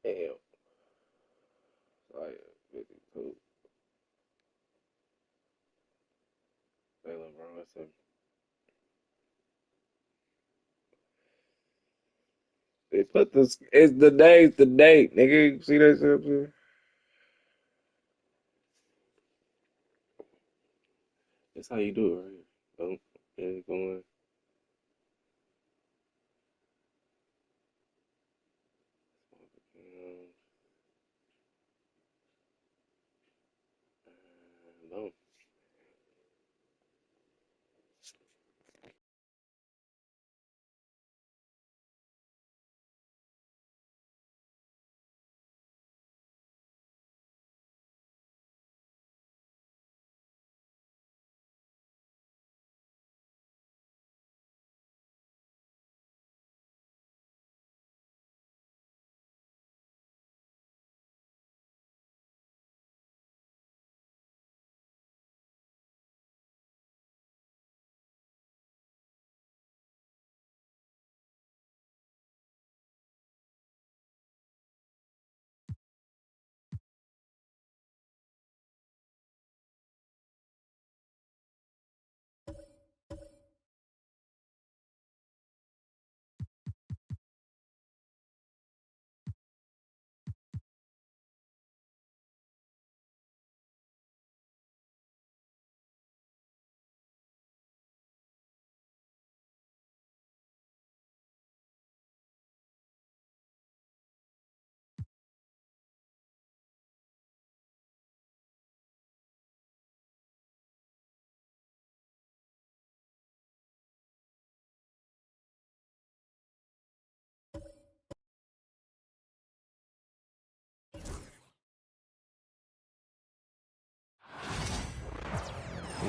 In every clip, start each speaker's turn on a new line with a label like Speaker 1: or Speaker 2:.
Speaker 1: Damn. Like 52. Hey, LeBron said, they put this, it's the date, nigga. You see that shit up there? That's how you do it, right? Boom. Yeah, going. Boom.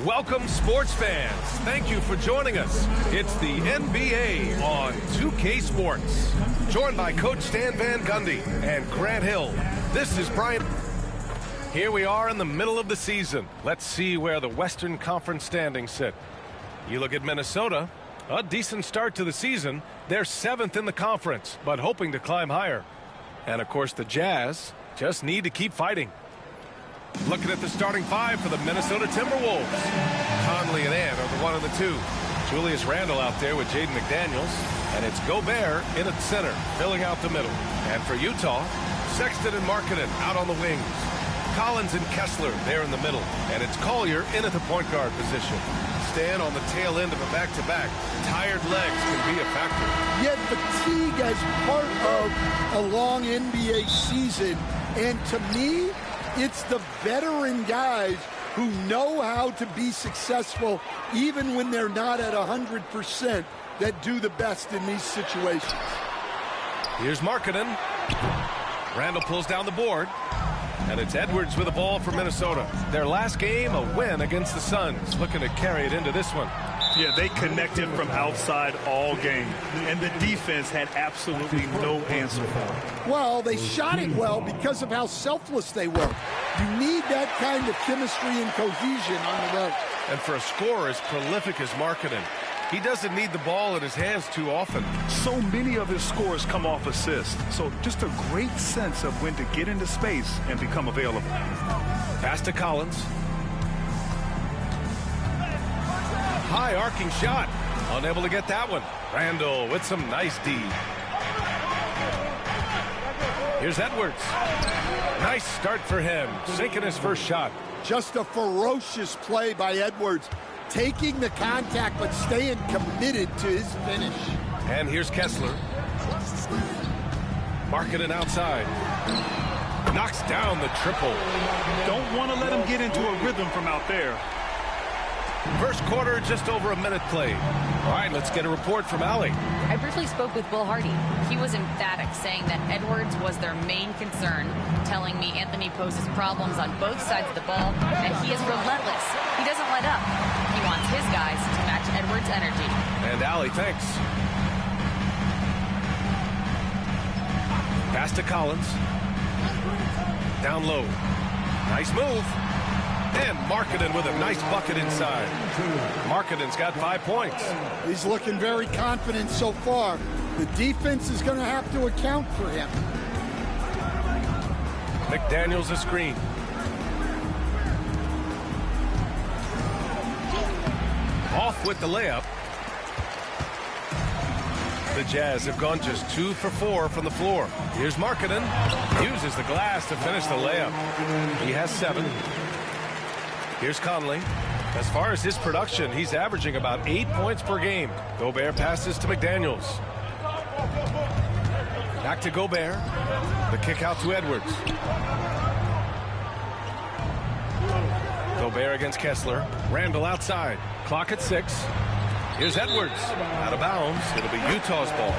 Speaker 2: Welcome, sports fans. Thank you for joining us. It's the NBA on 2K Sports. Joined by Coach Stan Van Gundy and Grant Hill. This is Brian. Here we are in the middle of the season. Let's see where the Western Conference standings sit. You look at Minnesota, a decent start to the season. They're 7th in the conference, but hoping to climb higher. And, of course, the Jazz just need to keep fighting. Looking at the starting five for the Minnesota Timberwolves. Conley and Ant are the 1 and the 2. Julius Randle out there with Jaden McDaniels. And it's Gobert in at center, filling out the middle. And for Utah, Sexton and Markkanen out on the wings. Collins and Kessler there in the middle. And it's Collier in at the point guard position. Stan on the tail end of a back-to-back. Tired legs can be a factor.
Speaker 3: Yet fatigue as part of a long NBA season. And to me, it's the veteran guys who know how to be successful even when they're not at 100% that do the best in these situations.
Speaker 2: Here's Markkanen. Randle pulls down the board. And it's Edwards with the ball for Minnesota. Their last game, a win against the Suns. Looking to carry it into this one.
Speaker 4: Yeah, they connected from outside all game. And the defense had absolutely no answer for it.
Speaker 3: Well, they shot it well because of how selfless they were. You need that kind of chemistry and cohesion on the road.
Speaker 2: And for a scorer as prolific as Markkanen, he doesn't need the ball in his hands too often.
Speaker 4: So many of his scores come off assists. So just a great sense of when to get into space and become available.
Speaker 2: Pass to Collins. High arcing shot. Unable to get that one. Randle with some nice D. Here's Edwards. Nice start for him. Sinking his first shot.
Speaker 3: Just a ferocious play by Edwards. Taking the contact, but staying committed to his finish.
Speaker 2: And here's Kessler. Markkanen outside. Knocks down the triple.
Speaker 4: Don't want to let him get into a rhythm from out there.
Speaker 2: First quarter, just over a minute played. All right, let's get a report from Allie.
Speaker 5: I briefly spoke with Will Hardy. He was emphatic, saying that Edwards was their main concern, telling me Anthony poses problems on both sides of the ball, and he is relentless. He doesn't let up. He wants his guys to match Edwards' energy.
Speaker 2: And Allie, thanks. Pass to Collins. Down low. Nice move. And Markkanen with a nice bucket inside. Markkanen's got 5 points.
Speaker 3: He's looking very confident so far. The defense is going to have to account for him.
Speaker 2: McDaniels a screen. Off with the layup. The Jazz have gone just 2 for 4 from the floor. Here's Markkanen. Uses the glass to finish the layup. He has 7. Here's Conley. As far as his production, he's averaging about 8 points per game. Gobert passes to McDaniels. Back to Gobert. The kick out to Edwards. Gobert against Kessler. Randall outside. Clock at 6. Here's Edwards. Out of bounds. It'll be Utah's ball.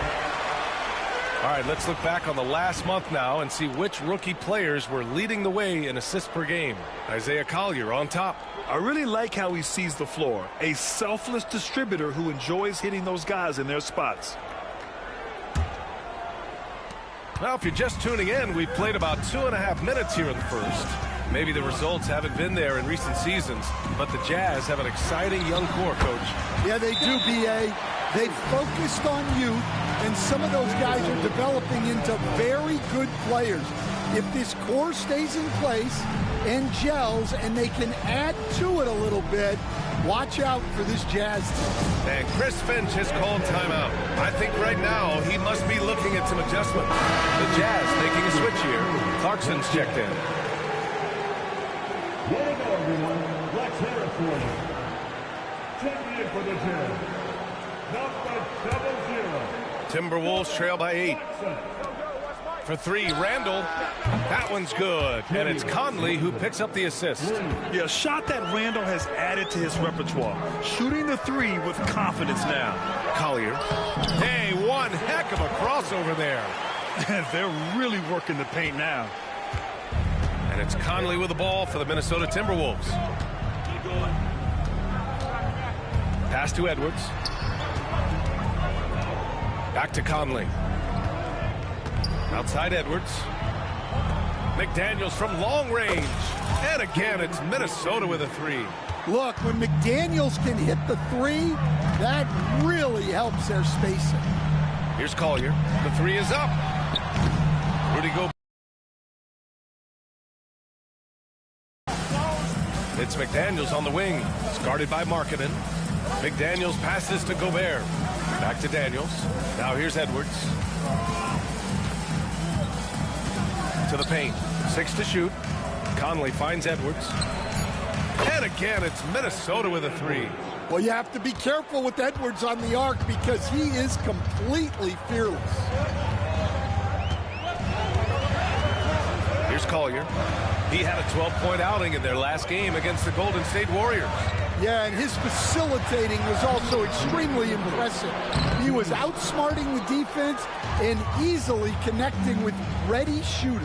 Speaker 2: All right, let's look back on the last month now and see which rookie players were leading the way in assists per game. Isaiah Collier on top.
Speaker 4: I really like how he sees the floor. A selfless distributor who enjoys hitting those guys in their spots.
Speaker 2: Well, if you're just tuning in, we've played about 2.5 minutes here in the first. Maybe the results haven't been there in recent seasons, but the Jazz have an exciting young core, Coach.
Speaker 3: Yeah, they do, B.A. They've focused on youth, and some of those guys are developing into very good players. If this core stays in place and gels and they can add to it a little bit, watch out for this Jazz team.
Speaker 2: And Chris Finch has called timeout. I think right now he must be looking at some adjustments. The Jazz making a switch here. Clarkson's checked in.
Speaker 6: Here we go, everyone. Let's hear it for you. Checking in for the Jazz, number 00.
Speaker 2: Timberwolves trail by 8. For 3, Randall. That one's good. And it's Conley who picks up the assist.
Speaker 4: Yeah, a shot that Randall has added to his repertoire. Shooting the 3 with confidence now.
Speaker 2: Collier. Hey, one heck of a crossover there.
Speaker 4: They're really working the paint now.
Speaker 2: And it's Conley with the ball for the Minnesota Timberwolves. Pass to Edwards. Back to Conley. Outside Edwards. McDaniels from long range. And again, it's Minnesota with a 3.
Speaker 3: Look, when McDaniels can hit the 3, that really helps their spacing.
Speaker 2: Here's Collier. The 3 is up. Rudy Gobert. It's McDaniels on the wing. It's guarded by Markkanen. McDaniels passes to Gobert. Back to Daniels. Now here's Edwards. To the paint. 6 to shoot. Conley finds Edwards. And again, it's Minnesota with a 3.
Speaker 3: Well, you have to be careful with Edwards on the arc because he is completely fearless.
Speaker 2: Here's Collier. He had a 12-point outing in their last game against the Golden State Warriors.
Speaker 3: Yeah, and his facilitating was also extremely impressive. He was outsmarting the defense and easily connecting with ready shooters.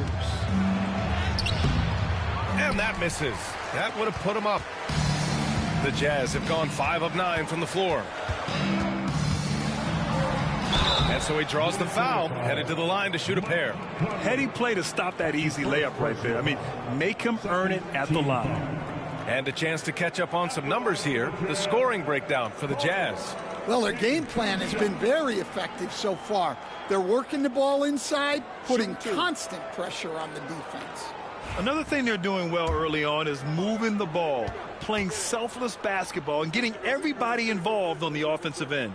Speaker 2: And that misses. That would have put him up. The Jazz have gone 5 of 9 from the floor. And so he draws the foul, headed to the line to shoot a pair.
Speaker 4: Heady play to stop that easy layup right there. I mean, make him earn it at the line.
Speaker 2: And a chance to catch up on some numbers here. The scoring breakdown for the Jazz.
Speaker 3: Well, their game plan has been very effective so far. They're working the ball inside, putting constant pressure on the defense.
Speaker 4: Another thing they're doing well early on is moving the ball, playing selfless basketball, and getting everybody involved on the offensive end.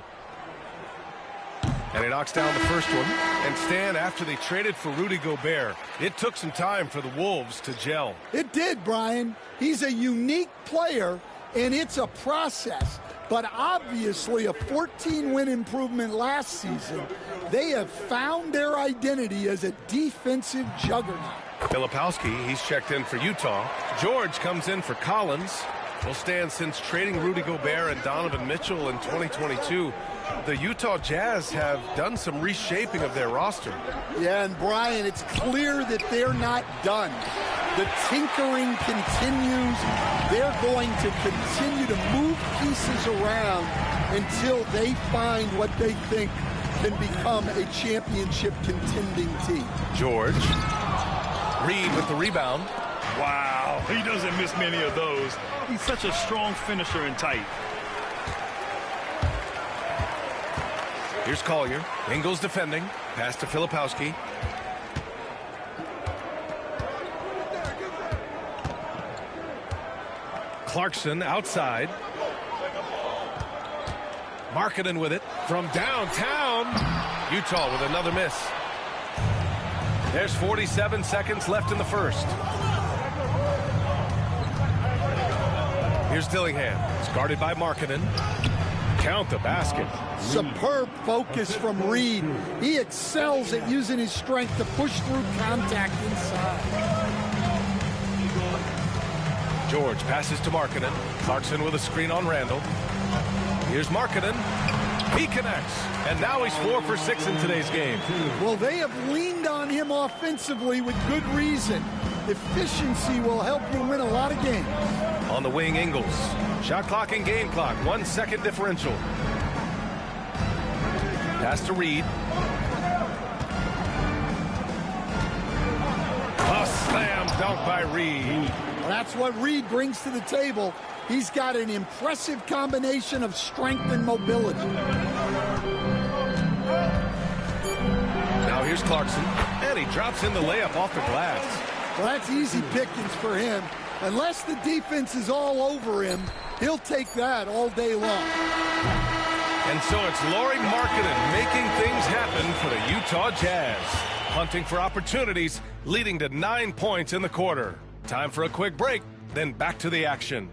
Speaker 2: And he knocks down the first one. And Stan, after they traded for Rudy Gobert, it took some time for the Wolves to gel.
Speaker 3: It did, Brian. He's a unique player, and it's a process. But obviously a 14-win improvement last season. They have found their identity as a defensive juggernaut.
Speaker 2: Filipowski, he's checked in for Utah. George comes in for Collins. Well, Stan, since trading Rudy Gobert and Donovan Mitchell in 2022, the Utah Jazz have done some reshaping of their roster.
Speaker 3: Yeah, and Brian, it's clear that they're not done. The tinkering continues. They're going to continue to move pieces around until they find what they think can become a championship contending team.
Speaker 2: George. Reed with the rebound.
Speaker 4: Wow, he doesn't miss many of those. He's such a strong finisher and tight.
Speaker 2: Here's Collier. Ingles defending. Pass to Filipowski. Clarkson outside. Markkanen with it from downtown. Utah with another miss. There's 47 seconds left in the first. Here's Dillingham. It's guarded by Markkanen. Count the basket.
Speaker 3: Superb focus from Reed. He excels at using his strength to push through contact inside.
Speaker 2: George passes to Markkanen. Clarkson with a screen on Randall. Here's Markkanen. He connects. And now he's 4 for 6 in today's game.
Speaker 3: Well, they have leaned on him offensively with good reason. Efficiency will help you win a lot of games.
Speaker 2: On the wing, Ingles. Shot clock and game clock. 1 second differential. Pass to Reed. A slam dunk by Reed.
Speaker 3: Well, that's what Reed brings to the table. He's got an impressive combination of strength and mobility.
Speaker 2: Now here's Clarkson. And he drops in the layup off the glass.
Speaker 3: Well, that's easy pickings for him. Unless the defense is all over him, he'll take that all day long.
Speaker 2: And so it's Lauri Markkanen making things happen for the Utah Jazz. Hunting for opportunities, leading to 9 points in the quarter. Time for a quick break, then back to the action.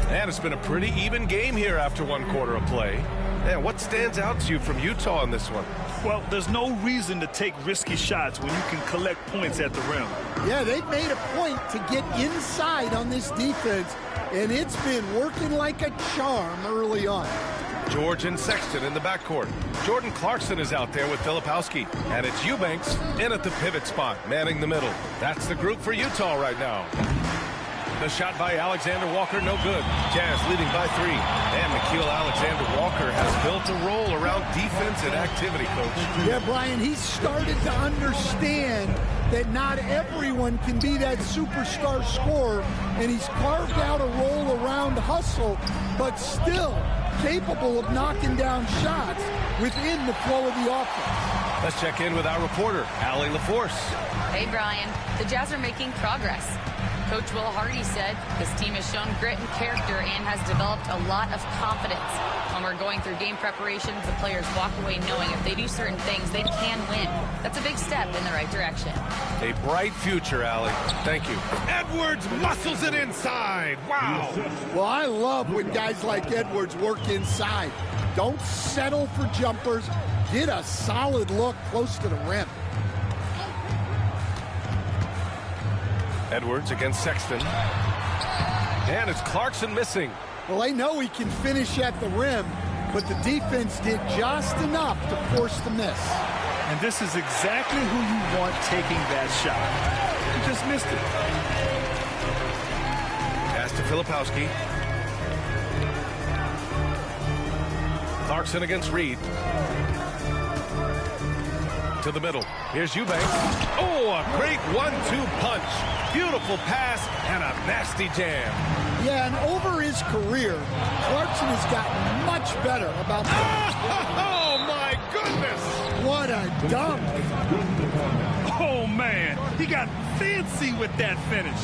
Speaker 2: And it's been a pretty even game here after 1 quarter of play. And what stands out to you from Utah in this one?
Speaker 4: Well, there's no reason to take risky shots when you can collect points at the rim.
Speaker 3: Yeah, they've made a point to get inside on this defense, and it's been working like a charm early on.
Speaker 2: George and Sexton in the backcourt. Jordan Clarkson is out there with Filipowski. And it's Eubanks in at the pivot spot, manning the middle. That's the group for Utah right now. The shot by Alexander Walker, no good. Jazz leading by 3. And Nickeil Alexander-Walker has built a role around defense and activity, Coach.
Speaker 3: Yeah, Brian, he's started to understand that not everyone can be that superstar scorer, and he's carved out a role around hustle, but still capable of knocking down shots within the flow of the offense.
Speaker 2: Let's check in with our reporter, Allie LaForce.
Speaker 5: Hey, Brian. The Jazz are making progress. Coach Will Hardy said this team has shown grit and character and has developed a lot of confidence. When we're going through game preparations, the players walk away knowing if they do certain things, they can win. That's a big step in the right direction.
Speaker 2: A bright future, Allie. Thank you. Edwards muscles it inside. Wow.
Speaker 3: Well, I love when guys like Edwards work inside. Don't settle for jumpers. Get a solid look close to the rim.
Speaker 2: Edwards against Sexton. And it's Clarkson missing.
Speaker 3: Well, they know he can finish at the rim, but the defense did just enough to force the miss.
Speaker 4: And this is exactly who you want taking that shot. He just missed it.
Speaker 2: Pass to Filipowski. Clarkson against Reed. To the middle. Here's Eubanks. Oh, a great 1-2 punch. Beautiful pass and a nasty jam.
Speaker 3: Yeah, and over his career, Clarkson has gotten much better about
Speaker 2: Oh, my goodness.
Speaker 3: What a dunk.
Speaker 4: Oh, man. He got fancy with that finish.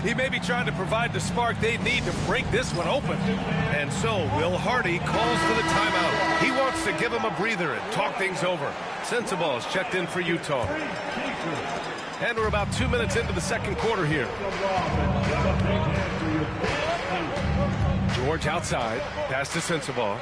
Speaker 2: He may be trying to provide the spark they need to break this one open. And so Will Hardy calls for the timeout. He wants to give him a breather and talk things over. Sensabaugh is checked in for Utah. And we're about 2 minutes into the second quarter here. George outside. Pass to Sensabaugh.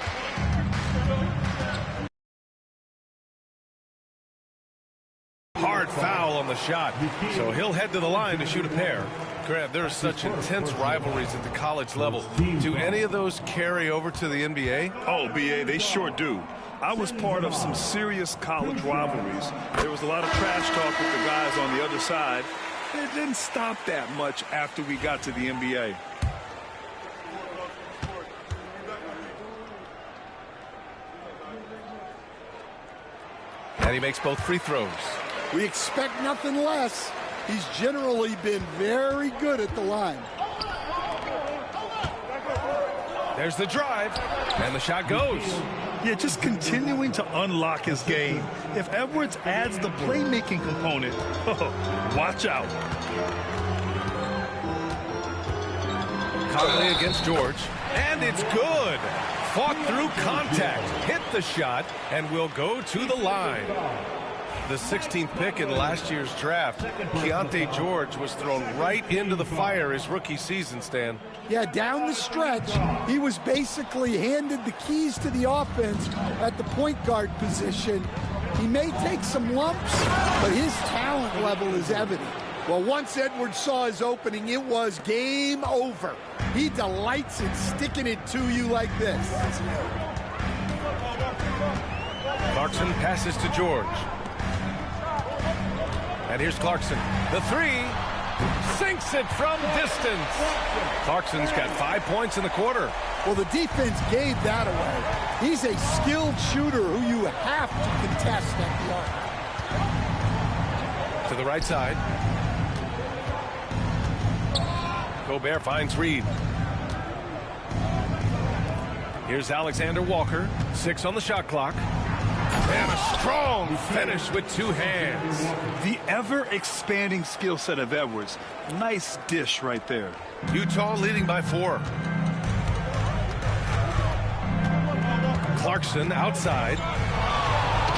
Speaker 2: Hard foul on the shot, so he'll head to the line to shoot a pair. Grant, there are such intense rivalries at the college level. Do any of those carry over to the NBA?
Speaker 4: Oh, BA, they sure do. I was part of some serious college rivalries. There was a lot of trash talk with the guys on the other side. It didn't stop that much after we got to the NBA.
Speaker 2: And he makes both free throws.
Speaker 3: We expect nothing less. He's generally been very good at the line.
Speaker 2: There's the drive, and the shot goes.
Speaker 4: Yeah, just continuing to unlock his game. If Edwards adds the playmaking component, watch out.
Speaker 2: Conley against George, and it's good. Fought through contact, hit the shot, and will go to the line. The 16th pick in last year's draft, Keontae George was thrown right into the fire his rookie season, Stan.
Speaker 3: Yeah, down the stretch, he was basically handed the keys to the offense at the point guard position. He may take some lumps, but his talent level is evident. Well, once Edwards saw his opening, it was game over. He delights in sticking it to you like this.
Speaker 2: Clarkson passes to George. And here's Clarkson. The three. Sinks it from distance. Clarkson's got 5 points in the quarter.
Speaker 3: Well, the defense gave that away. He's a skilled shooter who you have to contest at the arc.
Speaker 2: To the right side. Gobert finds Reed. Here's Alexander Walker. 6 on the shot clock. And a strong finish with 2 hands.
Speaker 4: The ever-expanding skill set of Edwards. Nice dish right there.
Speaker 2: Utah leading by 4. Clarkson outside.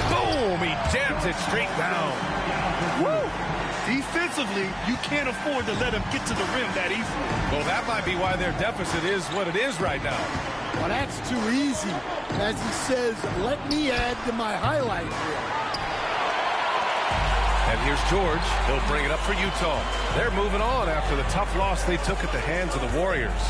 Speaker 2: Boom! He jams it straight down.
Speaker 4: Woo! Defensively, you can't afford to let him get to the rim that easily.
Speaker 2: Well, that might be why their deficit is what it is right now.
Speaker 3: Well, that's too easy. As he says, let me add to my highlight reel.
Speaker 2: And here's George. He'll bring it up for Utah. They're moving on after the tough loss they took at the hands of the Warriors.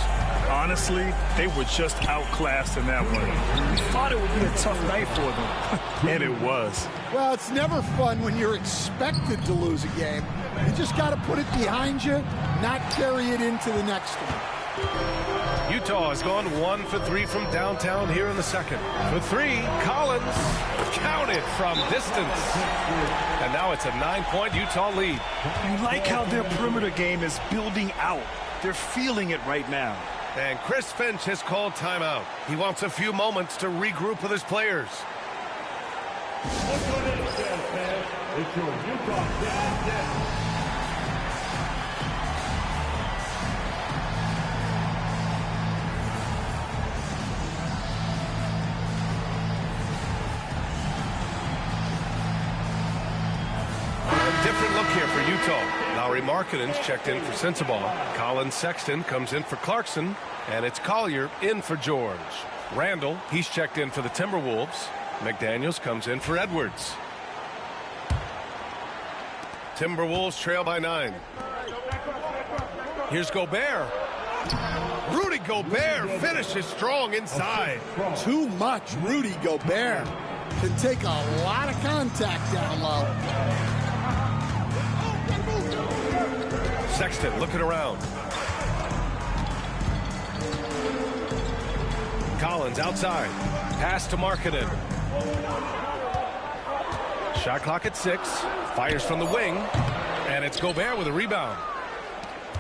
Speaker 4: Honestly, they were just outclassed in that one. We thought it would be a tough night for them, and it was.
Speaker 3: Well, it's never fun when you're expected to lose a game. You just got to put it behind you, not carry it into the next one.
Speaker 2: Utah has gone 1 for 3 from downtown here in the second. For 3, Collins counted from distance. And now it's a 9-point Utah lead.
Speaker 4: You like how their perimeter game is building out. They're feeling it right now.
Speaker 2: And Chris Finch has called timeout. He wants a few moments to regroup with his players.
Speaker 6: Let's go to the Jazz fans. It's your Utah Jazz.
Speaker 2: Different look here for Utah. Lowry Markkanen's checked in for Sensabaugh. Colin Sexton comes in for Clarkson. And it's Collier in for George. Randall, he's checked in for the Timberwolves. McDaniels comes in for Edwards. Timberwolves trail by 9. Here's Gobert. Rudy Gobert finishes strong inside.
Speaker 3: Too much Rudy Gobert. Can take a lot of contact down low.
Speaker 2: Sexton looking around. Collins outside. Pass to Markkanen. Shot clock at 6. Fires from the wing. And it's Gobert with a rebound.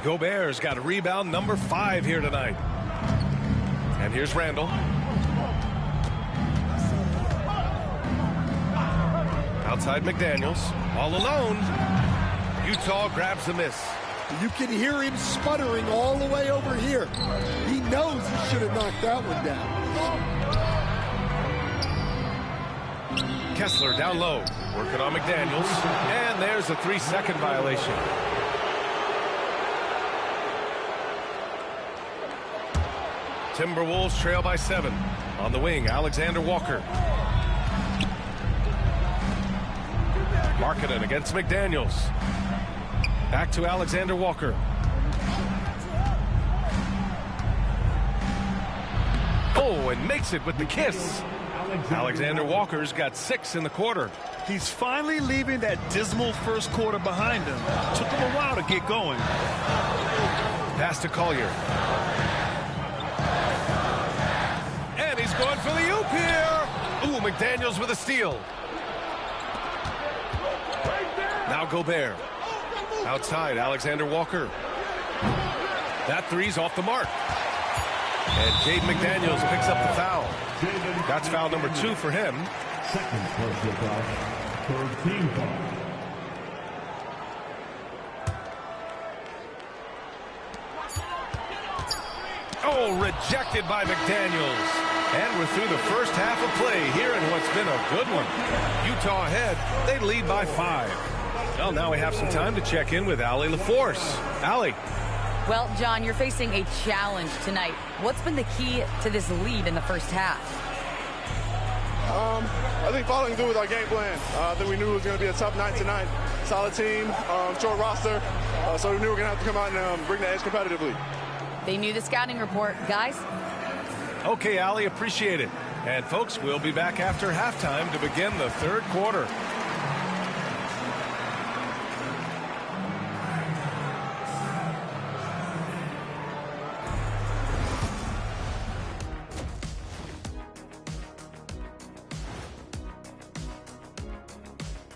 Speaker 2: Gobert's got a rebound number 5 here tonight. And here's Randall. Outside McDaniels. All alone. Utah grabs the miss.
Speaker 3: You can hear him sputtering all the way over here. He knows he should have knocked that one down.
Speaker 2: Kessler down low. Working on McDaniels. And there's a 3-second violation. Timberwolves trail by 7. On the wing, Alexander Walker. Markkanen against McDaniels. Back to Alexander Walker. Oh, and makes it with the kiss. Alexander Walker's got 6 in the quarter.
Speaker 4: He's finally leaving that dismal first quarter behind him. Took him a while to get going.
Speaker 2: Pass to Collier. And he's going for the oop here. Ooh, McDaniels with a steal. Now Gobert. Outside, Alexander Walker. That three's off the mark. And Jaden McDaniels picks up the foul. That's foul number 2 for him.
Speaker 6: Second personal foul. Third team foul.
Speaker 2: Oh, rejected by McDaniels. And we're through the first half of play here in what's been a good one. Utah ahead. They lead by 5. Well, now we have some time to check in with Allie LaForce. Allie.
Speaker 5: Well, John, you're facing a challenge tonight. What's been the key to this lead in the first half?
Speaker 7: I think following through with our game plan. I think we knew it was going to be a tough night tonight. Solid team, short roster, so we knew we were going to have to come out and bring the edge competitively.
Speaker 5: They knew the scouting report. Guys?
Speaker 2: Okay, Allie, appreciate it. And, folks, we'll be back after halftime to begin the third quarter.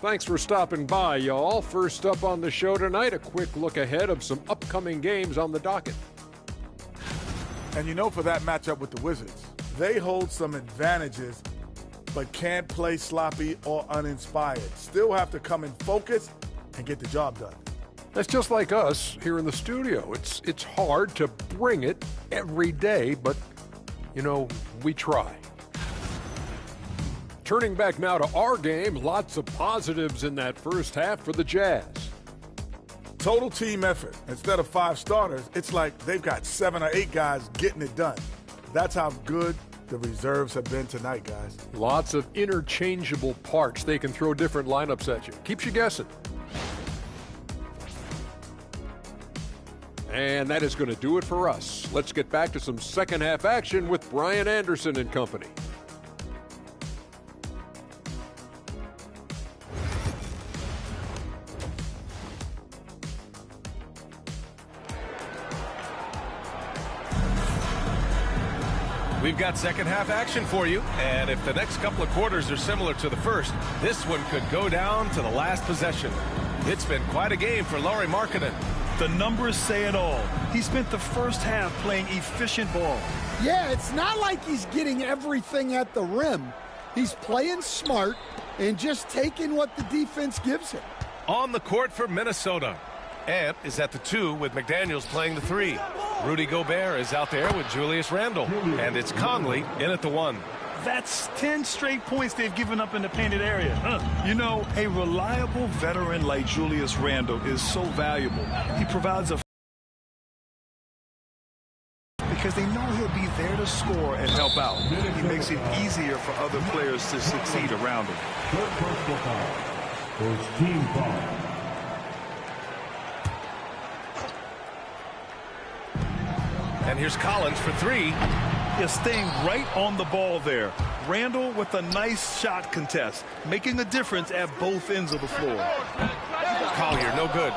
Speaker 8: Thanks for stopping by, y'all. First up on the show tonight, a quick look ahead of some upcoming games on the docket.
Speaker 9: And you know, for that matchup with the Wizards, they hold some advantages, but can't play sloppy or uninspired. Still have to come in focused and get the job done.
Speaker 8: That's just like us here in the studio. It's hard to bring it every day, but, you know, we try. Turning back now to our game, lots of positives in that first half for the Jazz.
Speaker 9: Total team effort. Instead of 5 starters, it's like they've got 7 or 8 guys getting it done. That's how good the reserves have been tonight, guys.
Speaker 8: Lots of interchangeable parts. They can throw different lineups at you. Keeps you guessing. And that is going to do it for us. Let's get back to some second half action with Brian Anderson and company.
Speaker 2: We've got second half action for you, and if the next couple of quarters are similar to the first, this one could go down to the last possession. It's been quite a game for Lauri Markkanen.
Speaker 4: The numbers say it all. He spent the first half playing efficient ball.
Speaker 3: Yeah, it's not like he's getting everything at the rim. He's playing smart and just taking what the defense gives him.
Speaker 2: On the court for Minnesota. Ant is at the 2 with McDaniels playing the 3. Rudy Gobert is out there with Julius Randle. And it's Conley in at the 1.
Speaker 4: That's 10 straight points they've given up in the painted area. You know, a reliable veteran like Julius Randle is so valuable. He provides a because they know he'll be there to score and help out. He makes it easier for other players to succeed around him.
Speaker 6: First team foul.
Speaker 2: And here's Collins for 3.
Speaker 4: Yeah, staying right on the ball there. Randle with a nice shot contest, making a difference at both ends of the floor.
Speaker 2: Collier, no good.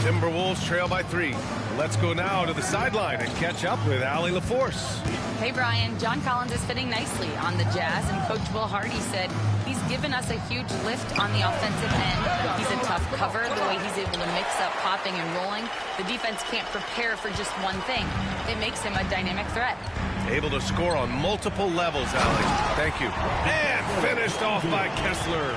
Speaker 2: Timberwolves trail by 3. Let's go now to the sideline and catch up with Allie LaForce.
Speaker 5: Hey, Brian. John Collins is fitting nicely on the Jazz, and Coach Will Hardy said he's given us a huge lift on the offensive end. He's a tough cover, the way he's able to mix up popping and rolling. The defense can't prepare for just one thing. It makes him a dynamic threat.
Speaker 2: Able to score on multiple levels, Allie. Thank you. And finished off by Kessler.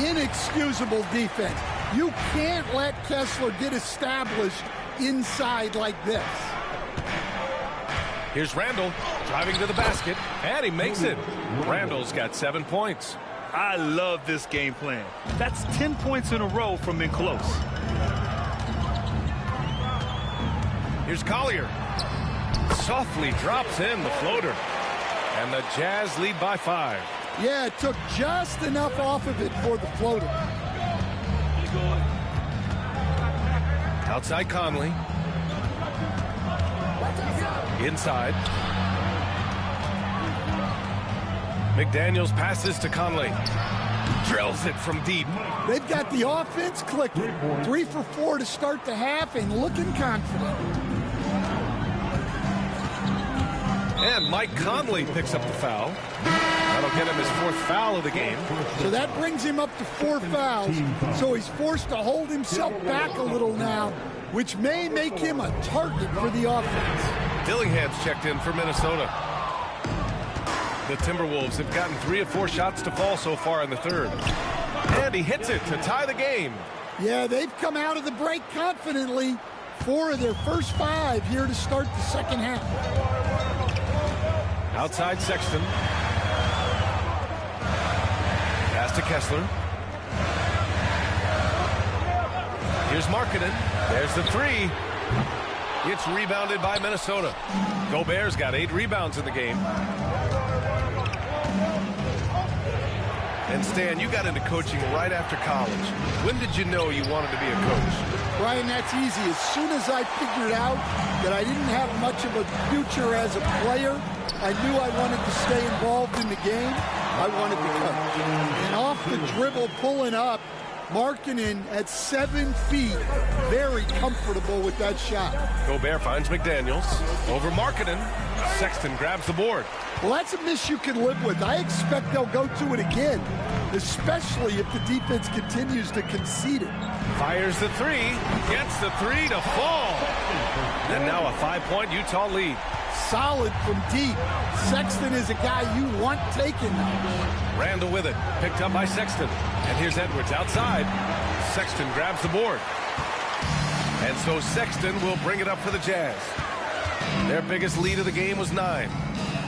Speaker 3: Inexcusable defense. You can't let Kessler get established inside like this.
Speaker 2: Here's Randle driving to the basket, and he makes it. Randle's got 7 points.
Speaker 4: I love this game plan. That's 10 points in a row from in close.
Speaker 2: Here's Collier. Softly drops in the floater. And the Jazz lead by 5.
Speaker 3: Yeah, it took just enough off of it for the floater.
Speaker 2: Outside Conley. Inside. McDaniels passes to Conley. Drills it from deep.
Speaker 3: They've got the offense clicking. 3 for 4 to start the half and looking confident.
Speaker 2: And Mike Conley picks up the foul. That'll get him his 4th foul of the game.
Speaker 3: So that brings him up to 4 fouls. So he's forced to hold himself back a little now, which may make him a target for the offense.
Speaker 2: Dillingham's checked in for Minnesota. The Timberwolves have gotten 3 of 4 shots to fall so far in the third. And he hits it to tie the game.
Speaker 3: Yeah, they've come out of the break confidently. 4 of their first 5 here to start the second half.
Speaker 2: Outside Sexton. Pass to Kessler. Here's Markkanen. There's the 3. It's rebounded by Minnesota. Gobert's got 8 rebounds in the game. And Stan, you got into coaching right after college. When did you know you wanted to be a coach?
Speaker 3: Brian, that's easy. As soon as I figured out that I didn't have much of a future as a player, I knew I wanted to stay involved in the game. I wanted to coach. And off the dribble, pulling up, Markkanen at 7 feet, very comfortable with that shot.
Speaker 2: Gobert finds McDaniels. Over Markkanen. Sexton grabs the board.
Speaker 3: Well, that's a miss you can live with. I expect they'll go to it again, especially if the defense continues to concede it.
Speaker 2: Fires the 3. Gets the 3 to fall. And now a 5-point Utah lead.
Speaker 3: Solid from deep. Sexton is a guy you want taken.
Speaker 2: Randall with it. Picked up by Sexton. And here's Edwards outside. Sexton grabs the board. And so Sexton will bring it up for the Jazz. Their biggest lead of the game was 9.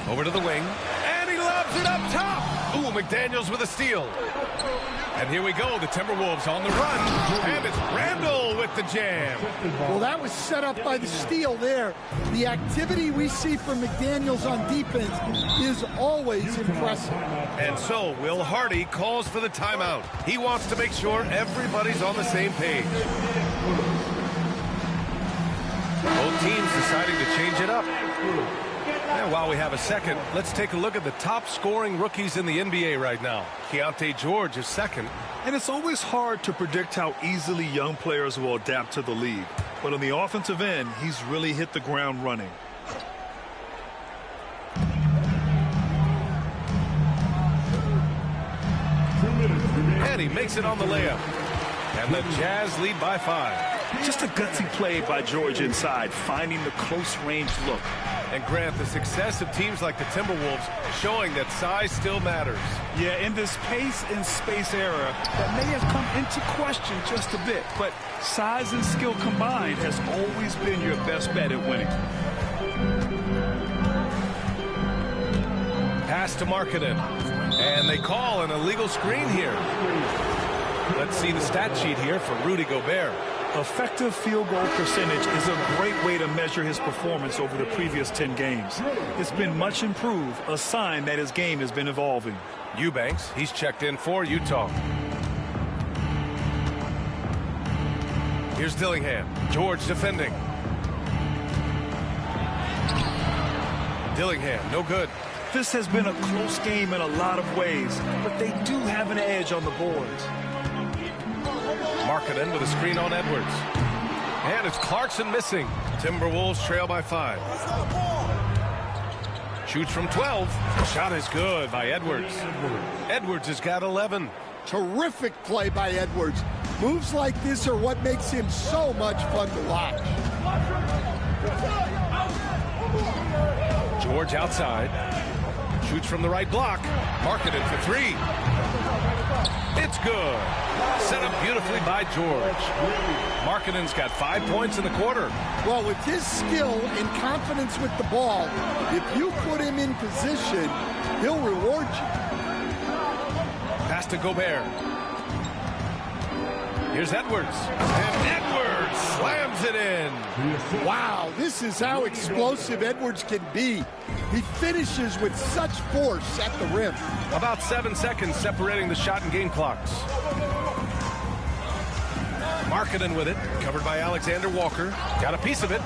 Speaker 2: Over to the wing. And he lobs it up top. Ooh, McDaniels with a steal. And here we go, the Timberwolves on the run. And it's Randall with the jam.
Speaker 3: Well, that was set up by the steal there. The activity we see from McDaniels on defense is always impressive.
Speaker 2: And so Will Hardy calls for the timeout. He wants to make sure everybody's on the same page. Both teams deciding to change it up. And while we have a second, let's take a look at the top scoring rookies in the NBA right now. Keontae George is second.
Speaker 4: And it's always hard to predict how easily young players will adapt to the league. But on the offensive end, he's really hit the ground running.
Speaker 2: And he makes it on the layup. And the Jazz lead by 5.
Speaker 4: Just a gutsy play by George inside, finding the close-range look.
Speaker 2: And Grant, the success of teams like the Timberwolves showing that size still matters.
Speaker 4: Yeah, in this pace and space era, that may have come into question just a bit, but size and skill combined has always been your best bet at winning.
Speaker 2: Pass to Markkanen. And they call an illegal screen here. Let's see the stat sheet here for Rudy Gobert.
Speaker 4: Effective field goal percentage is a great way to measure his performance over the previous 10 games. It's been much improved, a sign that his game has been evolving.
Speaker 2: Eubanks, he's checked in for Utah. Here's Dillingham. George defending. Dillingham, no good.
Speaker 4: This has been a close game in a lot of ways, but they do have an edge on the boards.
Speaker 2: Markkanen with a screen on Edwards. And it's Clarkson missing. Timberwolves trail by 5. Shoots from 12. Shot is good by Edwards. Edwards has got 11.
Speaker 3: Terrific play by Edwards. Moves like this are what makes him so much fun to watch.
Speaker 2: George outside. Shoots from the right block. Markkanen for 3. It's good. Set up beautifully by George. Markkanen's got 5 points in the quarter.
Speaker 3: Well, with his skill and confidence with the ball, if you put him in position, he'll reward you.
Speaker 2: Pass to Gobert. Here's Edwards. And Edwards slams it in.
Speaker 3: Wow, this is how explosive Edwards can be. He finishes with such force at the rim.
Speaker 2: About 7 seconds separating the shot and game clocks. Markkanen with it, covered by Alexander Walker. Got a piece of it.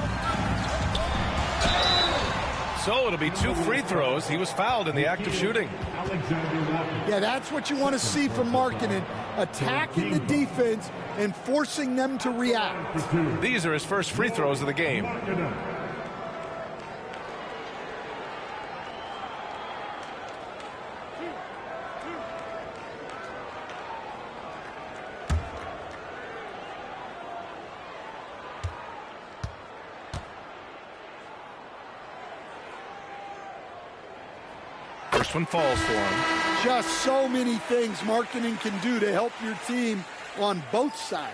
Speaker 2: So it'll be 2 free throws. He was fouled in the act of shooting.
Speaker 3: Yeah, that's what you want to see from Markkanen. Attacking the defense and forcing them to react.
Speaker 2: These are his first free throws of the game. First one falls for him.
Speaker 3: Just so many things marketing can do to help your team on both sides.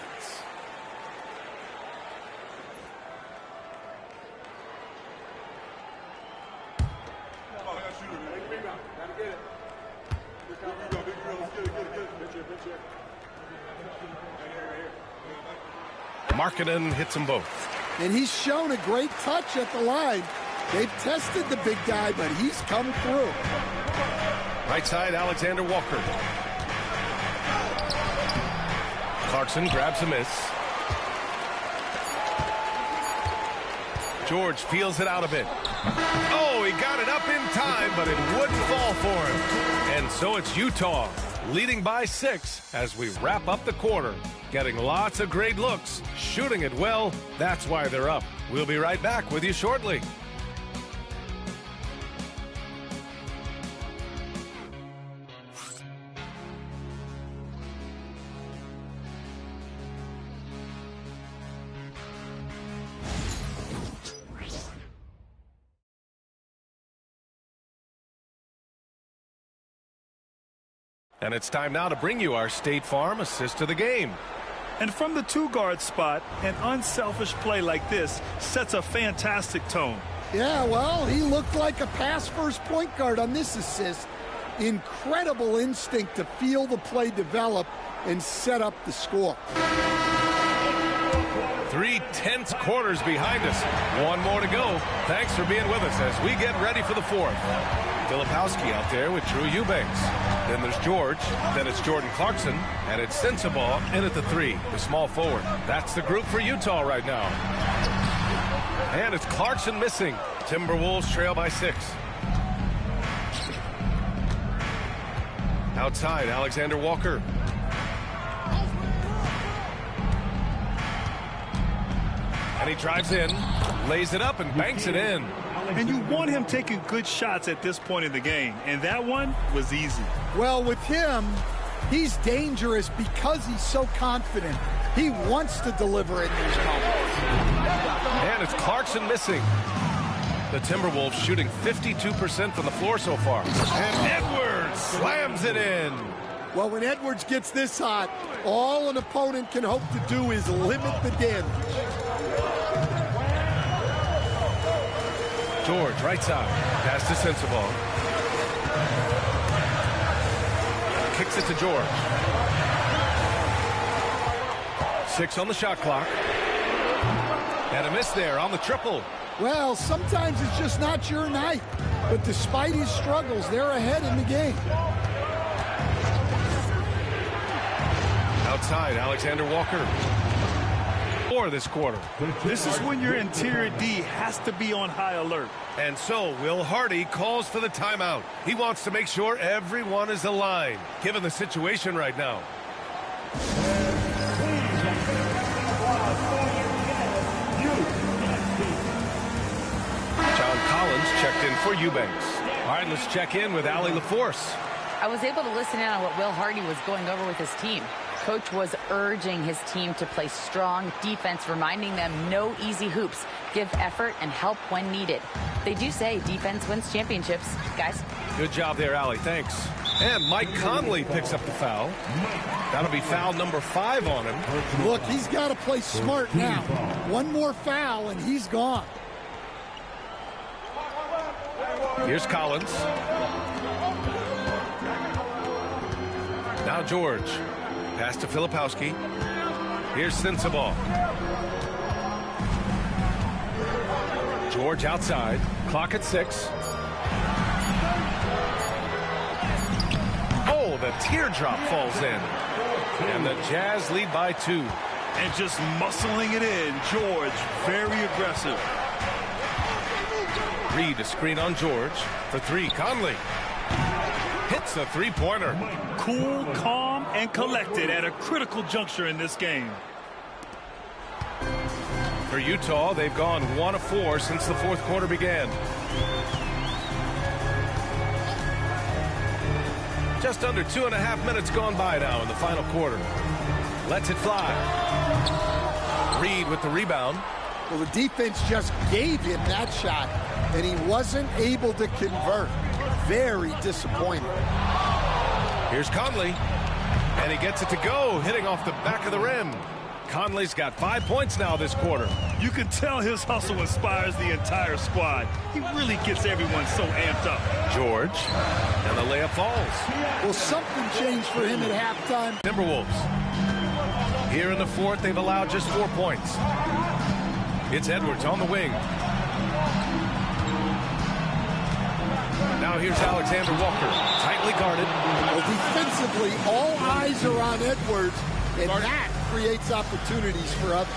Speaker 2: Markkanen hits them both.
Speaker 3: And he's shown a great touch at the line. They've tested the big guy, but he's come through.
Speaker 2: Right side, Alexander Walker. Clarkson grabs a miss. George feels it out a bit. Oh, he got it up in time, but it wouldn't fall for him. And so it's Utah leading by 6 as we wrap up the quarter. Getting lots of great looks, shooting it well. That's why they're up. We'll be right back with you shortly. And it's time now to bring you our State Farm assist of the game.
Speaker 4: And from the two-guard spot, an unselfish play like this sets a fantastic tone.
Speaker 3: Yeah, well, he looked like a pass-first point guard on this assist. Incredible instinct to feel the play develop and set up the score.
Speaker 2: 3 tense quarters behind us. One more to go. Thanks for being with us as we get ready for the fourth. Filipowski out there with Drew Eubanks. Then there's George. Then it's Jordan Clarkson. And it's Sensabaugh in at the 3, the small forward. That's the group for Utah right now. And it's Clarkson missing. Timberwolves trail by 6. Outside, Alexander Walker. And he drives in, lays it up, and banks it in.
Speaker 4: And you want him taking good shots at this point in the game, and that one was easy.
Speaker 3: Well, with him, he's dangerous because he's so confident. He wants to deliver in these moments.
Speaker 2: And it's Clarkson missing. The Timberwolves shooting 52% from the floor so far. And Edwards slams it in.
Speaker 3: Well, when Edwards gets this hot, all an opponent can hope to do is limit the damage.
Speaker 2: George, right side. Pass to Sensabaugh. Kicks it to George. 6 on the shot clock. And a miss there on the triple.
Speaker 3: Well, sometimes it's just not your night. But despite his struggles, they're ahead in the game.
Speaker 2: Outside, Alexander Walker. For this quarter.
Speaker 4: This is when your interior D has to be on high alert.
Speaker 2: And so Will Hardy calls for the timeout. He wants to make sure everyone is aligned, given the situation right now. John Collins checked in for Eubanks. All right, let's check in with Allie LaForce.
Speaker 5: I was able to listen in on what Will Hardy was going over with his team. Coach was urging his team to play strong defense, reminding them no easy hoops, give effort and help when needed. They do say defense wins championships, guys.
Speaker 2: Good job there, Allie. Thanks. And Mike Conley picks up the foul. That'll be foul number 5 on him.
Speaker 3: Look, he's got to play smart now. One more foul and he's gone.
Speaker 2: Here's Collins. Now George. Pass to Filipowski. Here's Sensabaugh. George outside. Clock at 6. Oh, the teardrop falls in. And the Jazz lead by 2.
Speaker 4: And just muscling it in, George, very aggressive.
Speaker 2: Reed, a screen on George. For 3, Conley. Hits a three-pointer.
Speaker 4: Cool, calm, and collected at a critical juncture in this game.
Speaker 2: For Utah, they've gone 1 of 4 since the fourth quarter began. Just under 2.5 minutes gone by now in the final quarter. Lets it fly. Reed with the rebound.
Speaker 3: Well, the defense just gave him that shot, and he wasn't able to convert. very disappointed.
Speaker 2: Here's Conley, and he gets it to go, hitting off the back of the rim. Conley's got 5 points now this quarter.
Speaker 4: You can tell his hustle inspires the entire squad. He really gets everyone so amped up.
Speaker 2: George, and the layup falls.
Speaker 3: Well, something changed for him at halftime.
Speaker 2: Timberwolves. Here in the fourth, they've allowed just 4 points. It's Edwards on the wing. Now here's Alexander Walker, tightly guarded.
Speaker 3: Well, defensively, all eyes are on Edwards, and that creates opportunities for others.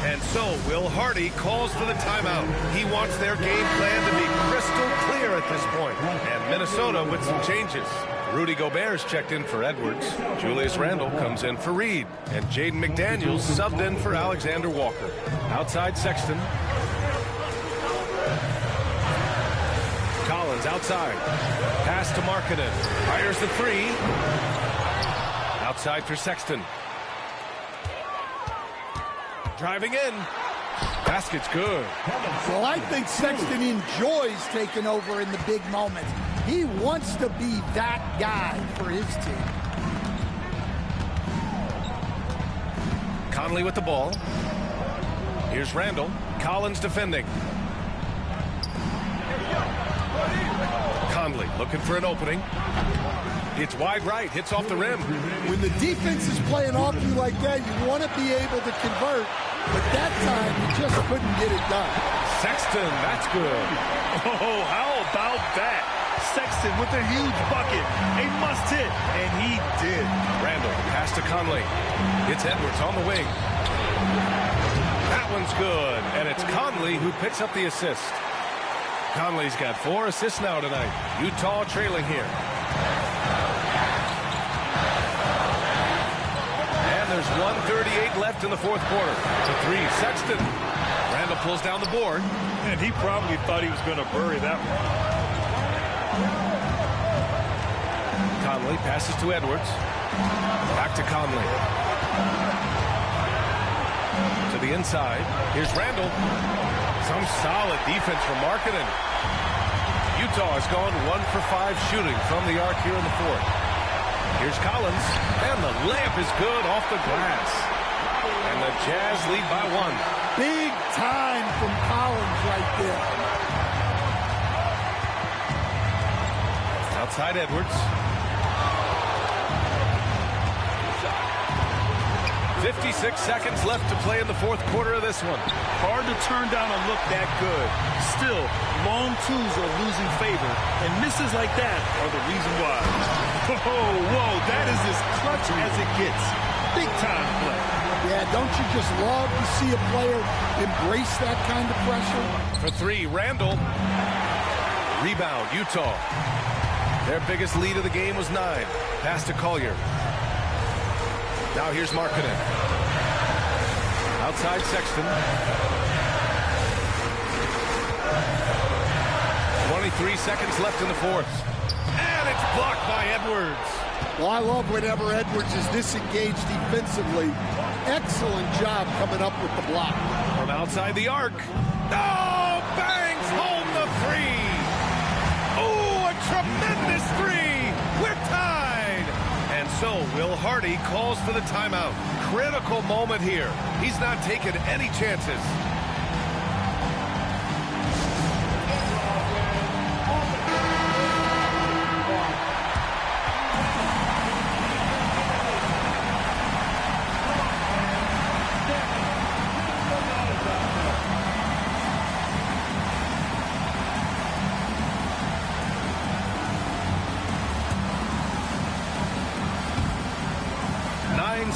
Speaker 2: And so Will Hardy calls for the timeout. He wants their game plan to be crystal clear at this point. And Minnesota with some changes. Rudy Gobert's checked in for Edwards. Julius Randle comes in for Reed. And Jaden McDaniels subbed in for Alexander Walker. Outside Sexton. Collins outside. Pass to Markkanen. Fires the three. Outside for Sexton. Driving in. Basket's good.
Speaker 3: Well, I think Sexton enjoys taking over in the big moments. He wants to be that guy for his team.
Speaker 2: Conley with the ball. Here's Randle. Collins defending. Conley looking for an opening. It's wide right, hits off the rim.
Speaker 3: When the defense is playing off you like that, you want to be able to convert. But that time, you just couldn't get it done.
Speaker 2: Sexton, that's good.
Speaker 4: Oh, how about that? Sexton with a huge bucket. A must hit, and he did.
Speaker 2: Randle, pass to Conley. It's Edwards on the wing. That one's good, and it's Conley who picks up the assist. Conley's got 4 assists now tonight. Utah trailing here. And there's 1:38 left in the fourth quarter. To 3, Sexton. Randle pulls down the board.
Speaker 4: And he probably thought he was going to bury that one.
Speaker 2: Conley passes to Edwards. Back to Conley. To the inside. Here's Randle. Some solid defense from Markkanen. Utah has gone 1 for 5 shooting from the arc here in the fourth. Here's Collins, and the layup is good off the glass. And the Jazz lead by 1.
Speaker 3: Big time from Collins right there.
Speaker 2: Outside Edwards. 56 seconds left to play in the fourth quarter of this one.
Speaker 4: Hard to turn down a look that good. Still, long twos are losing favor, and misses like that are the reason why. Whoa, that is as clutch as it gets. Big time play.
Speaker 3: Yeah, don't you just love to see a player embrace that kind of pressure?
Speaker 2: For 3, Randle. Rebound, Utah. Their biggest lead of the game was 9. Pass to Collier. Now here's Markkanen. Outside Sexton. 23 seconds left in the fourth. And it's blocked by Edwards.
Speaker 3: Well, I love whenever Edwards is disengaged defensively. Excellent job coming up with the block.
Speaker 2: From outside the arc. Oh, bangs home the 3. Oh, a tremendous 3. We're tied. And so Will Hardy calls for the timeout. Critical moment here. He's not taking any chances.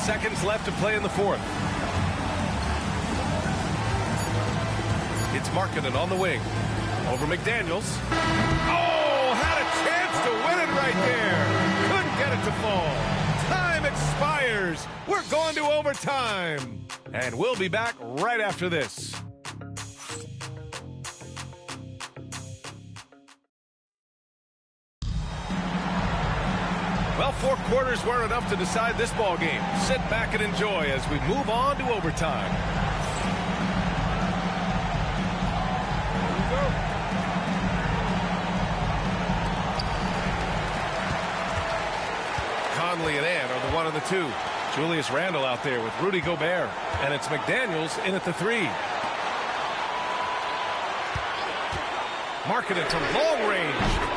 Speaker 2: Seconds left to play in the fourth. It's Markkanen on the wing. Over McDaniels. Oh, had a chance to win it right there. Couldn't get it to fall. Time expires. We're going to overtime. And we'll be back right after this. Well, 4 quarters weren't enough to decide this ball game. Sit back and enjoy as we move on to overtime. 2. Julius Randle out there with Rudy Gobert. And it's McDaniels in at the 3. Markkanen from long range.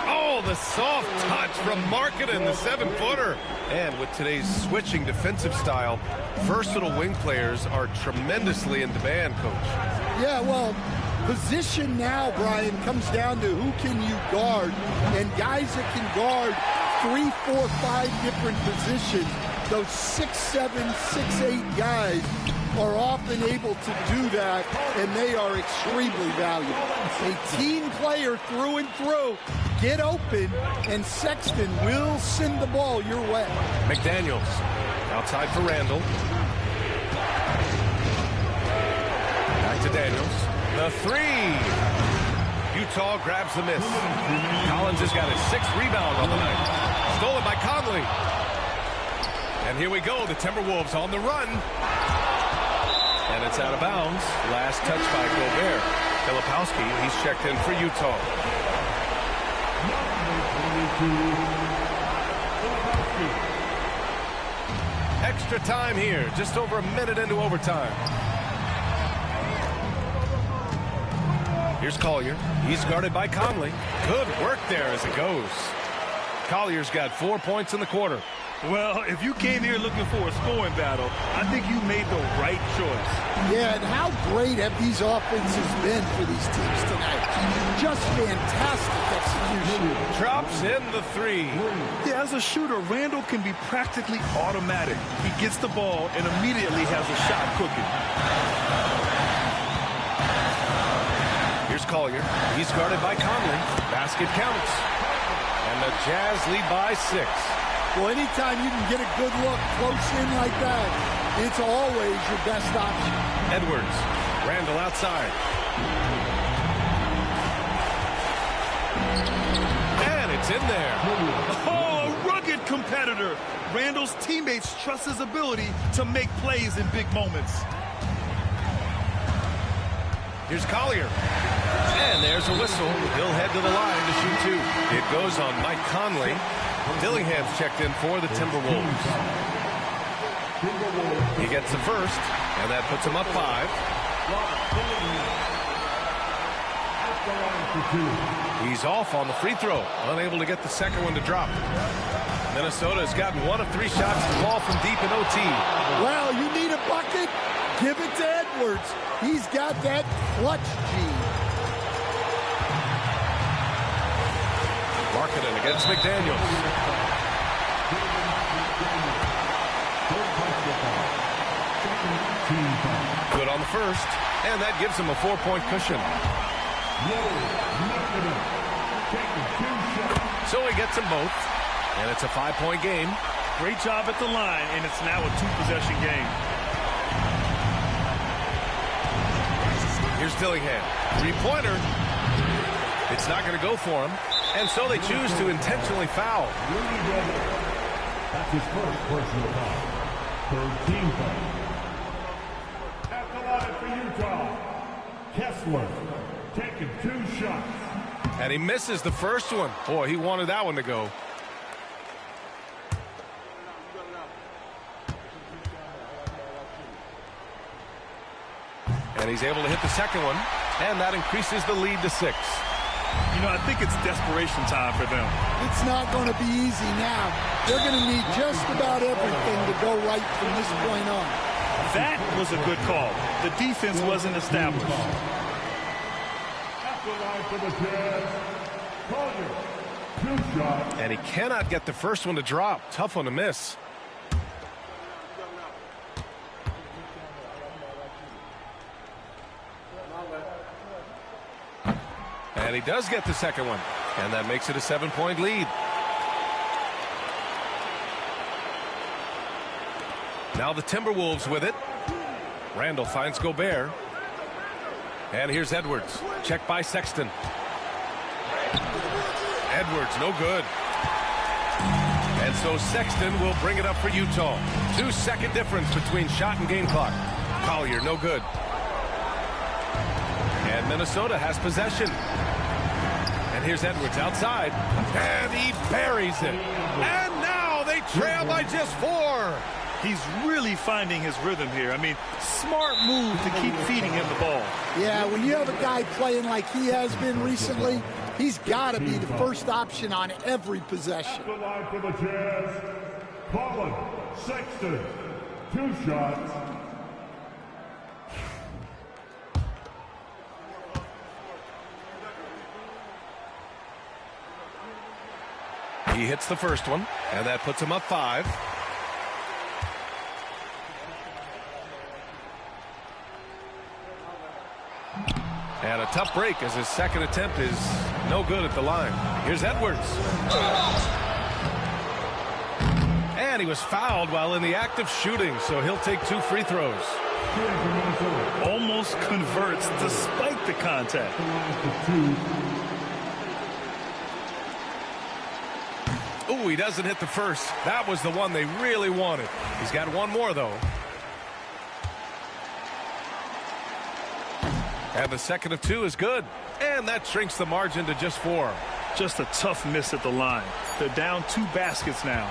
Speaker 2: Oh, the soft touch from Markkanen, the 7-footer. And with today's switching defensive style, versatile wing players are tremendously in demand, Coach.
Speaker 3: Yeah, well, position now, Brian, comes down to who can you guard. And guys that can guard 3, 4, 5 different positions, those 6'7", 6'8" guys are often able to do that, and they are extremely valuable. A team player through and through, get open, and Sexton will send the ball your way.
Speaker 2: McDaniels outside for Randle. Back to Daniels. The 3. Utah grabs the miss. Collins has got his 6th rebound on the night. Stolen by Conley. And here we go, the Timberwolves on the run. And it's out of bounds. Last touch by Gobert. Filipowski, he's checked in for Utah. Extra time here, just over a minute into overtime. Here's Collier. He's guarded by Conley. Good work there as it goes. Collier's got 4 points in the quarter.
Speaker 4: Well, if you came here looking for a scoring battle, I think you made the right choice.
Speaker 3: Yeah, and how great have these offenses been for these teams tonight? Just fantastic execution.
Speaker 2: Drops in the 3.
Speaker 4: Yeah, as a shooter, Randle can be practically automatic. He gets the ball and immediately has a shot cooking.
Speaker 2: Here's Collier. He's guarded by Conley. Basket counts. And the Jazz lead by 6.
Speaker 3: Well, anytime you can get a good look close in like that, it's always your best option.
Speaker 2: Edwards. Randle outside. And it's in there.
Speaker 4: Oh, a rugged competitor. Randle's teammates trust his ability to make plays in big moments.
Speaker 2: Here's Collier. And there's a whistle. He'll head to the line to shoot 2. It goes on Mike Conley. Dillingham's checked in for the Timberwolves. He gets the first, and that puts him up 5. He's off on the free throw, unable to get the second one to drop. Minnesota has gotten 1 of 3 shots to fall from deep in OT.
Speaker 3: Well, you need a bucket? Give it to Edwards. He's got that clutch gene.
Speaker 2: Markkanen against McDaniels. Good on the first, and that gives him a 4-point cushion. So he gets them both, and it's a 5-point game.
Speaker 4: Great job at the line, and it's now a 2-possession game.
Speaker 2: Here's Dillingham. 3-pointer. It's not going to go for him. And so they choose to intentionally foul.
Speaker 6: That's his first personal foul. 3rd team foul. At the line for Utah, Kessler taking 2 shots.
Speaker 2: And he misses the first one. Boy, he wanted that one to go. And he's able to hit the second one. And that increases the lead to 6.
Speaker 4: You know, I think it's desperation time for them.
Speaker 3: It's not going to be easy now. They're going to need just about everything to go right from this point on.
Speaker 4: That was a good call. The defense wasn't established.
Speaker 2: And he cannot get the first one to drop. Tough one to miss. And he does get the second one. And that makes it a 7-point lead. Now the Timberwolves with it. Randle finds Gobert. And here's Edwards. Checked by Sexton. Edwards, no good. And so Sexton will bring it up for Utah. 2-second difference between shot and game clock. Collier, no good. And Minnesota has possession. And here's Edwards outside. And he buries it. And now they Trail by just 4.
Speaker 4: He's really finding his rhythm here. I mean, smart move to keep feeding him the ball.
Speaker 3: Yeah, when you have a guy playing like he has been recently, he's got to be the first option on every possession.
Speaker 6: The line for the Jazz, Colin Sexton. 2 shots.
Speaker 2: He hits the first one, and that puts him up 5. And a tough break as his second attempt is no good at the line. Here's Edwards. And he was fouled while in the act of shooting, so he'll take 2 free throws.
Speaker 4: Almost converts despite the contact.
Speaker 2: Ooh, he doesn't hit the first. That was the one they really wanted. He's got one more, though. And the second of 2 is good. And that shrinks the margin to just 4.
Speaker 4: Just a tough miss at the line. They're down 2 baskets now.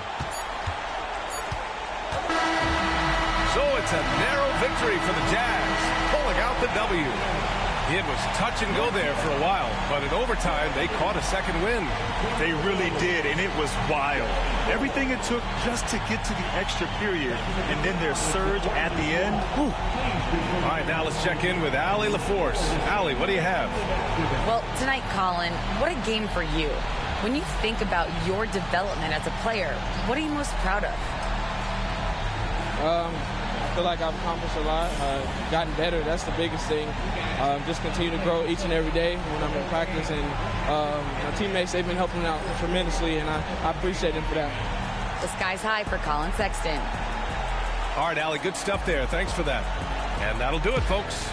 Speaker 2: So it's a narrow victory for the Jazz, pulling out the W. It was touch and go there for a while, but in overtime, they caught a second win.
Speaker 4: They really did, and it was wild. Everything it took just to get to the extra period, and then their surge at the end. Whew.
Speaker 2: All right, now let's check in with Allie LaForce. Allie, what do you have?
Speaker 5: Well, tonight, Colin, what a game for you. When you think about your development as a player, what are you most proud of?
Speaker 10: I feel like I've accomplished a lot, gotten better. That's the biggest thing. Just continue to grow each and every day when I'm in practice. And my teammates, they've been helping out tremendously, and I appreciate them for that.
Speaker 5: The sky's high for Colin Sexton.
Speaker 2: All right, Allie, good stuff there. Thanks for that. And that'll do it, folks.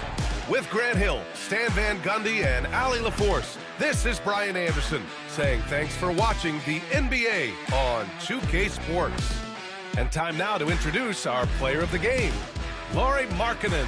Speaker 2: With Grant Hill, Stan Van Gundy, and Allie LaForce, this is Brian Anderson saying thanks for watching the NBA on 2K Sports. And time now to introduce our player of the game, Lauri Markkanen.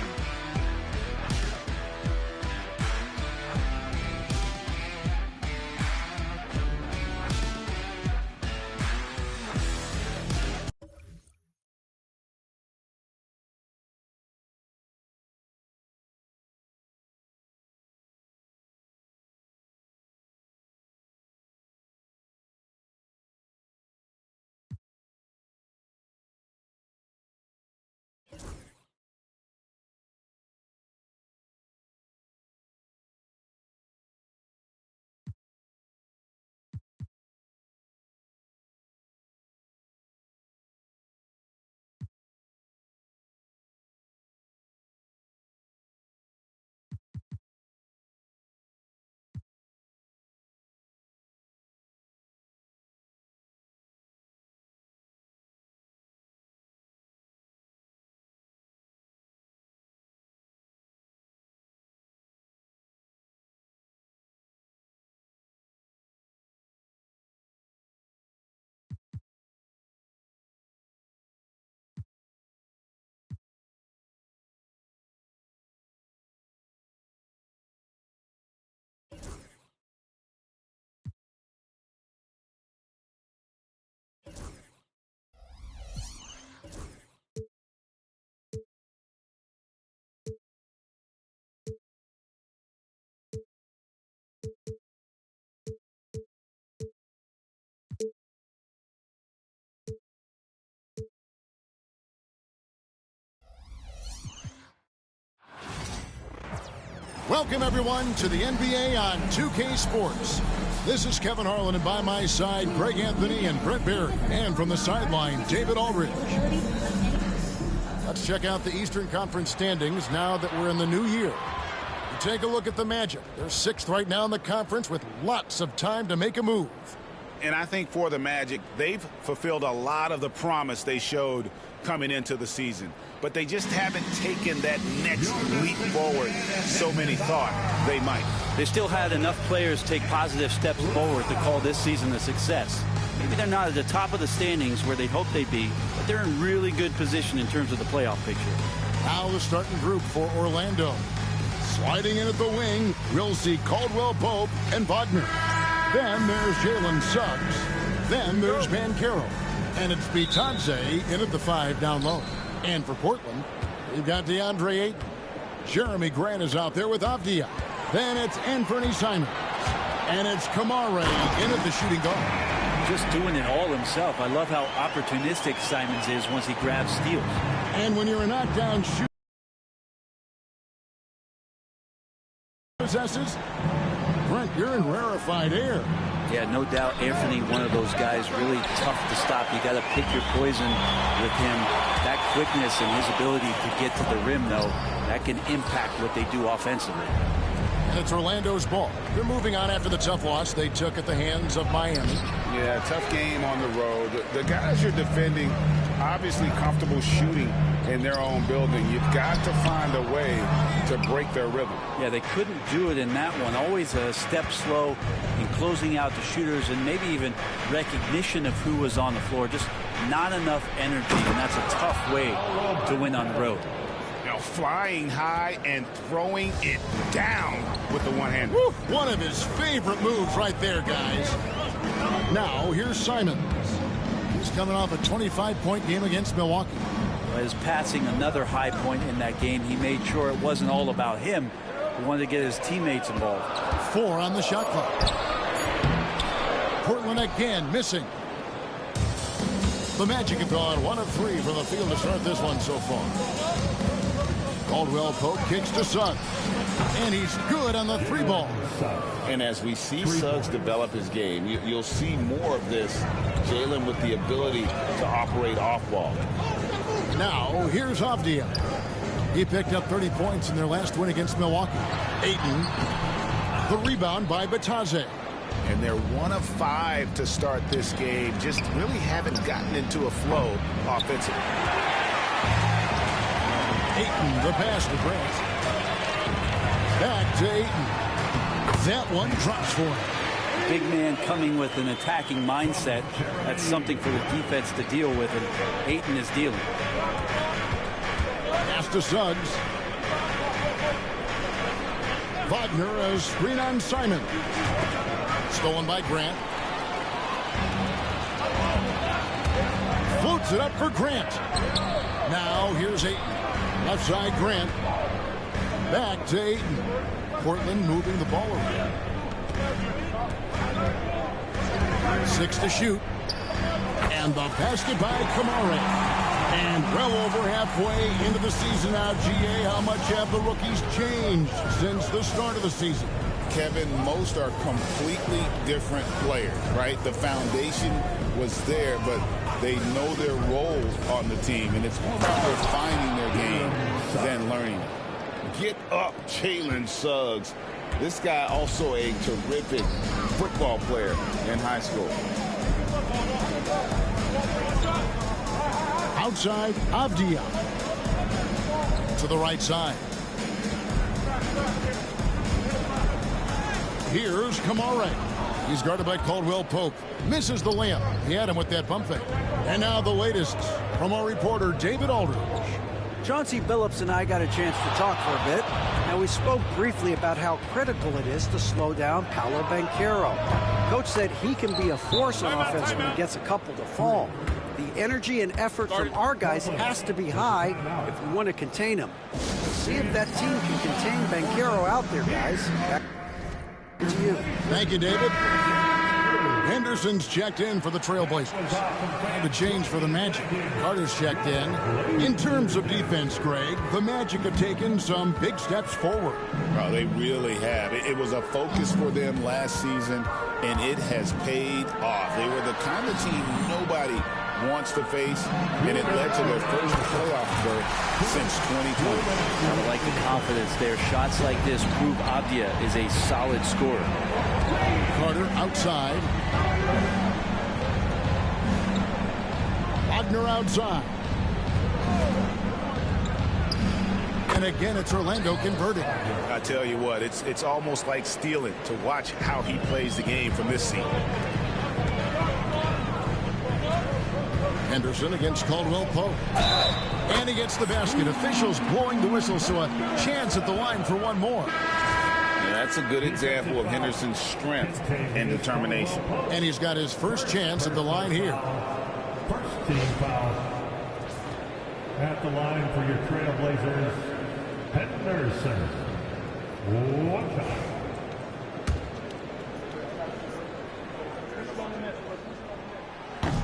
Speaker 11: Welcome, everyone, to the NBA on 2K Sports. This is Kevin Harlan, and by my side, Greg Anthony and Brett Barry. And from the sideline, David Aldridge. Let's check out the Eastern Conference standings now that we're in the new year. You take a look at the Magic. They're 6th right now in the conference with lots of time to make a move.
Speaker 12: And I think for the Magic, they've fulfilled a lot of the promise they showed coming into the season. But they just haven't taken that next leap forward so many thought they might.
Speaker 13: They still had enough players take positive steps forward to call this season a success. Maybe they're not at the top of the standings where they hoped they'd be, but they're in really good position in terms of the playoff picture.
Speaker 11: Now the starting group for Orlando. Sliding in at the wing, we'll see Caldwell Pope and Wagner. Then there's Jalen Suggs. Then there's Banchero. And it's Bitanze in at the 5 down low. And for Portland, we've got DeAndre Ayton. Jeremy Grant is out there with Avdia. Then it's Anthony Simons. And it's Kamare in at the shooting guard.
Speaker 13: Just doing it all himself. I love how opportunistic Simons is once he grabs steals.
Speaker 11: And when you're a knockdown shooter possesses, Brent, you're in rarefied air.
Speaker 13: Yeah, no doubt Anthony, one of those guys, really tough to stop. You got to pick your poison with him. That quickness and his ability to get to the rim, though, that can impact what they do offensively.
Speaker 11: And it's Orlando's ball. They're moving on after the tough loss they took at the hands of Miami.
Speaker 12: Yeah, tough game on the road. The guys you're defending, obviously comfortable shooting in their own building. You've got to find a way to break their rhythm.
Speaker 13: Yeah, they couldn't do it in that one. Always a step slow in closing out the shooters and maybe even recognition of who was on the floor. Just not enough energy, and that's a tough way to win on the road.
Speaker 12: Now flying high and throwing it down with the one hand.
Speaker 11: Woo! One of his favorite moves right there, guys. Now here's Simons. He's coming off a 25-point game against Milwaukee.
Speaker 13: His passing, another high point in that game. He made sure it wasn't all about him. He wanted to get his teammates involved.
Speaker 11: 4 on the shot clock. Portland again missing. The Magic have gone 1 of 3 from the field to start this one so far. Caldwell Pope kicks to Suggs. And he's good on the 3 ball.
Speaker 14: And as we see Suggs develop his game, you'll see more of this. Jalen with the ability to operate off ball.
Speaker 11: Now, here's Avdia. He picked up 30 points in their last win against Milwaukee. Ayton, the rebound by Bitanze.
Speaker 12: And they're 1 of 5 to start this game. Just really haven't gotten into a flow offensively.
Speaker 11: Ayton, the pass to Grant. Back to Ayton. That one drops for him.
Speaker 13: Big man coming with an attacking mindset. That's something for the defense to deal with, and Ayton is dealing.
Speaker 11: Pass to Suggs. Wagner, a screen on Simon. Stolen by Grant. Floats it up for Grant. Now here's Ayton. Left side Grant. Back to Ayton. Portland moving the ball around. 6 to shoot. And the basket by Kamare. And well over halfway into the season now, GA, how much have the rookies changed since the start of the season?
Speaker 12: Kevin, most are completely different players, right? The foundation was there, but they know their role on the team, and it's more about refining their game than learning. Get up, Jalen Suggs. This guy also a terrific football player in high school.
Speaker 11: Outside, Avdia. To the right side. Here's Kamare. He's guarded by Caldwell Pope. Misses the layup. He had him with that bump fake. And now the latest from our reporter, David Aldridge.
Speaker 15: Chauncey Billups and I got a chance to talk for a bit. Now, we spoke briefly about how critical it is to slow down Paolo Banchero. Coach said he can be a force on offense when he gets a couple to fall. The energy and effort from our guys has to be high if we want to contain him. See if that team can contain Banchero out there, guys. Back to you.
Speaker 11: Thank you, David. Henderson's checked in for the Trailblazers. And a change for the Magic. Carter's checked in. In terms of defense, Greg, the Magic have taken some big steps forward.
Speaker 12: Oh, they really have. It was a focus for them last season, and it has paid off. They were the kind of team nobody wants to face, and it led to their first playoff berth since 2020.
Speaker 13: I like the confidence there. Shots like this prove Avdia is a solid scorer.
Speaker 11: Carter outside. Wagner outside. And again, it's Orlando converting.
Speaker 12: I tell you what, it's almost like stealing to watch how he plays the game from this seat.
Speaker 11: Henderson against Caldwell Pope. And he gets the basket. Officials blowing the whistle, so a chance at the line for one more.
Speaker 12: Yeah, that's a good example of Henderson's strength and determination.
Speaker 11: And he's got his first chance at the line here.
Speaker 6: Team foul. At the line for your Trailblazers, Henderson. 1 shot.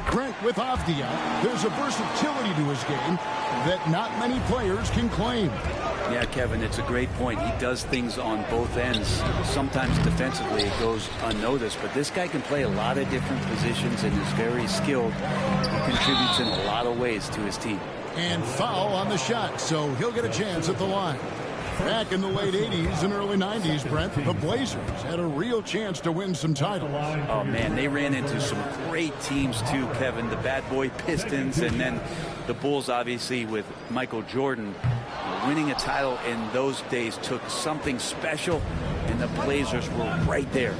Speaker 11: Grant, with Avdia, there's a versatility to his game that not many players can claim.
Speaker 13: Yeah, Kevin, it's a great point. He does things on both ends. Sometimes defensively it goes unnoticed, but this guy can play a lot of different positions and is very skilled. He contributes in a lot of ways to his team.
Speaker 11: And foul on the shot, so he'll get a chance at the line. Back in the late 80s and early 90s, Brent, the Blazers had a real chance to win some titles.
Speaker 13: Oh, man, they ran into some great teams, too, Kevin. The bad boy Pistons and then the Bulls, obviously, with Michael Jordan. Winning a title in those days took something special, and the Blazers were right there.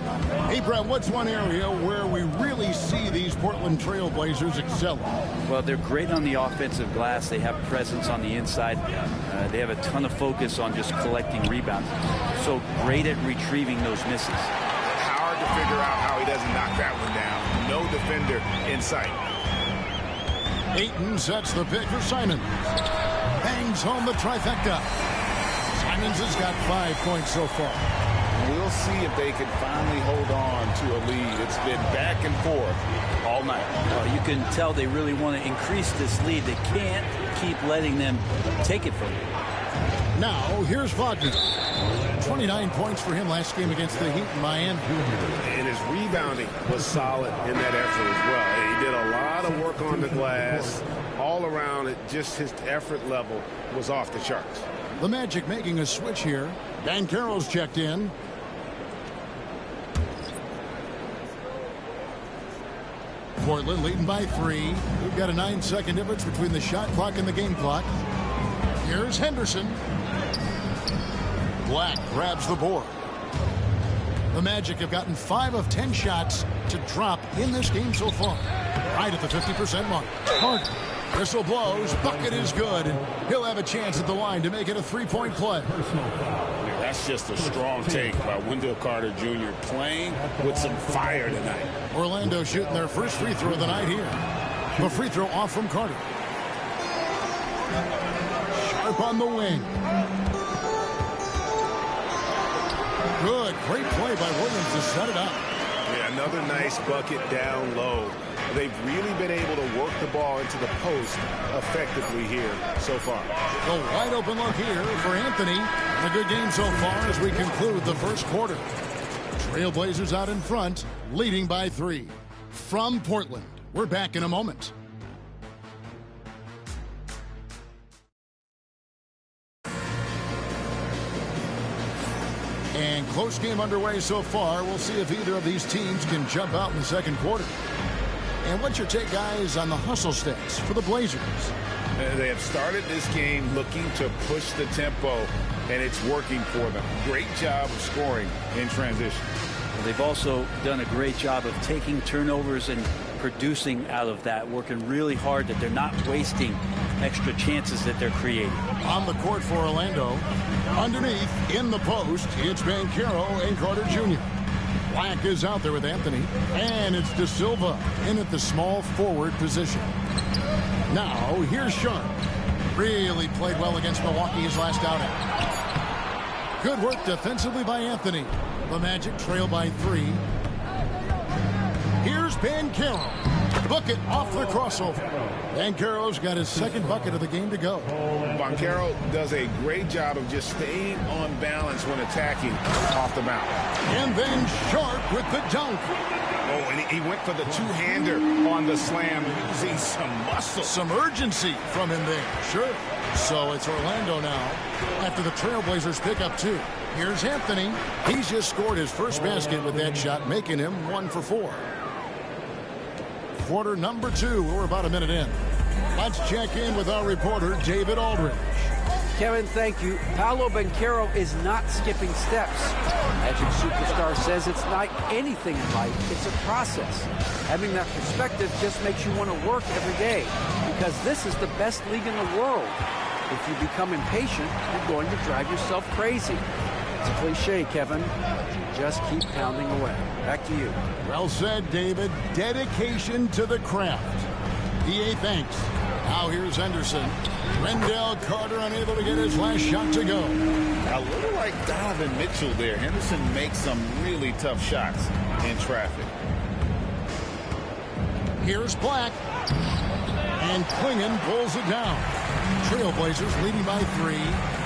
Speaker 11: Hey, Brent, what's one area where we really see these Portland Trail Blazers excel?
Speaker 13: Well, they're great on the offensive glass. They have presence on the inside. They have a ton of focus on just collecting rebounds. So great at retrieving those misses.
Speaker 12: Hard to figure out how he doesn't knock that one down. No defender in sight.
Speaker 11: Ayton sets the pick for Simons. Bangs home the trifecta. Simons has got 5 points so far.
Speaker 14: We'll see if they can finally hold on to a lead. It's been back and forth all night.
Speaker 13: You can tell they really want to increase this lead. They can't keep letting them take it from them.
Speaker 11: Now, here's Wagner. 29 points for him last game against the Heat in Miami.
Speaker 1: And his rebounding was solid in that effort as well. He did a lot of work on the glass. All around it, just his effort level was off the charts.
Speaker 11: The Magic making a switch here. Banchero's checked in. Portland leading by 3. We've got a 9-second difference between the shot clock and the game clock. Here's Henderson. Black grabs the board. The Magic have gotten 5 of 10 shots to drop in this game so far. Right at the 50% mark. Carter. Whistle blows. Bucket is good. He'll have a chance at the line to make it a 3-point play.
Speaker 14: That's just a strong take by Wendell Carter Jr. playing with some fire tonight.
Speaker 11: Orlando shooting their first free throw of the night here. The free throw off from Carter. Sharp on the wing. Good. Great play by Williams to set it up.
Speaker 1: Yeah, another nice bucket down low. They've really been able to work the ball into the post effectively here so far.
Speaker 11: The wide open look here for Anthony. A good game so far as we conclude the first quarter. Trailblazers out in front, leading by 3. From Portland, we're back in a moment. And close game underway so far. We'll see if either of these teams can jump out in the second quarter. And what's your take, guys, on the hustle stats for the Blazers?
Speaker 12: They have started this game looking to push the tempo, and it's working for them. Great job of scoring in transition.
Speaker 13: They've also done a great job of taking turnovers and producing out of that, working really hard that they're not wasting extra chances that they're creating.
Speaker 11: On the court for Orlando, underneath, in the post, it's Banchero and Carter Jr. Black is out there with Anthony, and it's De Silva in at the small forward position. Now, here's Sharp. Really played well against Milwaukee his last outing. Good work defensively by Anthony. The Magic trail by 3. Here's Banchero. Bucket off the crossover. Banchero's got his second bucket of the game to go.
Speaker 12: Banchero does a great job of just staying on balance when attacking off the mound.
Speaker 11: And then Sharp with the dunk.
Speaker 12: Oh, and he went for the two-hander on the slam, using some muscle.
Speaker 11: Some urgency from him there. Sure. So it's Orlando now after the Trailblazers pick up 2. Here's Anthony. He's just scored his first basket with that shot, making him 1 for 4. Quarter number 2. We're about a minute in. Let's check in with our reporter, David Aldridge.
Speaker 15: Kevin, thank you. Paolo Banchero is not skipping steps. Magic superstar says it's not anything in life, it's a process. Having that perspective just makes you want to work every day because this is the best league in the world. If you become impatient, you're going to drive yourself crazy. It's a cliche, Kevin. You just keep pounding away. Back to you.
Speaker 11: Well said, David. Dedication to the craft. PA thanks. Now here's Henderson. Wendell Carter unable to get his last shot to go.
Speaker 14: A little like Donovan Mitchell there. Henderson makes some really tough shots in traffic.
Speaker 11: Here's Black. And Klingon pulls it down. Trailblazers leading by 3.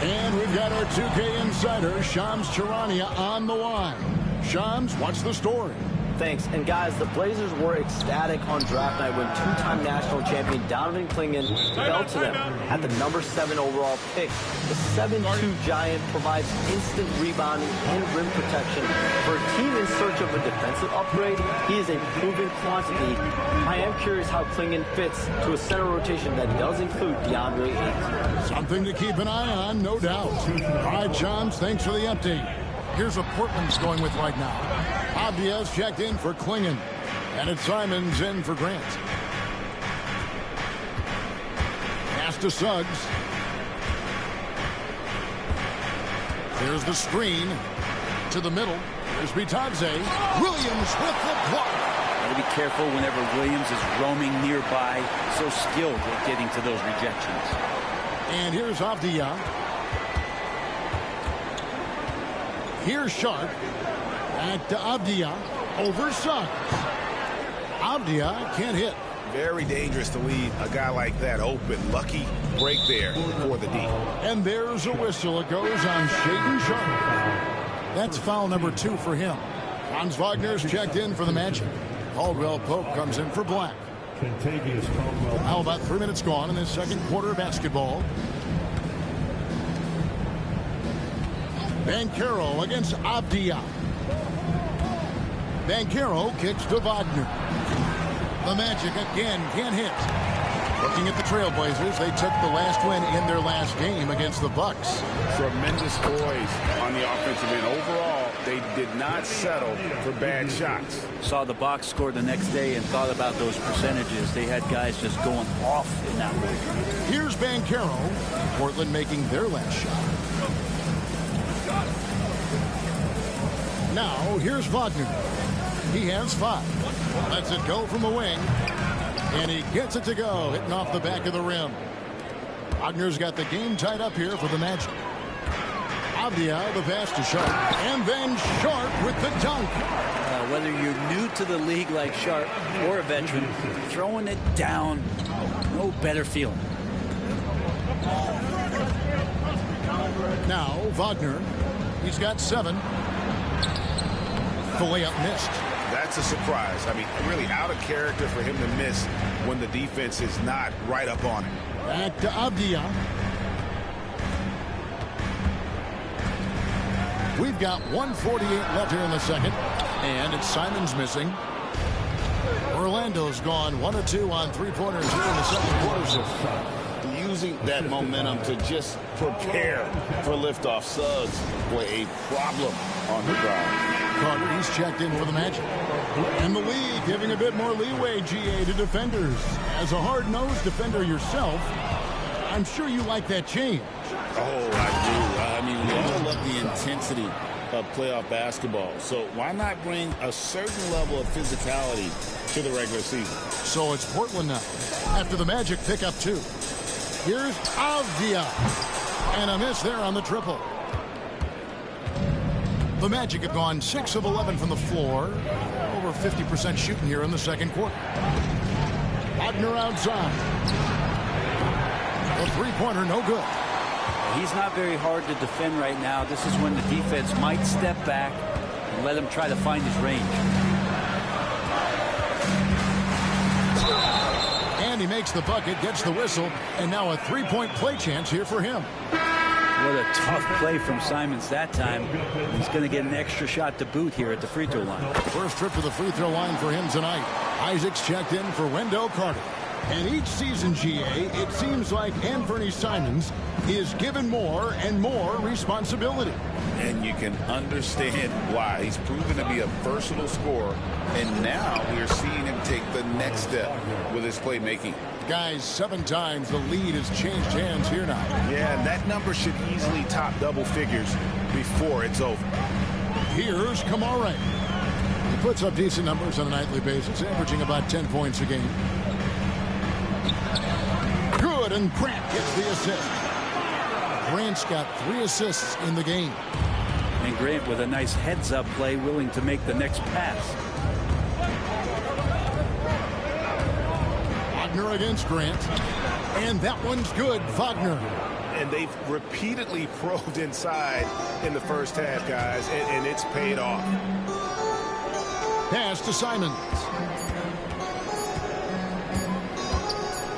Speaker 11: And we've got our 2K insider, Shams Charania, on the line. Shams, what's the story?
Speaker 16: Thanks. And guys, the Blazers were ecstatic on draft night when two-time national champion Donovan Klingon fell to them at the number 7 overall pick. The 7'2" giant provides instant rebounding and rim protection. For a team in search of a defensive upgrade, he is a proven quantity. I am curious how Klingon fits to a center rotation that does include DeAndre Ayton.
Speaker 11: Something to keep an eye on, no doubt. All right, Shams, thanks for the update. Here's what Portland's going with right now. Abdia's checked in for Klingon. And it's Simons in for Grant. Pass to Suggs. Here's the screen. To the middle. Here's Bitadze. Williams with the block.
Speaker 13: Got to be careful whenever Williams is roaming nearby. So skilled at getting to those rejections.
Speaker 11: And here's Avdia. Here's Sharp. Back to Avdia. Over Suggs. Avdia can't hit.
Speaker 12: Very dangerous to leave a guy like that open. Lucky break there for the D.
Speaker 11: And there's a whistle. It goes on Shaden Sharp. That's foul number 2 for him. Franz Wagner's checked in for the Magic. Caldwell Pope comes in for Black. How about 3 minutes gone in this second quarter of basketball. Banchero against Avdia. Banchero kicks to Wagner. The Magic again can't hit. Looking at the Trailblazers, they took the last win in their last game against the Bucks.
Speaker 12: Tremendous poise on the offensive end. Overall, they did not settle for bad shots.
Speaker 13: Saw the box score the next day and thought about those percentages. They had guys just going off in that one.
Speaker 11: Here's Banchero. Portland making their last shot. Now, here's Wagner. He has 5. Lets it go from the wing. And he gets it to go, hitting off the back of the rim. Wagner's got the game tied up here for the Magic. Avdia, the pass to Sharp. And then Sharp with the dunk.
Speaker 13: Whether you're new to the league like Sharp or a veteran, throwing it down, no better feeling.
Speaker 11: Now, Wagner. He's got 7. The layup missed.
Speaker 12: That's a surprise. I mean, really out of character for him to miss when the defense is not right up on him.
Speaker 11: Back to Avdia. We've got 1:48 left here in the second. And it's Simons missing. Orlando's gone 1 of 2 on 3-pointers here in the second quarter.
Speaker 14: Using that momentum to just prepare for liftoff. Suggs, boy, a problem on the ground.
Speaker 11: Carter, he's checked in for the Magic. And the league giving a bit more leeway, GA, to defenders. As a hard-nosed defender yourself, I'm sure you like that change.
Speaker 14: Oh, I do. I mean, we all love the intensity of playoff basketball. So why not bring a certain level of physicality to the regular season?
Speaker 11: So it's Portland now. After the Magic pick up 2. Here's Avdia. And a miss there on the triple. The Magic have gone 6 of 11 from the floor. Over 50% shooting here in the second quarter. Wagner outside. The three-pointer, no good.
Speaker 13: He's not very hard to defend right now. This is when the defense might step back and let him try to find his range.
Speaker 11: And he makes the bucket, gets the whistle, and now a three-point play chance here for him.
Speaker 13: What a tough play from Simons that time. He's going to get an extra shot to boot here at the free throw line.
Speaker 11: First trip to the free throw line for him tonight. Isaac's checked in for Wendell Carter. And each season, GA, it seems like Anthony Simons is given more and more responsibility.
Speaker 14: And you can understand why. He's proven to be a versatile scorer. And now we are seeing him take the next step with his playmaking.
Speaker 11: Guys, 7 times the lead has changed hands here now.
Speaker 12: Yeah, and that number should easily top double figures before it's over.
Speaker 11: Here's Kamara. He puts up decent numbers on a nightly basis, averaging about 10 points a game. Good, and Grant gets the assist. Grant's got 3 assists in the game.
Speaker 13: And Grant with a nice heads-up play, willing to make the next pass.
Speaker 11: Wagner against Grant. And that one's good, Wagner.
Speaker 1: And they've repeatedly probed inside in the first half, guys, and it's paid off.
Speaker 11: Pass to Simons.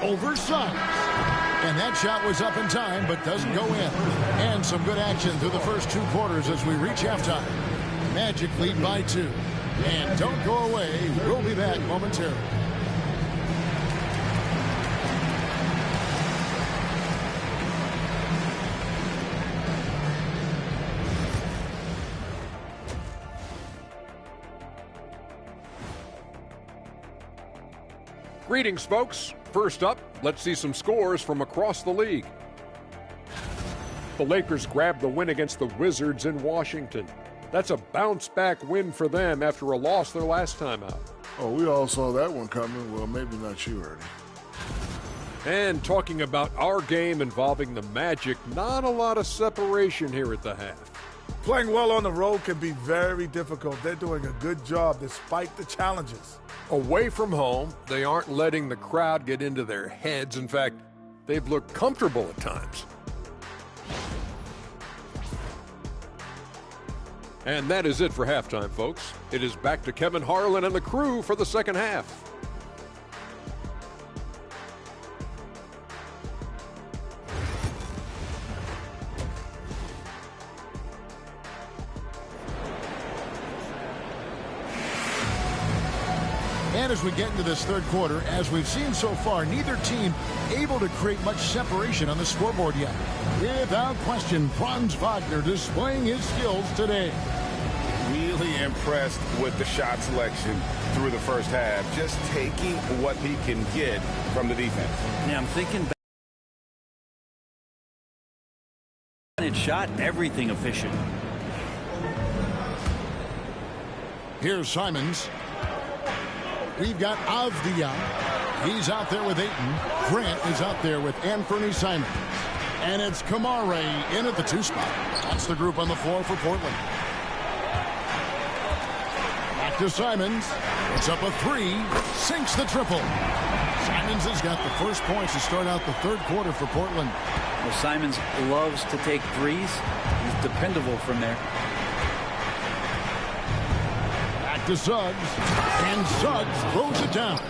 Speaker 11: Over Suggs. And that shot was up in time, but doesn't go in. And some good action through the first 2 quarters as we reach halftime. Magic lead by 2. And don't go away. We'll be back momentarily.
Speaker 8: Greetings, folks. First up, let's see some scores from across the league. The Lakers grabbed the win against the Wizards in Washington. That's a bounce-back win for them after a loss their last time out.
Speaker 17: Oh, we all saw that one coming. Well, maybe not you, Ernie.
Speaker 8: And talking about our game involving the Magic, not a lot of separation here at the half.
Speaker 9: Playing well on the road can be very difficult. They're doing a good job despite the challenges.
Speaker 8: Away from home, they aren't letting the crowd get into their heads. In fact, they've looked comfortable at times. And that is it for halftime, folks. It is back to Kevin Harlan and the crew for the second half.
Speaker 11: And as we get into this third quarter, as we've seen so far, neither team able to create much separation on the scoreboard yet. Without question, Franz Wagner displaying his skills today.
Speaker 12: Really impressed with the shot selection through the first half, just taking what he can get from the defense.
Speaker 13: Yeah, I'm thinking back. It shot everything efficient.
Speaker 11: Here's Simons. We've got Avdia. He's out there with Ayton. Grant is out there with Anthony Simons. And it's Kamare in at the 2 spot. That's the group on the floor for Portland. Back to Simons. It's up a 3. Sinks the triple. Simons has got the first points to start out the third quarter for Portland.
Speaker 13: Well, Simons loves to take threes. He's dependable from there.
Speaker 11: To Suggs, and Suggs throws it down.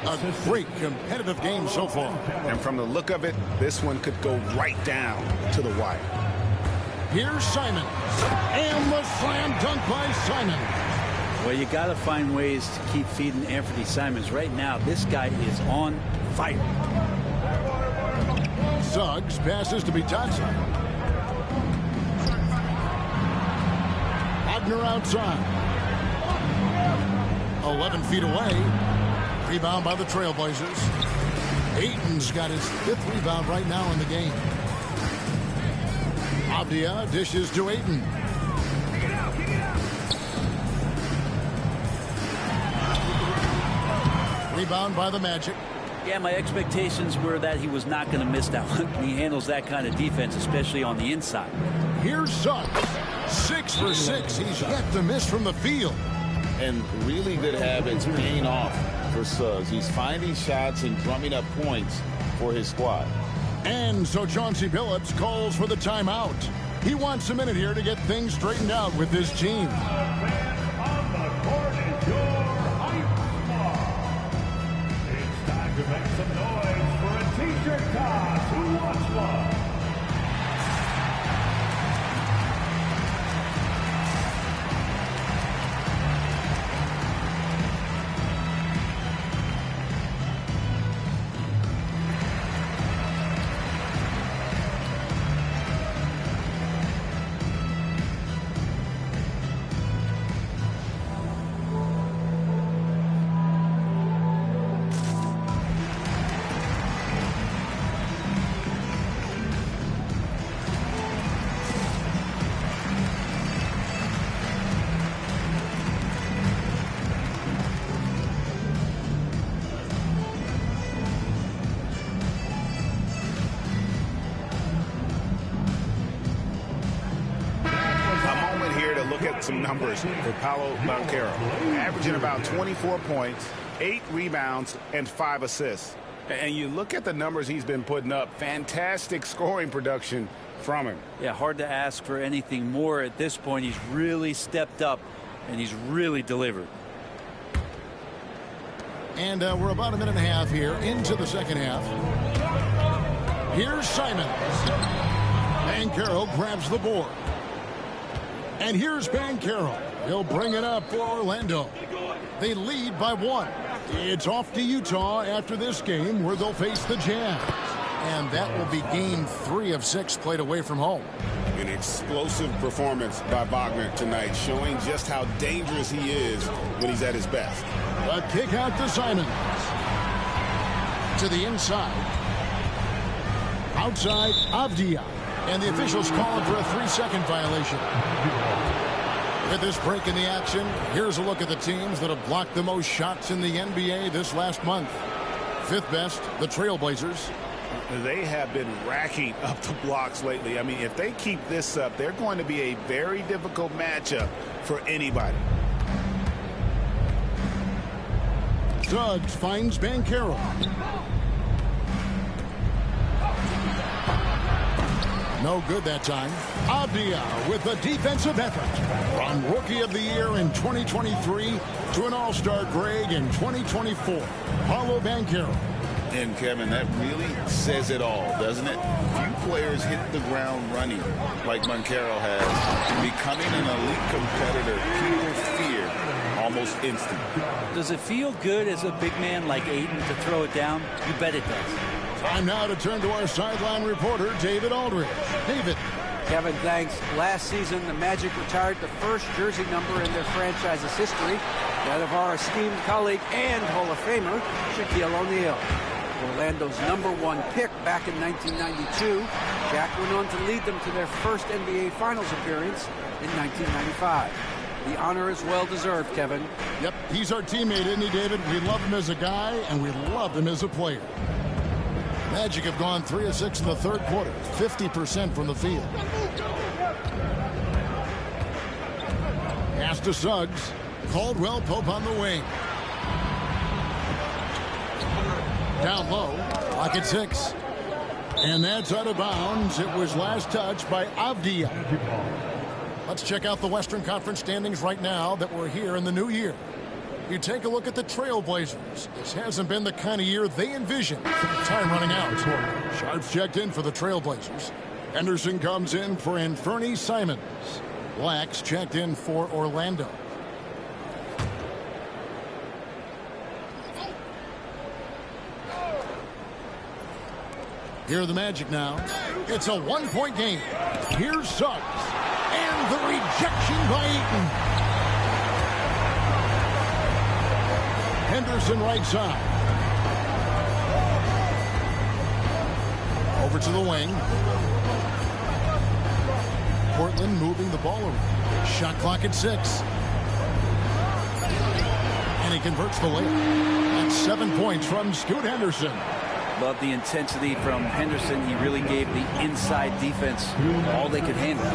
Speaker 11: A great competitive game so far.
Speaker 12: And from the look of it, this one could go right down to the wire.
Speaker 11: Here's Simons, and the slam dunk by Simons.
Speaker 13: Well, you got to find ways to keep feeding Anthony Simons. Right now, this guy is on fire.
Speaker 11: Suggs passes to Bitadze. Wagner outside. 11 feet away. Rebound by the Trailblazers. Ayton's got his 5th rebound right now in the game. Avdia dishes to Ayton. Rebound by the Magic.
Speaker 13: Yeah, my expectations were that he was not going to miss that one. He handles that kind of defense, especially on the inside.
Speaker 11: Here's Suggs. 6 for 6. He's yet to miss from the field.
Speaker 14: And really good habits paying off for Suggs. He's finding shots and drumming up points for his squad.
Speaker 11: And so Chauncey Billups calls for the timeout. He wants a minute here to get things straightened out with his team.
Speaker 6: On the court is your hype squad. It's time to make some noise for a t-shirt toss. Who wants one?
Speaker 12: at some numbers for Paolo Banchero. Averaging about 24 points, 8 rebounds, and 5 assists. And you look at the numbers he's been putting up, fantastic scoring production from him.
Speaker 13: Yeah, hard to ask for anything more at this point. He's really stepped up, and he's really delivered.
Speaker 11: And we're about a minute and a half here into the second half. Here's Simons. Banchero grabs the board. And here's Banchero. He'll bring it up for Orlando. They lead by 1. It's off to Utah after this game where they'll face the Jazz. And that will be game 3 of 6 played away from home.
Speaker 12: An explosive performance by Wagner tonight, showing just how dangerous he is when he's at his best.
Speaker 11: A kick out to Simons. To the inside. Outside, Avdia. And the officials calling for a 3-second violation. With this break in the action, here's a look at the teams that have blocked the most shots in the NBA this last month. 5th best, the Trailblazers.
Speaker 12: They have been racking up the blocks lately. I mean, if they keep this up, they're going to be a very difficult matchup for anybody.
Speaker 11: Suggs finds Banchero. No good that time. Avdia with the defensive effort. From Rookie of the Year in 2023 to an All-Star Greg in 2024. Paolo Banchero.
Speaker 14: And, Kevin, that really says it all, doesn't it? Few players hit the ground running like Banchero has. Becoming an elite competitor, people fear almost instantly.
Speaker 13: Does it feel good as a big man like Ayton to throw it down? You bet it does.
Speaker 11: Time now to turn to our sideline reporter, David Aldridge. David.
Speaker 15: Kevin, thanks. Last season, the Magic retired the first jersey number in their franchise's history, that of our esteemed colleague and Hall of Famer, Shaquille O'Neal. Orlando's #1 pick back in 1992, Shaq went on to lead them to their first NBA Finals appearance in 1995. The honor is well-deserved, Kevin.
Speaker 11: Yep, he's our teammate, isn't he, David? We love him as a guy, and we love him as a player. Magic have gone 3 of 6 in the third quarter, 50% from the field. Pass to Suggs. Caldwell Pope on the wing. Down low, clock at 6. And that's out of bounds. It was last touched by Avdia. Let's check out the Western Conference standings right now that we're here in the new year. You take a look at the Trailblazers. This hasn't been the kind of year they envisioned. Time running out. Sharps checked in for the Trailblazers. Henderson comes in for Anfernee Simons. Blacks checked in for Orlando. Here are the Magic now. It's a one-point game. Here's Suggs. And the rejection by Eaton. Henderson right side. Over to the wing. Portland moving the ball around. Shot clock at 6. And he converts the layup. That's 7 points from Scoot Henderson.
Speaker 13: Love the intensity from Henderson. He really gave the inside defense all they could handle.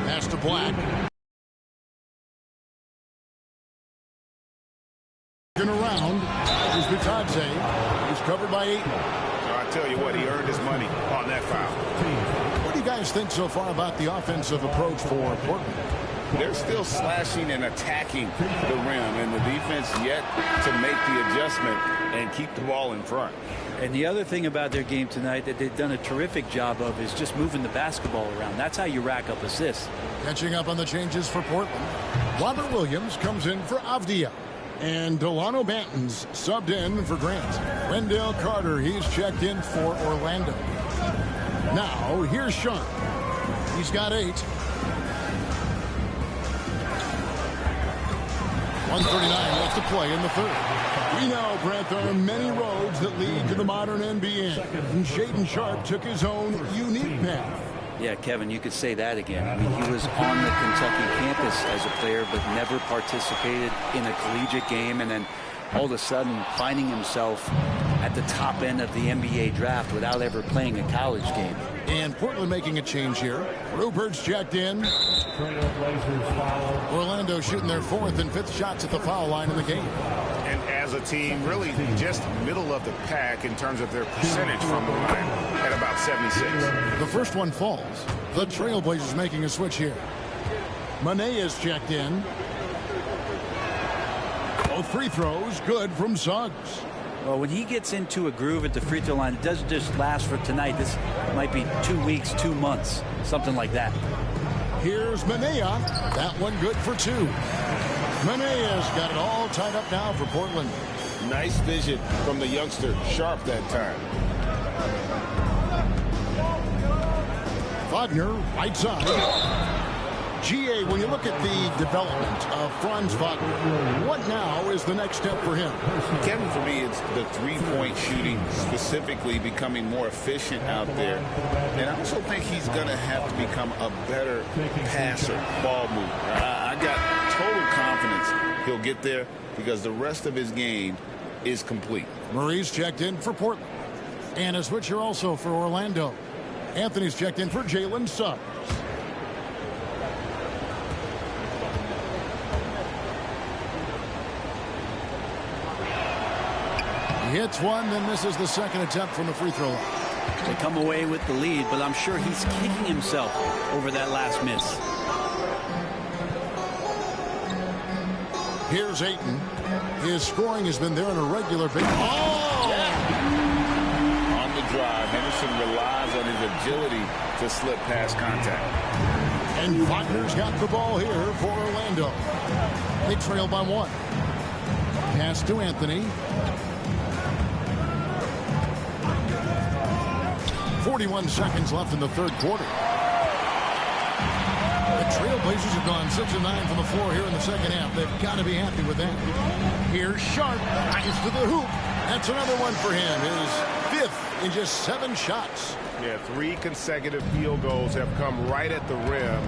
Speaker 11: Pass to Black. Around is Vitadze. He's covered by 8.
Speaker 12: I tell you what, he earned his money on that foul.
Speaker 11: What do you guys think so far about the offensive approach for Portland?
Speaker 14: They're still slashing and attacking the rim, and the defense yet to make the adjustment and keep the ball in front.
Speaker 13: And the other thing about their game tonight that they've done a terrific job of is just moving the basketball around. That's how you rack up assists.
Speaker 11: Catching up on the changes for Portland. Robert Williams comes in for Avdia. And Delano Banton's subbed in for Grant. Wendell Carter, he's checked in for Orlando. Now, here's Sean. He's got 8. 139 left to play in the third. We know, Brent, there are many roads that lead to the modern NBA. And Shaedon Sharpe took his own unique path.
Speaker 13: Yeah, Kevin, you could say that again. I mean, he was on the Kentucky campus as a player, but never participated in a collegiate game, and then all of a sudden finding himself at the top end of the NBA draft without ever playing a college game.
Speaker 11: And Portland making a change here. Rupert's checked in.
Speaker 6: Trailblazers foul.
Speaker 11: Orlando shooting their 4th and 5th shots at the foul line in the game.
Speaker 12: And as a team, really just middle of the pack in terms of their percentage from the line at about 76.
Speaker 11: The first one falls. The Trailblazers making a switch here. Manet is checked in. Both free throws good from Suggs.
Speaker 13: Well, when he gets into a groove at the free throw line, it doesn't just last for tonight. This might be 2 weeks, 2 months, something like that.
Speaker 11: Here's Manea. That one good for 2. Manea's got it all tied up now for Portland.
Speaker 12: Nice vision from the youngster. Sharp that time.
Speaker 11: Wagner, right side. GA, when you look at the development of Franz Wagner, what now is the next step for him?
Speaker 14: Kevin, for me, it's the three-point shooting, specifically becoming more efficient out there. And I also think he's going to have to become a better passer, ball mover. I got total confidence he'll get there because the rest of his game is complete.
Speaker 11: Murray's checked in for Portland. And a switcher also for Orlando. Anthony's checked in for Jalen Suggs. Hits one, then misses the second attempt from the free throw line.
Speaker 13: They come away with the lead, but I'm sure he's kicking himself over that last miss.
Speaker 11: Here's Ayton. His scoring has been there on a regular basis. Oh!
Speaker 14: Yeah. On the drive, Henderson relies on his agility to slip past contact.
Speaker 11: And Wagner's got the ball here for Orlando. They trail by 1. Pass to Anthony. 41 seconds left in the third quarter. The Trailblazers have gone 6 of 9 from the floor here in the second half. They've got to be happy with that. Here's Sharp. Nice to the hoop. That's another one for him. His 5th in just 7 shots.
Speaker 1: Yeah, 3 consecutive field goals have come right at the rim.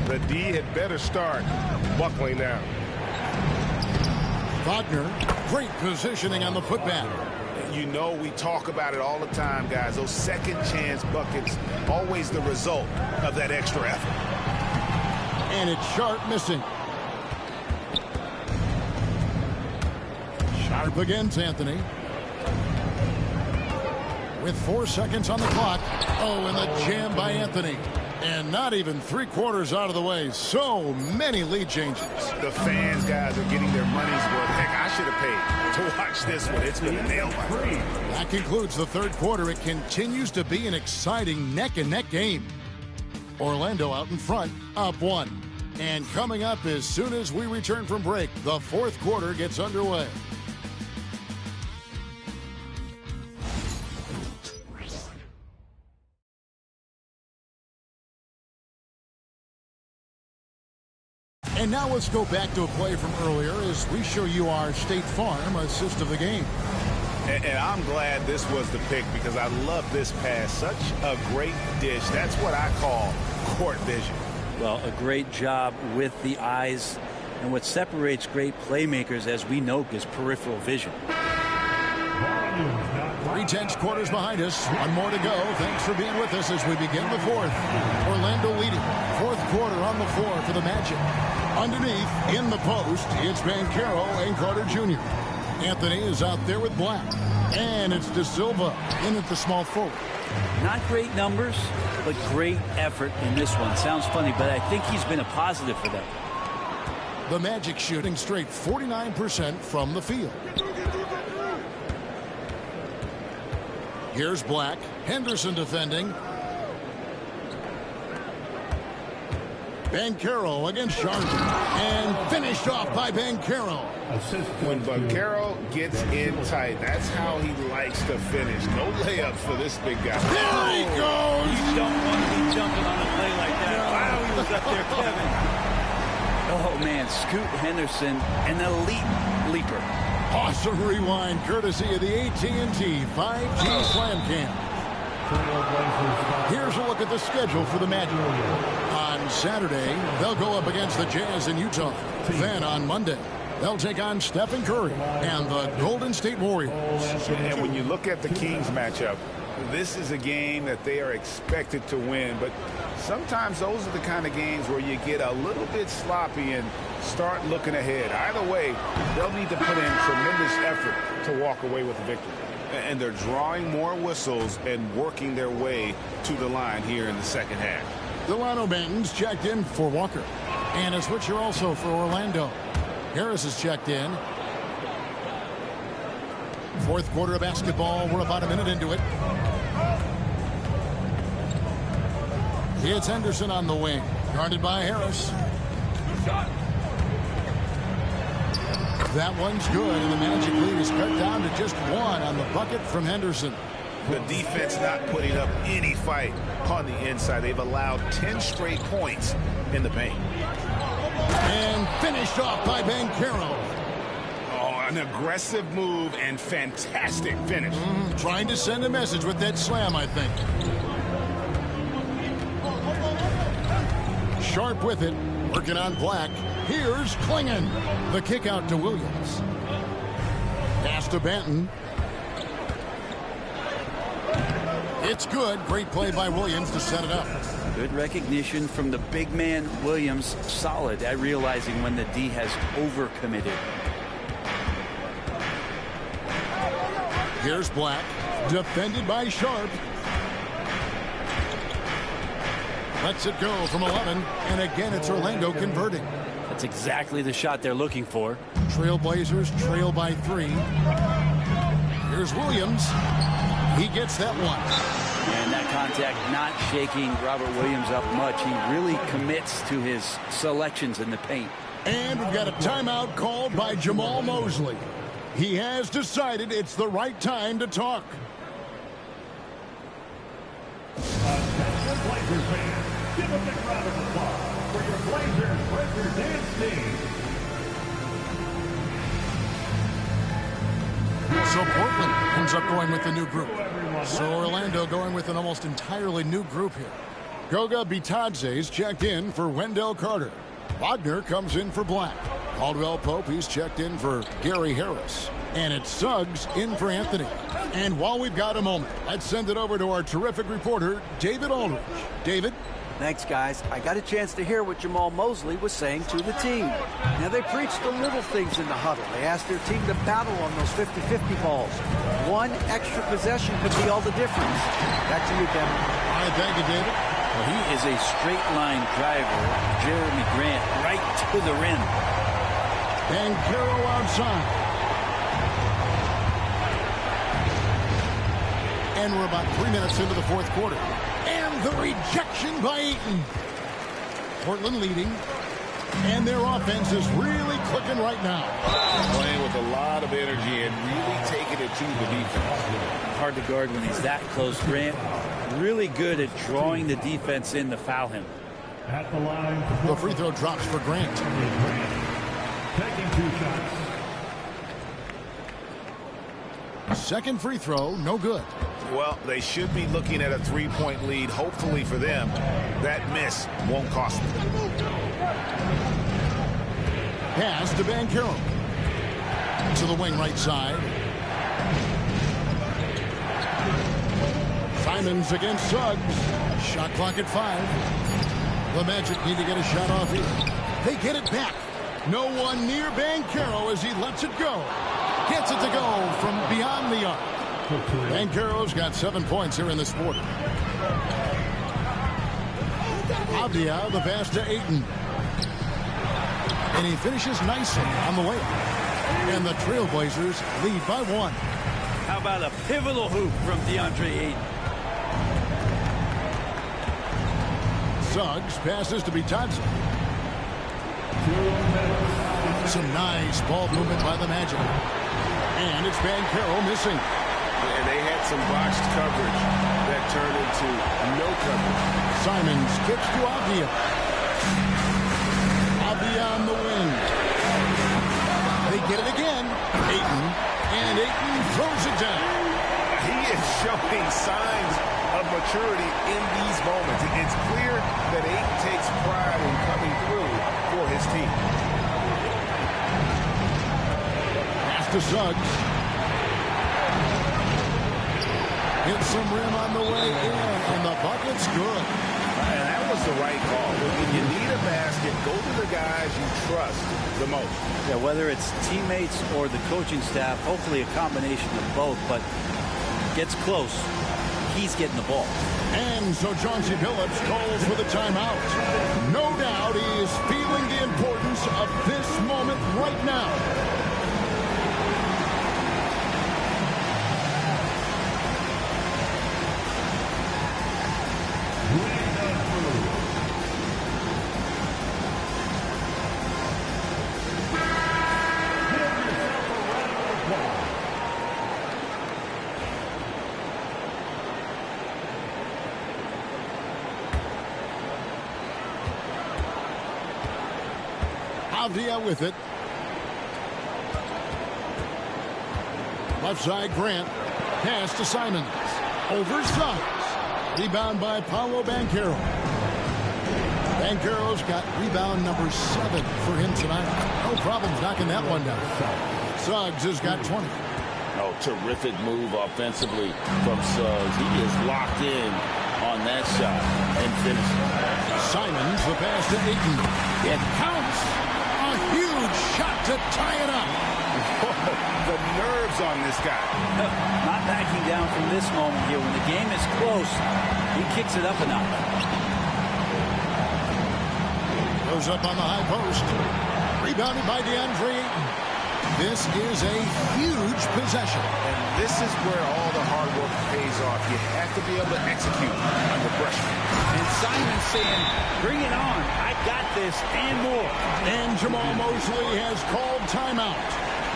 Speaker 1: The D had better start buckling now.
Speaker 11: Wagner, great positioning on the putback.
Speaker 12: You know, we talk about it all the time, guys. Those second chance buckets, always the result of that extra effort.
Speaker 11: And it's Sharp missing. Sharp against Anthony. With 4 seconds on the clock. Oh, and the jam by Anthony. And not even 3/4 out of the way. So many lead changes.
Speaker 12: The fans, guys, are getting their money's worth. Heck, I should have paid to watch this one. It's been a nail biter.
Speaker 11: That concludes the third quarter. It continues to be an exciting neck-and-neck game. Orlando out in front, up 1. And coming up as soon as we return from break, the fourth quarter gets underway. And now let's go back to a play from earlier as we show you our State Farm assist of the game.
Speaker 12: And I'm glad this was the pick because I love this pass. Such a great dish. That's what I call court vision.
Speaker 13: Well, a great job with the eyes. And what separates great playmakers, as we know, is peripheral vision.
Speaker 11: 3 quarters behind us. 1 more to go. Thanks for being with us as we begin the fourth. Orlando leading. Fourth quarter on the floor for the Magic. Underneath, in the post, it's Banchero and Carter Jr. Anthony is out there with Black. And it's De Silva in at the small forward.
Speaker 13: Not great numbers, but great effort in this one. Sounds funny, but I think he's been a positive for them.
Speaker 11: The Magic shooting straight 49% from the field. Here's Black. Henderson defending. Banchero against Sharp. And finished off by Banchero.
Speaker 1: When Banchero gets in tight, that's how he likes to finish. No layups for this big guy.
Speaker 11: There he goes!
Speaker 13: You don't want to be jumping on a play like that. Wow, he was up there, Kevin. Oh, man, Scoot Henderson, an elite leaper.
Speaker 11: Awesome rewind, courtesy of the AT&T 5G Slam Cam. Here's a look at the schedule for the Magic. On Saturday, they'll go up against the Jazz in Utah. Then on Monday, they'll take on Stephen Curry and the Golden State Warriors.
Speaker 12: And when you look at the Kings matchup, This is a game that they are expected to win, but sometimes those are the kind of games where you get a little bit sloppy and start looking ahead. Either way, they'll need to put in tremendous effort to walk away with the victory. And they're drawing more whistles and working their way to the line here in the second half.
Speaker 11: Delano Banton's checked in for Walker. And a switcher also for Orlando. Harris is checked in. Fourth quarter of basketball. We're about a minute into it. It's Henderson on the wing. Guarded by Harris. That one's good, and the Magic lead is cut down to just one on the bucket from Henderson.
Speaker 12: The defense not putting up any fight on the inside. They've allowed 10 straight points in the paint.
Speaker 11: And finished off by Banchero.
Speaker 12: Oh, an aggressive move and fantastic finish.
Speaker 11: Trying to send a message with that slam, I think. Sharp with it. Working on Black. Here's Klingon. The kick out to Williams. Pass to Banton. It's good. Great play by Williams to set it up.
Speaker 13: Good recognition from the big man, Williams. Solid at realizing when the D has overcommitted.
Speaker 11: Here's Black. Defended by Sharp. Lets it go from 11. And again, it's Orlando converting.
Speaker 13: That's exactly the shot they're looking for.
Speaker 11: Trailblazers trail by 3. Here's Williams. He gets that one.
Speaker 13: And that contact not shaking Robert Williams up much. He really commits to his selections in the paint.
Speaker 11: And we've got a timeout called by Jamal Mosley. He has decided it's the right time to talk.
Speaker 6: Attention Blazers fans, give a big round of applause for your Blazers representative team.
Speaker 11: So Portland ends up going with the new group. So Orlando going with an almost entirely new group here. Goga Bitadze's checked in for Wendell Carter. Wagner comes in for Black. Caldwell Pope, he's checked in for Gary Harris. And it's Suggs in for Anthony. And while we've got a moment, let's send it over to our terrific reporter, David Aldridge. David?
Speaker 15: Thanks, guys. I got a chance to hear what Jamal Mosley was saying to the team. Now, they preached the little things in the huddle. They asked their team to battle on those 50-50 balls. One extra possession could be all the difference. Back to you, Kevin.
Speaker 11: All right, thank you, David.
Speaker 13: Well, he is a straight-line driver. Jeremy Grant right to the rim.
Speaker 11: Banchero outside. And we're about 3 minutes into the fourth quarter. And the rejection by Ayton. Portland leading. And their offense is really clicking right now.
Speaker 14: Playing with a lot of energy and really taking it to the defense.
Speaker 13: Hard to guard when he's that close. Grant really good at drawing the defense in to foul him.
Speaker 6: At the line.
Speaker 11: The free throw drops for Grant.
Speaker 6: Taking 2 shots.
Speaker 11: Second free throw, no good.
Speaker 12: Well, they should be looking at a 3-point lead. Hopefully for them, that miss won't cost them.
Speaker 11: Pass to Banchero. To the wing right side. Simons against Suggs. Shot clock at 5. The Magic need to get a shot off here. They get it back. No one near Banchero as he lets it go. Gets it to go from beyond the arc. Banchero's got 7 points here in this quarter. Avdia, the pass to Ayton. And he finishes nicely on the way. And the Trailblazers lead by 1.
Speaker 13: How about a pivotal hoop from DeAndre Ayton?
Speaker 11: Suggs passes to Bitadze. Some nice ball movement by the Magic. And it's Banchero missing.
Speaker 12: And they had some botched coverage that turned into no coverage.
Speaker 11: Simons kicks to Avdia. Avdia on the wing. They get it again. Ayton. And Ayton throws it down.
Speaker 12: He is showing signs of maturity in these moments. It's clear that Ayton takes pride in coming through for his team.
Speaker 11: Pass to Suggs. It's some rim on the way in, and the bucket's good.
Speaker 12: And that was the right call. When you need a basket, go to the guys you trust the most.
Speaker 13: Yeah, whether it's teammates or the coaching staff, hopefully a combination of both, but gets close, he's getting the ball.
Speaker 11: And so Chauncey Billups calls for the timeout. No doubt he is feeling the importance of this moment right now. Avdia with it. Left side, Grant. Pass to Simons. Oversized. Rebound by Paolo Banchero. Banchero's got rebound number 7 for him tonight. No problems knocking that one down. Suggs has got 20.
Speaker 14: Oh, terrific move offensively from Suggs. He is locked in on that shot and finishes.
Speaker 11: Simons, the pass to Ayton. It counts. A huge shot to tie it up.
Speaker 12: The nerves on this guy.
Speaker 13: Not backing down from this moment here. When the game is close, he kicks it up a notch.
Speaker 11: Goes up on the high post. Rebounded by DeAndre Ayton. This is a huge possession.
Speaker 12: And this is where all the hard work pays off. You have to be able to execute under pressure.
Speaker 13: And Simon saying, bring it on. I got this and more.
Speaker 11: And Jamal Mosley has called timeout.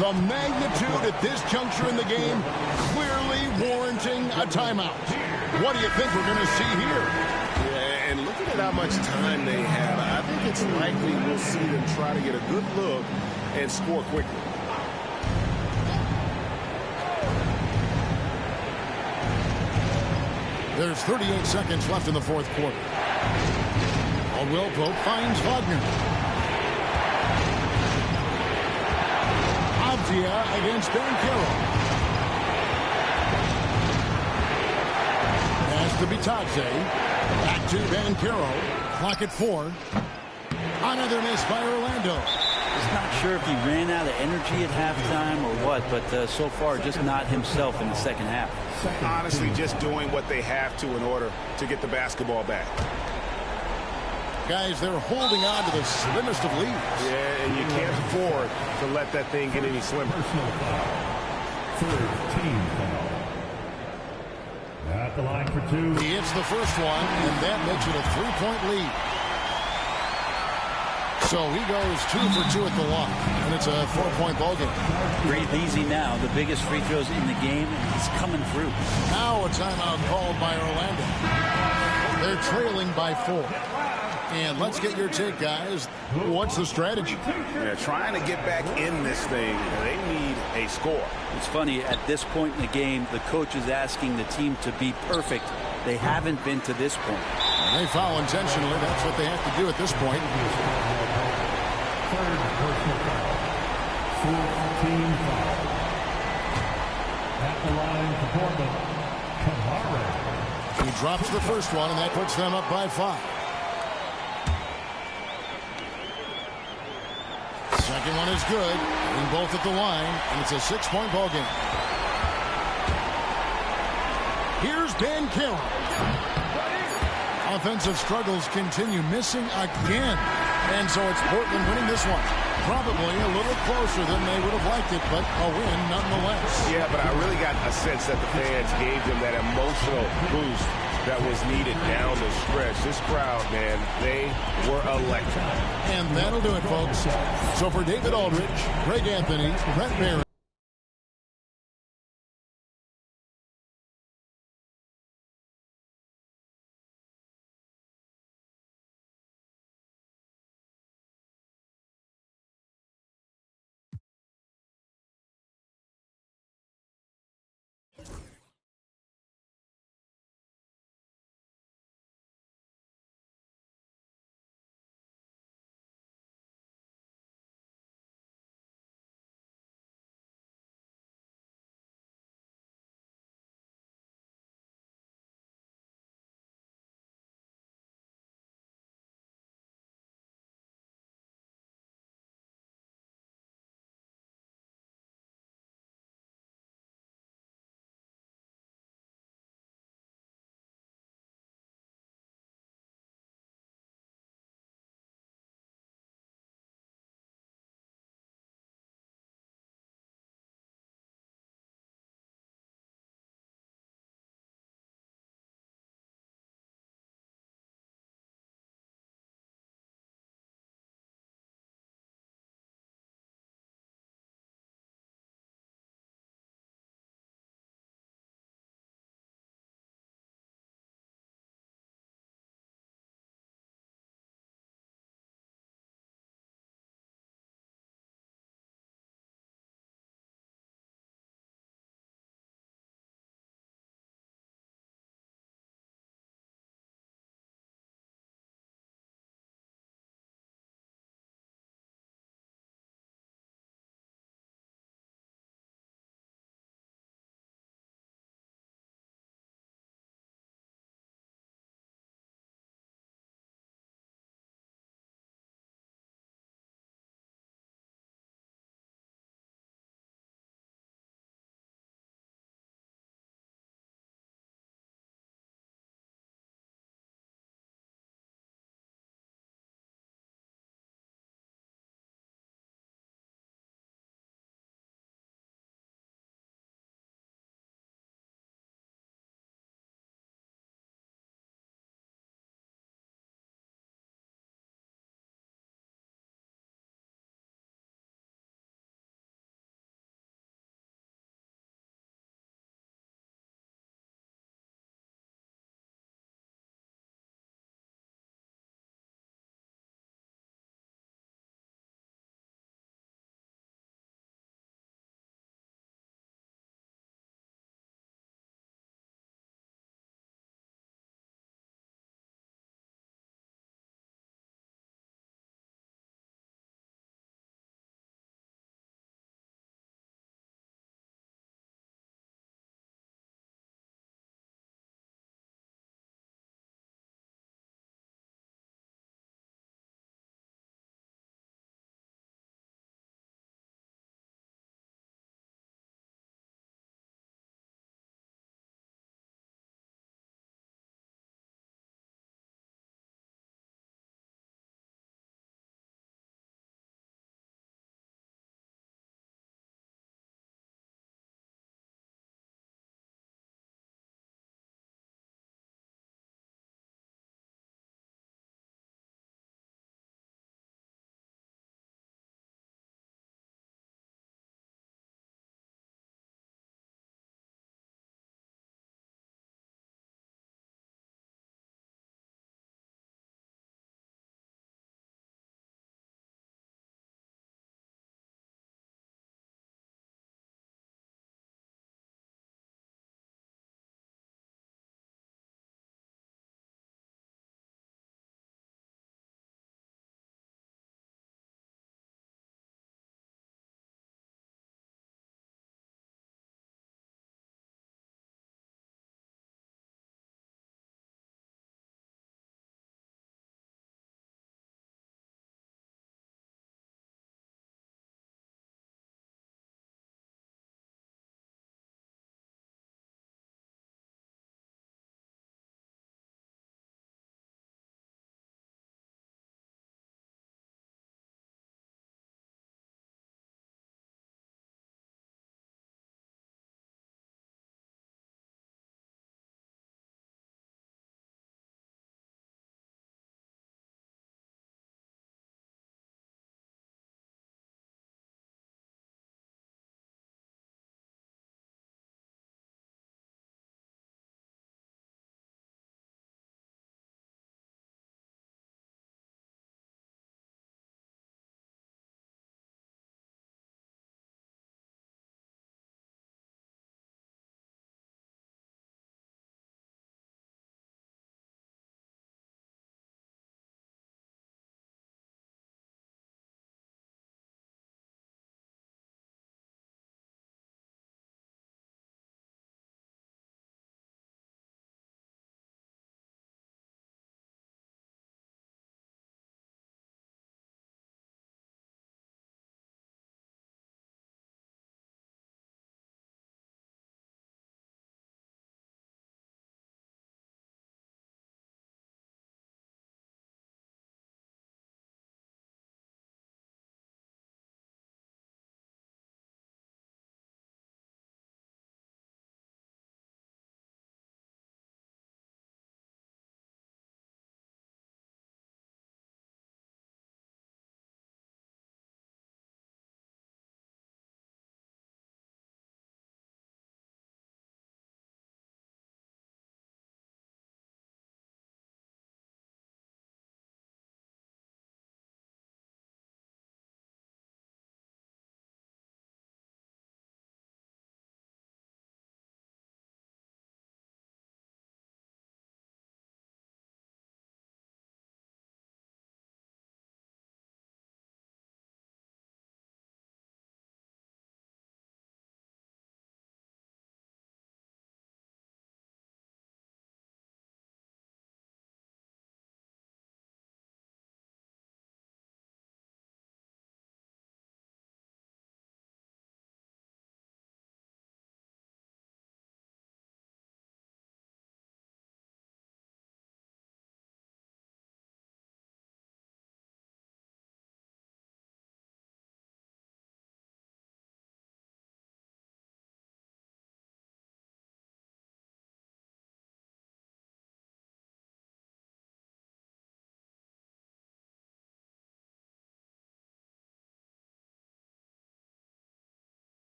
Speaker 11: The magnitude at this juncture in the game clearly warranting a timeout. What do you think we're going to see here?
Speaker 1: Yeah, and looking at how much time they have, I think it's likely we'll see them try to get a good look and score quickly.
Speaker 11: There's 38 seconds left in the fourth quarter. Caldwell Pope finds Wagner. Avdia against Banchero. Pass to Bitadze. Back to Banchero. Clock at 4. Another miss by Orlando.
Speaker 13: Just not sure if he ran out of energy at halftime or what, but so far just not himself in the second half.
Speaker 12: Honestly, just doing what they have to in order to get the basketball back.
Speaker 11: Guys, they're holding on to the slimmest of leads.
Speaker 1: Yeah, and you can't afford to let that thing get any slimmer.
Speaker 6: Third team foul. At the line for 2.
Speaker 11: He hits the first one, and that makes it a 3-point lead. So he goes 2 for 2 at the line, and it's a 4-point ball game.
Speaker 13: Breathe easy now. The biggest free throws in the game, and he's coming through.
Speaker 11: Now a timeout called by Orlando. They're trailing by 4. And let's get your take, guys. What's the strategy?
Speaker 12: Yeah, trying to get back in this thing. They need a score.
Speaker 13: It's funny, at this point in the game, the coach is asking the team to be perfect. They haven't been to this point.
Speaker 11: They foul intentionally. That's what they have to do at this point.
Speaker 6: Third personal foul. Fourth team foul. At the line for Portland, Kamara.
Speaker 11: He drops the first one, and that puts them up by 5. Second one is good. And both at the line, and it's a 6-point ball game. Here's Banchero. Offensive struggles continue, missing again. And so it's Portland winning this one. Probably a little closer than they would have liked it, but a win nonetheless.
Speaker 1: Yeah, but I really got a sense that the fans gave them that emotional boost that was needed down the stretch. This crowd, man, they were electric.
Speaker 11: And that'll do it, folks. So for David Aldridge, Greg Anthony, Brett Barron,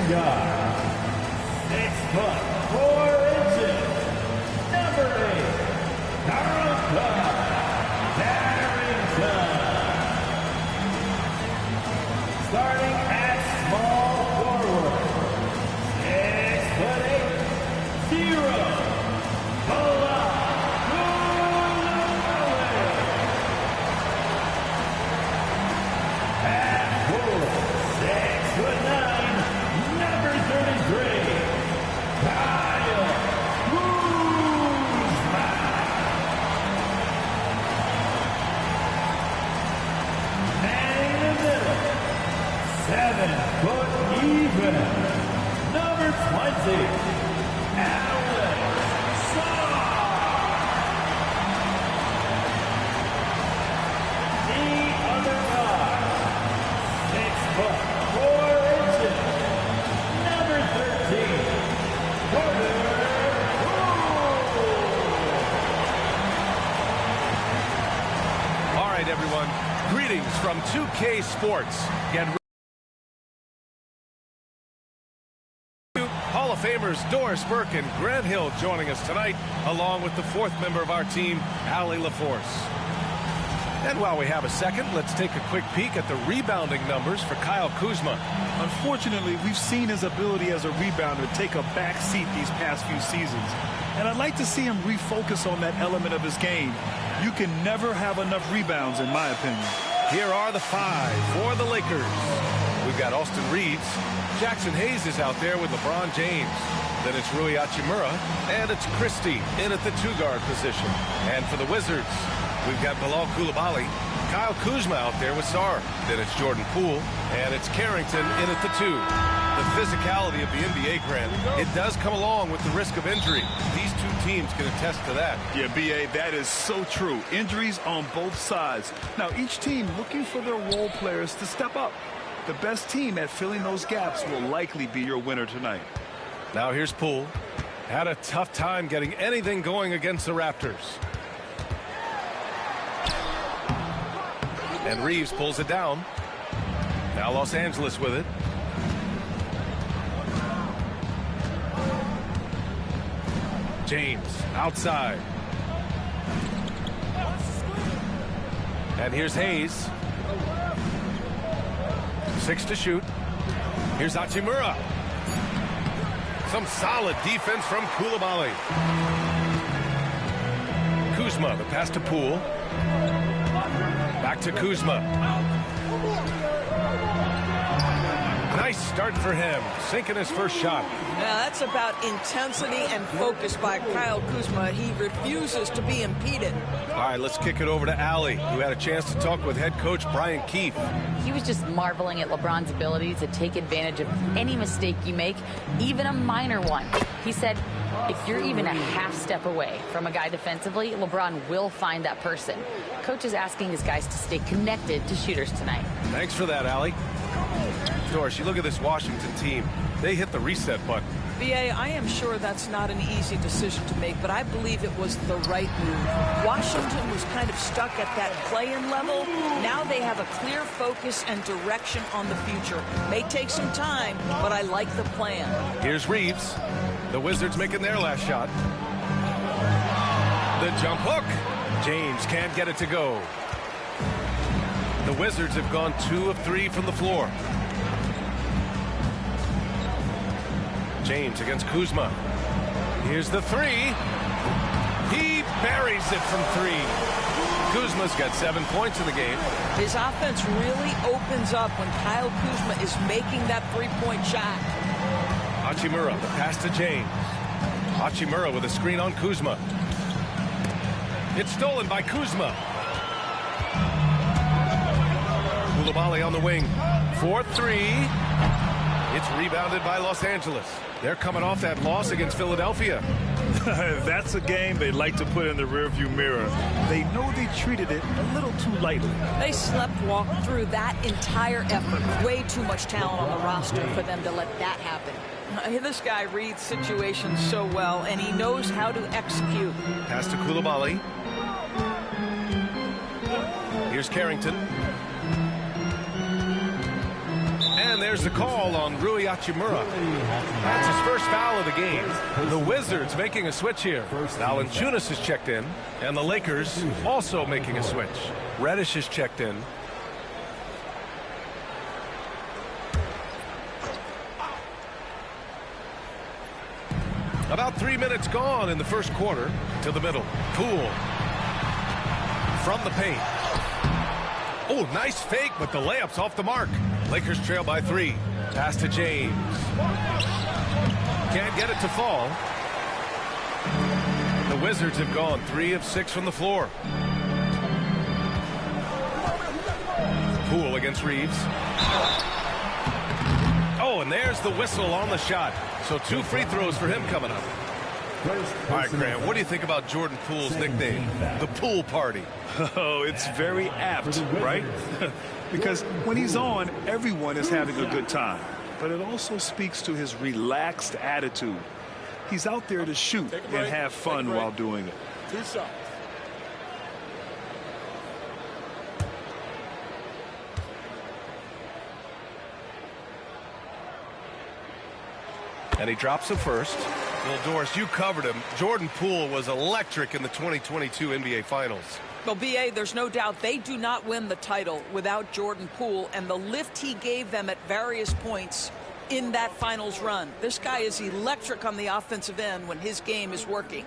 Speaker 6: guard, 6 foot 4 inches, number 8, Carlton Darrington. Starting at small forward, 6 foot 8, 0. Number 20, Alex Saw. The other guard, 6 foot 4 inches, number 13, Porter.
Speaker 2: All right, everyone. Greetings from 2K Sports. Get Hall of Famers Doris Burke and Grant Hill joining us tonight, along with the 4th member of our team, Allie LaForce. And while we have a second, let's take a quick peek at the rebounding numbers for Kyle Kuzma.
Speaker 4: Unfortunately, we've seen his ability as a rebounder take a back seat these past few seasons. And I'd like to see him refocus on that element of his game. You can never have enough rebounds, in my opinion.
Speaker 2: Here are the 5 for the Lakers. We've got Austin Reeves. Jackson Hayes is out there with LeBron James. Then it's Rui Hachimura, and it's Christie in at the 2-guard position. And for the Wizards, we've got Bilal Coulibaly, Kyle Kuzma out there with Sarr. Then it's Jordan Poole, and it's Carrington in at the 2. The physicality of the NBA, Grant, it does come along with the risk of injury. These two teams can attest to that.
Speaker 4: Yeah, B.A., that is so true. Injuries on both sides. Now, each team looking for their role players to step up. The best team at filling those gaps will likely be your winner tonight.
Speaker 2: Now here's Poole. Had a tough time getting anything going against the Raptors. And Reeves pulls it down. Now Los Angeles with it. James outside. And here's Hayes. 6 to shoot. Here's Hachimura. Some solid defense from Coulibaly. Kuzma, the pass to Poole. Back to Kuzma. Nice start for him, sinking his first shot.
Speaker 18: Now that's about intensity and focus by Kyle Kuzma. He refuses to be impeded.
Speaker 2: All right, let's kick it over to Allie, who had a chance to talk with head coach Brian Keefe.
Speaker 5: He was just marveling at LeBron's ability to take advantage of any mistake you make, even a minor one. He said, if you're even a half step away from a guy defensively, LeBron will find that person. Coach is asking his guys to stay connected to shooters tonight.
Speaker 2: Thanks for that, Allie. Doris, you look at this Washington team. They hit the reset button.
Speaker 18: B.A., I am sure that's not an easy decision to make, but I believe it was the right move. Washington was kind of stuck at that play-in level. Now they have a clear focus and direction on the future. May take some time, but I like the plan.
Speaker 2: Here's Reeves. The Wizards making their last shot. The jump hook. James can't get it to go. The Wizards have gone 2 of 3 from the floor. James against Kuzma. Here's the 3. He buries it from 3. Kuzma's got 7 points in the game.
Speaker 18: His offense really opens up when Kyle Kuzma is making that three-point shot.
Speaker 2: Hachimura, the pass to James. Hachimura with a screen on Kuzma. It's stolen by Kuzma. Coulibaly on the wing. 4-3. It's rebounded by Los Angeles. They're coming off that loss against Philadelphia.
Speaker 4: That's a game they'd like to put in the rearview mirror. They know they treated it a little too lightly.
Speaker 18: They slept-walked through that entire effort. Way too much talent on the roster for them to let that happen. This guy reads situations so well, and he knows how to execute.
Speaker 2: Pass to Coulibaly. Here's Carrington. And And there's the call on Rui Hachimura. That's his first foul of the game. The Wizards making a switch here. Valanciunas is checked in, and the Lakers also making a switch. Reddish is checked in. About 3 minutes gone in the first quarter. To the middle. Poole. From the paint. Oh, nice fake, but the layup's off the mark. Lakers trail by 3. Pass to James. Can't get it to fall. The Wizards have gone 3 of 6 from the floor. Poole against Reeves. Oh, and there's the whistle on the shot. So 2 free throws for him coming up. All right, Grant, what do you think about Jordan Poole's nickname, the Pool Party?
Speaker 4: Oh, it's very apt, right? Because when he's on, everyone is having a good time. But it also speaks to his relaxed attitude. He's out there to shoot and have fun while doing it.
Speaker 9: 2 shots.
Speaker 2: And he drops the first. Well, Doris, you covered him. Jordan Poole was electric in the 2022 NBA Finals.
Speaker 18: Well, B.A., there's no doubt they do not win the title without Jordan Poole and the lift he gave them at various points in that finals run. This guy is electric on the offensive end when his game is working.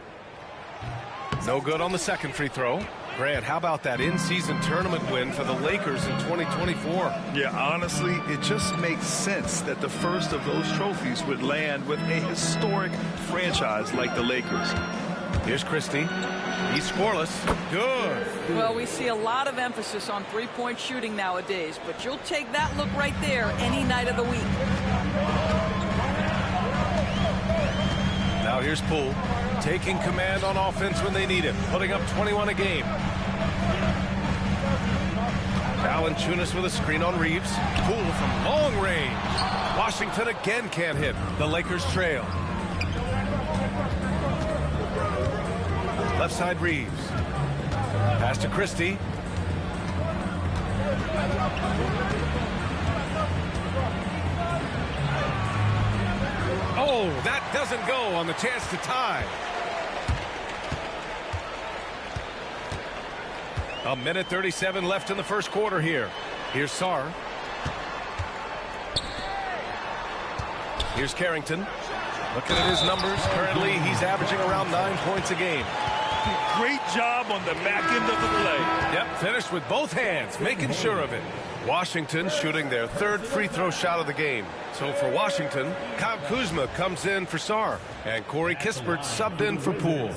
Speaker 2: No good on the second free throw. Grant, how about that in-season tournament win for the Lakers in 2024?
Speaker 4: Yeah, honestly, it just makes sense that the first of those trophies would land with a historic franchise like the Lakers.
Speaker 2: Here's Christie. He's scoreless. Good.
Speaker 18: Well, we see a lot of emphasis on three-point shooting nowadays, but you'll take that look right there any night of the week.
Speaker 2: Now here's Poole, taking command on offense when they need it, putting up 21 a game. Valanciunas with a screen on Reeves. Poole from long range. Washington again can't hit. The Lakers trail. Left side Reeves. Pass to Christie. Oh, that doesn't go on the chance to tie. A minute 37 left in the first quarter here. Here's Sarr. Here's Carrington. Looking at his numbers, currently he's averaging around 9 points a game.
Speaker 4: Great job on the back end of the play.
Speaker 2: Yep, finished with both hands, making sure of it. Washington shooting their third free throw shot of the game. So for Washington, Kyle Kuzma comes in for Sarr, and Corey Kispert subbed in for Poole.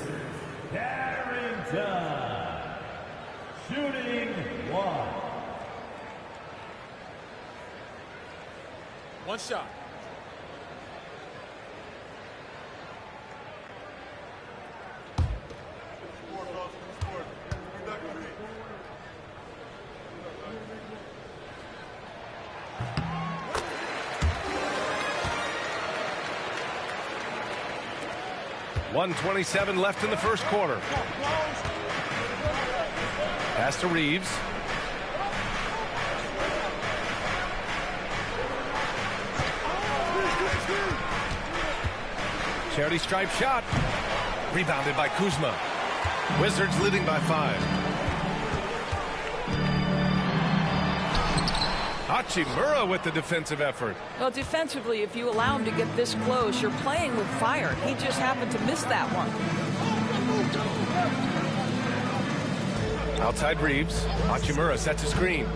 Speaker 6: Carrington, shooting 1.
Speaker 9: 1 shot.
Speaker 2: .127 left in the first quarter. Pass to Reeves. Charity stripe shot. Rebounded by Kuzma. Wizards leading by 5. Hachimura with the defensive effort.
Speaker 18: Well, defensively, if you allow him to get this close, you're playing with fire. He just happened to miss that one.
Speaker 2: Outside Reeves. Hachimura sets a screen.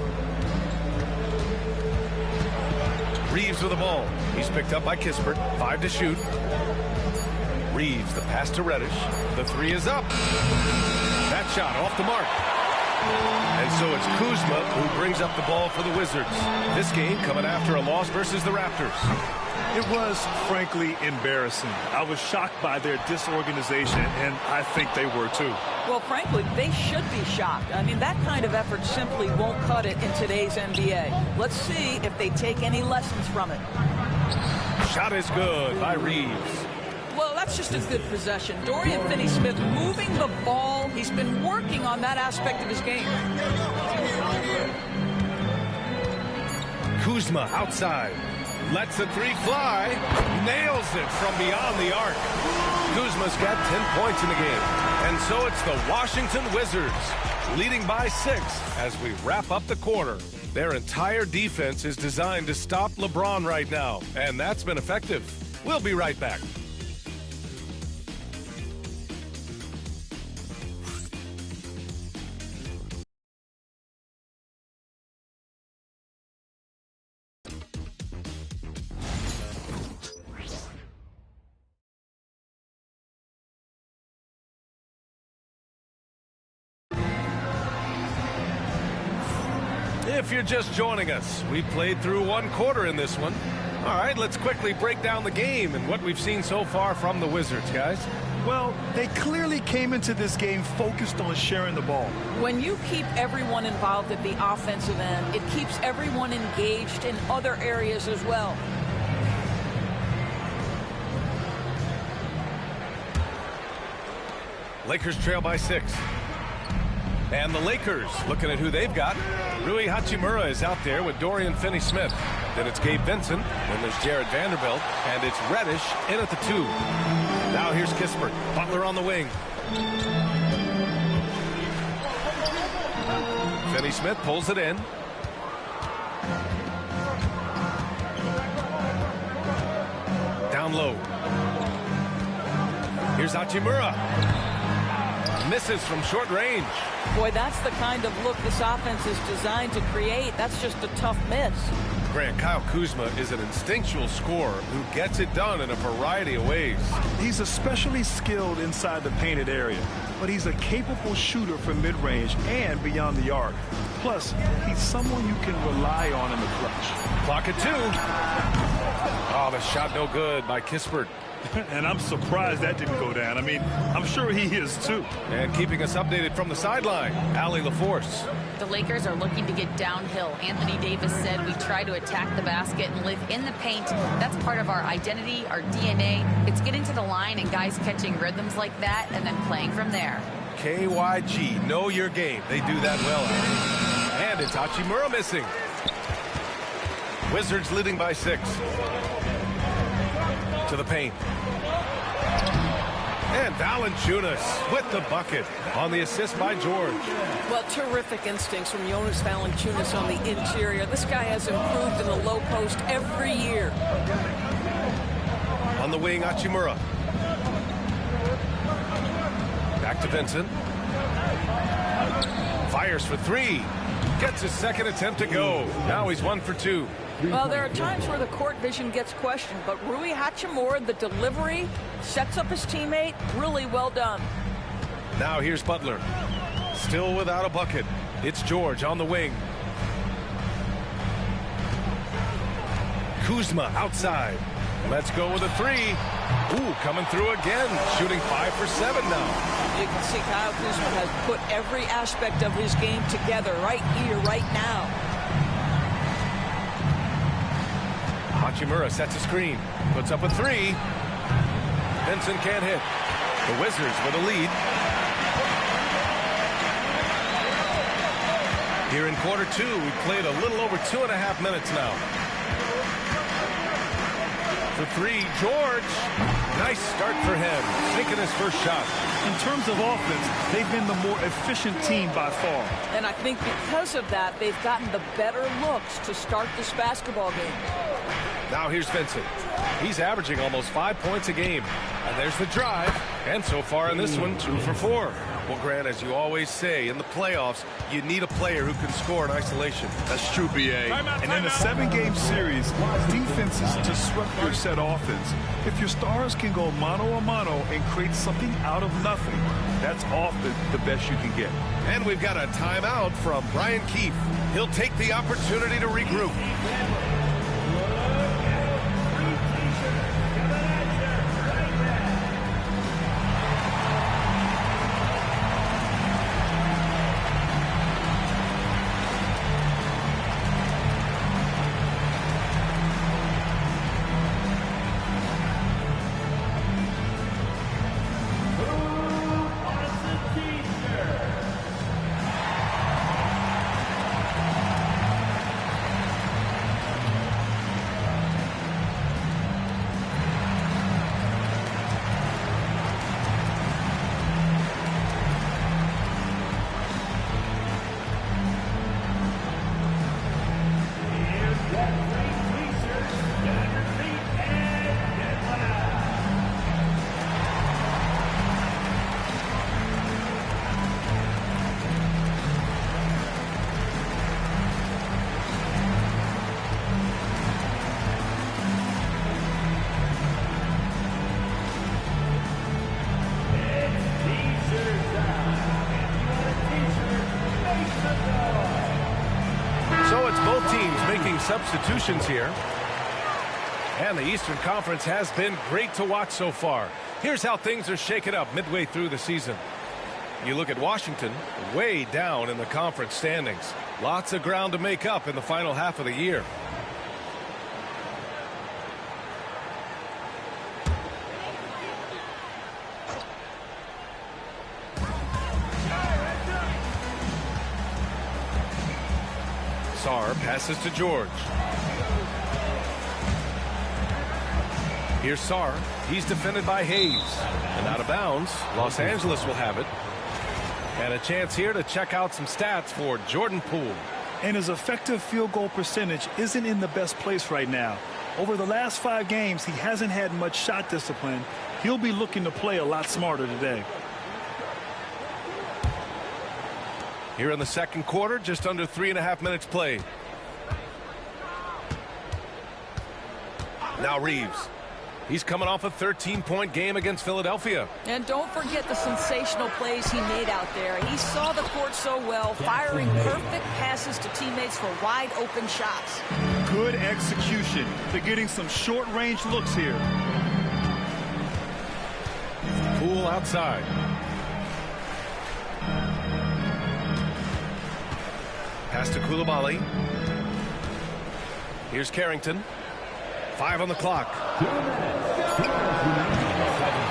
Speaker 2: Reeves with the ball. He's picked up by Kispert. 5 to shoot. Reeves, the pass to Reddish. The 3 is up. That shot off the mark. And so it's Kuzma who brings up the ball for the Wizards. This game coming after a loss versus the Raptors.
Speaker 4: It was, frankly, embarrassing. I was shocked by their disorganization, and I think they were too.
Speaker 18: Well, frankly, they should be shocked. I mean, that kind of effort simply won't cut it in today's NBA. Let's see if they take any lessons from it.
Speaker 2: Shot is good by Reeves.
Speaker 18: Well, that's just a good possession. Dorian Finney-Smith moving the ball. He's been working on that aspect of his game.
Speaker 2: Kuzma outside. Lets the three fly. Nails it from beyond the arc. Kuzma's got 10 points in the game. And so it's the Washington Wizards leading by 6 as we wrap up the quarter. Their entire defense is designed to stop LeBron right now, and that's been effective. We'll be right back. If you're just joining us, we played through one quarter in this one. All right, let's quickly break down the game and what we've seen so far from the Wizards, guys.
Speaker 4: Well, they clearly came into this game focused on sharing the ball.
Speaker 18: When you keep everyone involved at the offensive end, it keeps everyone engaged in other areas as well.
Speaker 2: Lakers trail by 6. And the Lakers looking at who they've got. Rui Hachimura is out there with Dorian Finney-Smith. Then it's Gabe Vincent. Then there's Jared Vanderbilt. And it's Reddish in at the 2. Now here's Kispert. Butler on the wing. Finney-Smith pulls it in. Down low. Here's Hachimura. Misses from short range.
Speaker 18: Boy, that's the kind of look this offense is designed to create. That's just a tough miss.
Speaker 2: Grant, Kyle Kuzma is an instinctual scorer who gets it done in a variety of ways.
Speaker 4: He's especially skilled inside the painted area, but he's a capable shooter from mid-range and beyond the arc. Plus, he's someone you can rely on in the clutch.
Speaker 2: Clock at 2. Oh, the shot no good by Kispert.
Speaker 4: And I'm surprised that didn't go down. I mean, I'm sure he is too.
Speaker 2: And keeping us updated from the sideline, Allie LaForce.
Speaker 5: The Lakers are looking to get downhill. Anthony Davis said we try to attack the basket and live in the paint. That's part of our identity, our DNA. It's getting to the line and guys catching rhythms like that and then playing from there.
Speaker 2: KYG, know your game. They do that well, Allie. And it's Hachimura missing. Wizards leading by 6. To the paint. And Valanciunas with the bucket on the assist by George.
Speaker 18: Well, terrific instincts from Jonas Valanciunas on the interior. This guy has improved in the low post every year.
Speaker 2: On the wing, Hachimura. Back to Vincent. Fires for 3. Gets his second attempt to go. Now he's 1 for 2.
Speaker 18: Well, there are times where the court vision gets questioned, but Rui Hachimura, the delivery, sets up his teammate. Really well done.
Speaker 2: Now here's Butler. Still without a bucket. It's George on the wing. Kuzma outside. Let's go with a 3. Ooh, coming through again. Shooting 5 for 7 now.
Speaker 18: You can see Kyle Kuzma has put every aspect of his game together right here, right now.
Speaker 2: Hachimura sets a screen. Puts up a 3. Vincent can't hit. The Wizards with a lead. Here in quarter 2, we played a little over 2.5 minutes now. For 3, George. Nice start for him. Taking his first shot.
Speaker 4: In terms of offense, they've been the more efficient team by far.
Speaker 18: And I think because of that, they've gotten the better looks to start this basketball game.
Speaker 2: Now here's Vincent. He's averaging almost 5 points a game. And there's the drive. And so far in this one, 2 for 4. Well, Grant, as you always say, in the playoffs, you need a player who can score in isolation.
Speaker 4: That's true, B.A. And in a 7-game series, defense is to swept your set offense. If your stars can go mano-a-mano and create something out of nothing, that's often the best you can get.
Speaker 2: And we've got a timeout from Brian Keefe. He'll take the opportunity to regroup. teams making substitutions here. And the Eastern Conference has been great to watch so far. Here's how things are shaken up midway through the season. You look at Washington, way down in the conference standings. Lots of ground to make up in the final half of the year. Sarr passes to George. Here's Sarr. He's defended by Hayes. And out of bounds, Los Angeles will have it. And a chance here to check out some stats for Jordan Poole.
Speaker 4: And his effective field goal percentage isn't in the best place right now. Over the last 5 games, he hasn't had much shot discipline. He'll be looking to play a lot smarter today.
Speaker 2: Here in the second quarter, just under 3.5 minutes played. Now Reeves. He's coming off a 13-point game against Philadelphia.
Speaker 18: And don't forget the sensational plays he made out there. He saw the court so well, firing perfect passes to teammates for wide open shots.
Speaker 4: Good execution. They're getting some short-range looks here.
Speaker 2: Poole outside. Pass to Koulibaly. Here's Carrington. 5 on the clock.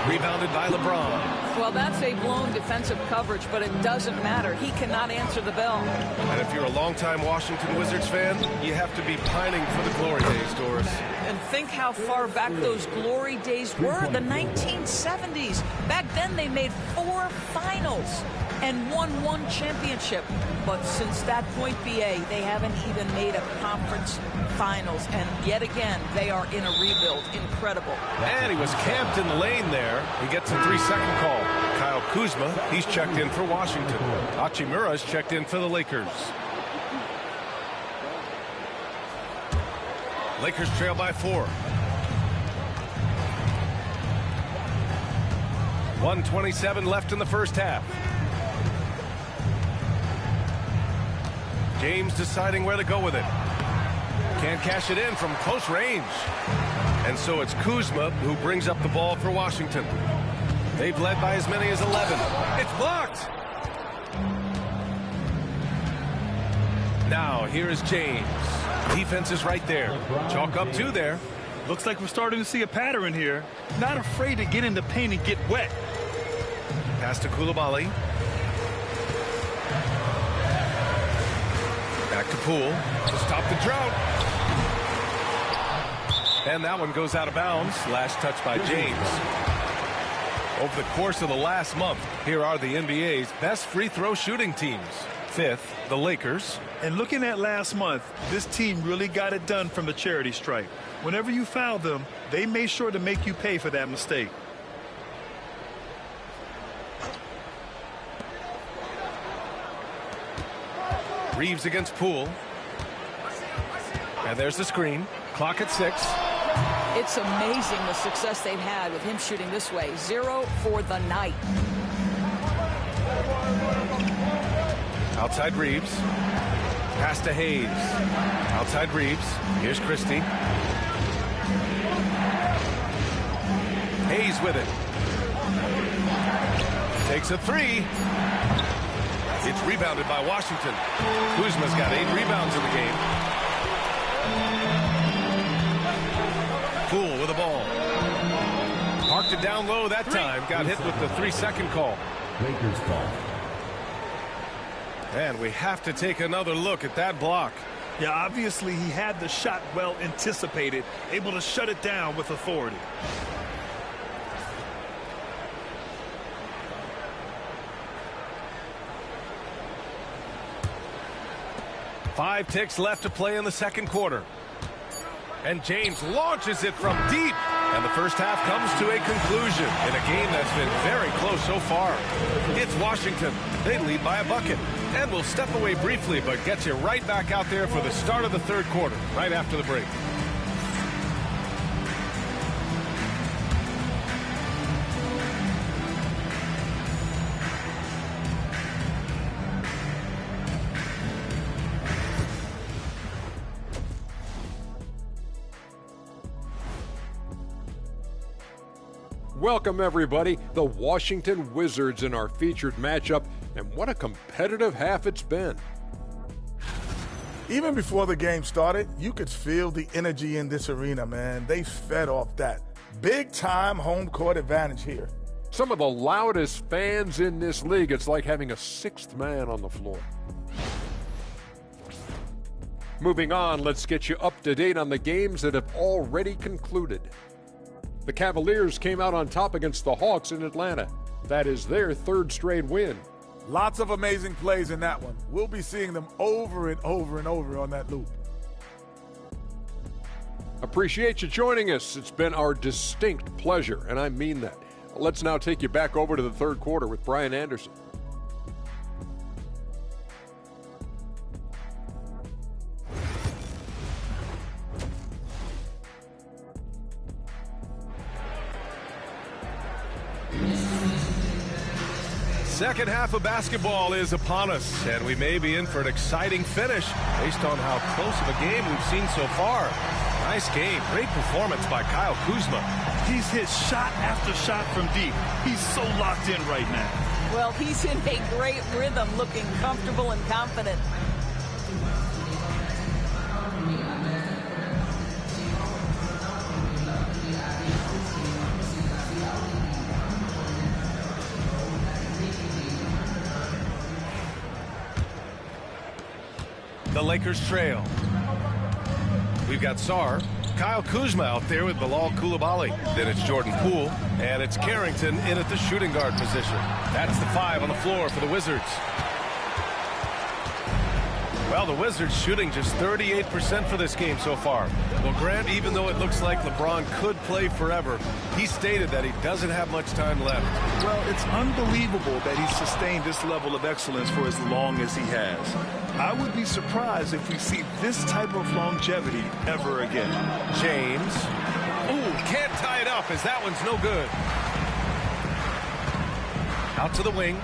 Speaker 2: Rebounded by LeBron.
Speaker 18: Well, that's a blown defensive coverage, but it doesn't matter. He cannot answer the bell.
Speaker 2: And if you're a longtime Washington Wizards fan, you have to be pining for the glory days, Doris.
Speaker 18: And think how far back those glory days were, the 1970s. Back then, they made 4 finals and won 1 championship. But since that point, BA, they haven't even made a conference finals. And yet again, they are in a rebuild. Incredible.
Speaker 2: And he was camped in the lane there. He gets a 3-second call. Kyle Kuzma, he's checked in for Washington. Hachimura's checked in for the Lakers. Lakers trail by 4. 1:27 left in the first half. James deciding where to go with it. Can't cash it in from close range. And so it's Kuzma who brings up the ball for Washington. They've led by as many as 11. It's blocked. Now here is James. Defense is right there. Chalk up 2 there.
Speaker 4: Looks like we're starting to see a pattern here. Not afraid to get in the paint and get wet.
Speaker 2: Pass to Koulibaly. Back to Poole to stop the drought. And that one goes out of bounds. Last touch by James. Over the course of the last month, here are the NBA's best free throw shooting teams. 5th, the Lakers.
Speaker 4: And looking at last month, this team really got it done from the charity stripe. Whenever you foul them, they made sure to make you pay for that mistake.
Speaker 2: Reeves against Poole. And there's the screen. Clock at 6.
Speaker 18: It's amazing the success they've had with him shooting this way. 0 for the night.
Speaker 2: Outside Reeves. Pass to Hayes. Outside Reeves. Here's Christie. Hayes with it. Takes a 3. It's rebounded by Washington. Kuzma's got 8 rebounds in the game. Poole with the ball. Parked it down low that time. Got hit with the 3-second call.
Speaker 6: Lakers ball.
Speaker 2: And we have to take another look at that block.
Speaker 4: Yeah, obviously he had the shot well anticipated, able to shut it down with authority.
Speaker 2: Five ticks left to play in the second quarter. And James launches it from deep. And the first half comes to a conclusion in a game that's been very close so far. It's Washington. They lead by a bucket. And we'll step away briefly, but get you right back out there for the start of the third quarter, right after the break.
Speaker 8: Welcome, everybody. The Washington Wizards in our featured matchup, and what a competitive half it's been.
Speaker 9: Even before the game started, you could feel the energy in this arena, man. They fed off that. Big-time home court advantage here.
Speaker 8: Some of the loudest fans in this league. It's like having a sixth man on the floor. Moving on, let's get you up to date on the games that have already concluded. The Cavaliers came out on top against the Hawks in Atlanta. That is their third straight win.
Speaker 9: Lots of amazing plays in that one. We'll be seeing them over and over and over on that loop.
Speaker 8: Appreciate you joining us. It's been our distinct pleasure, and I mean that. Let's now take you back over to the third quarter with Brian Anderson.
Speaker 2: Second half of basketball is upon us, and we may be in for an exciting finish based on how close of a game we've seen so far. Nice game. Great performance by Kyle Kuzma.
Speaker 4: He's hit shot after shot from deep. He's so locked in right now.
Speaker 18: Well, he's in a great rhythm, looking comfortable and confident.
Speaker 2: The Lakers trail. We've got Sarr, Kyle Kuzma out there with Bilal Coulibaly. Then it's Jordan Poole, and it's Carrington in at the shooting guard position. That's the 5 on the floor for the Wizards. Well, the Wizards shooting just 38% for this game so far. Well, Grant, even though it looks like LeBron could play forever, he stated that he doesn't have much time left.
Speaker 4: Well, it's unbelievable that he's sustained this level of excellence for as long as he has. I would be surprised if we see this type of longevity ever again.
Speaker 2: James. Ooh, can't tie it up as that one's no good. Out to the wing.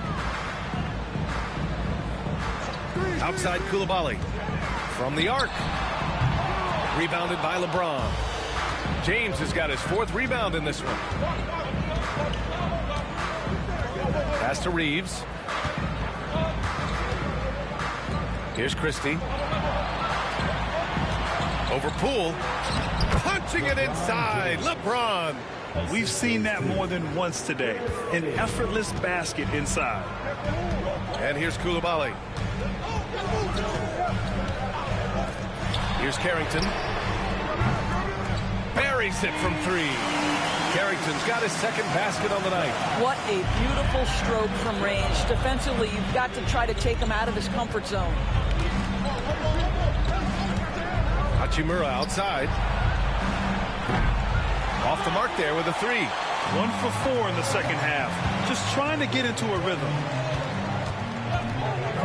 Speaker 2: Outside Coulibaly. From the arc. Rebounded by LeBron. James has got his 4th rebound in this one. Pass to Reeves. Here's Christie. Over Poole. Punching it inside. LeBron.
Speaker 4: We've seen that more than once today. An effortless basket inside.
Speaker 2: And here's Coulibaly. Here's Carrington. Buries it from 3. Carrington's got his 2nd basket on the night.
Speaker 18: What a beautiful stroke from range. Defensively, you've got to try to take him out of his comfort zone.
Speaker 2: Hachimura outside. Off the mark there with a 3.
Speaker 4: 1 for 4 in the second half. Just trying to get into a rhythm.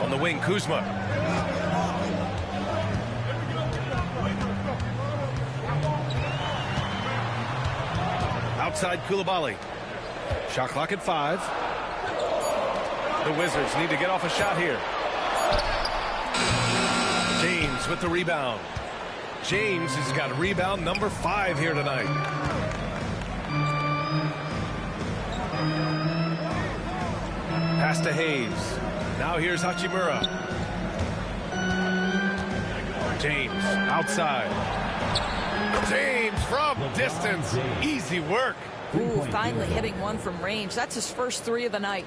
Speaker 2: On the wing, Kuzma. Outside Coulibaly. Shot clock at 5. The Wizards need to get off a shot here. James with the rebound. James has got rebound number 5 here tonight. Pass to Hayes. Now here's Hachimura. James outside. James from distance. Easy work.
Speaker 18: Ooh, finally hitting one from range. That's his first 3 of the night.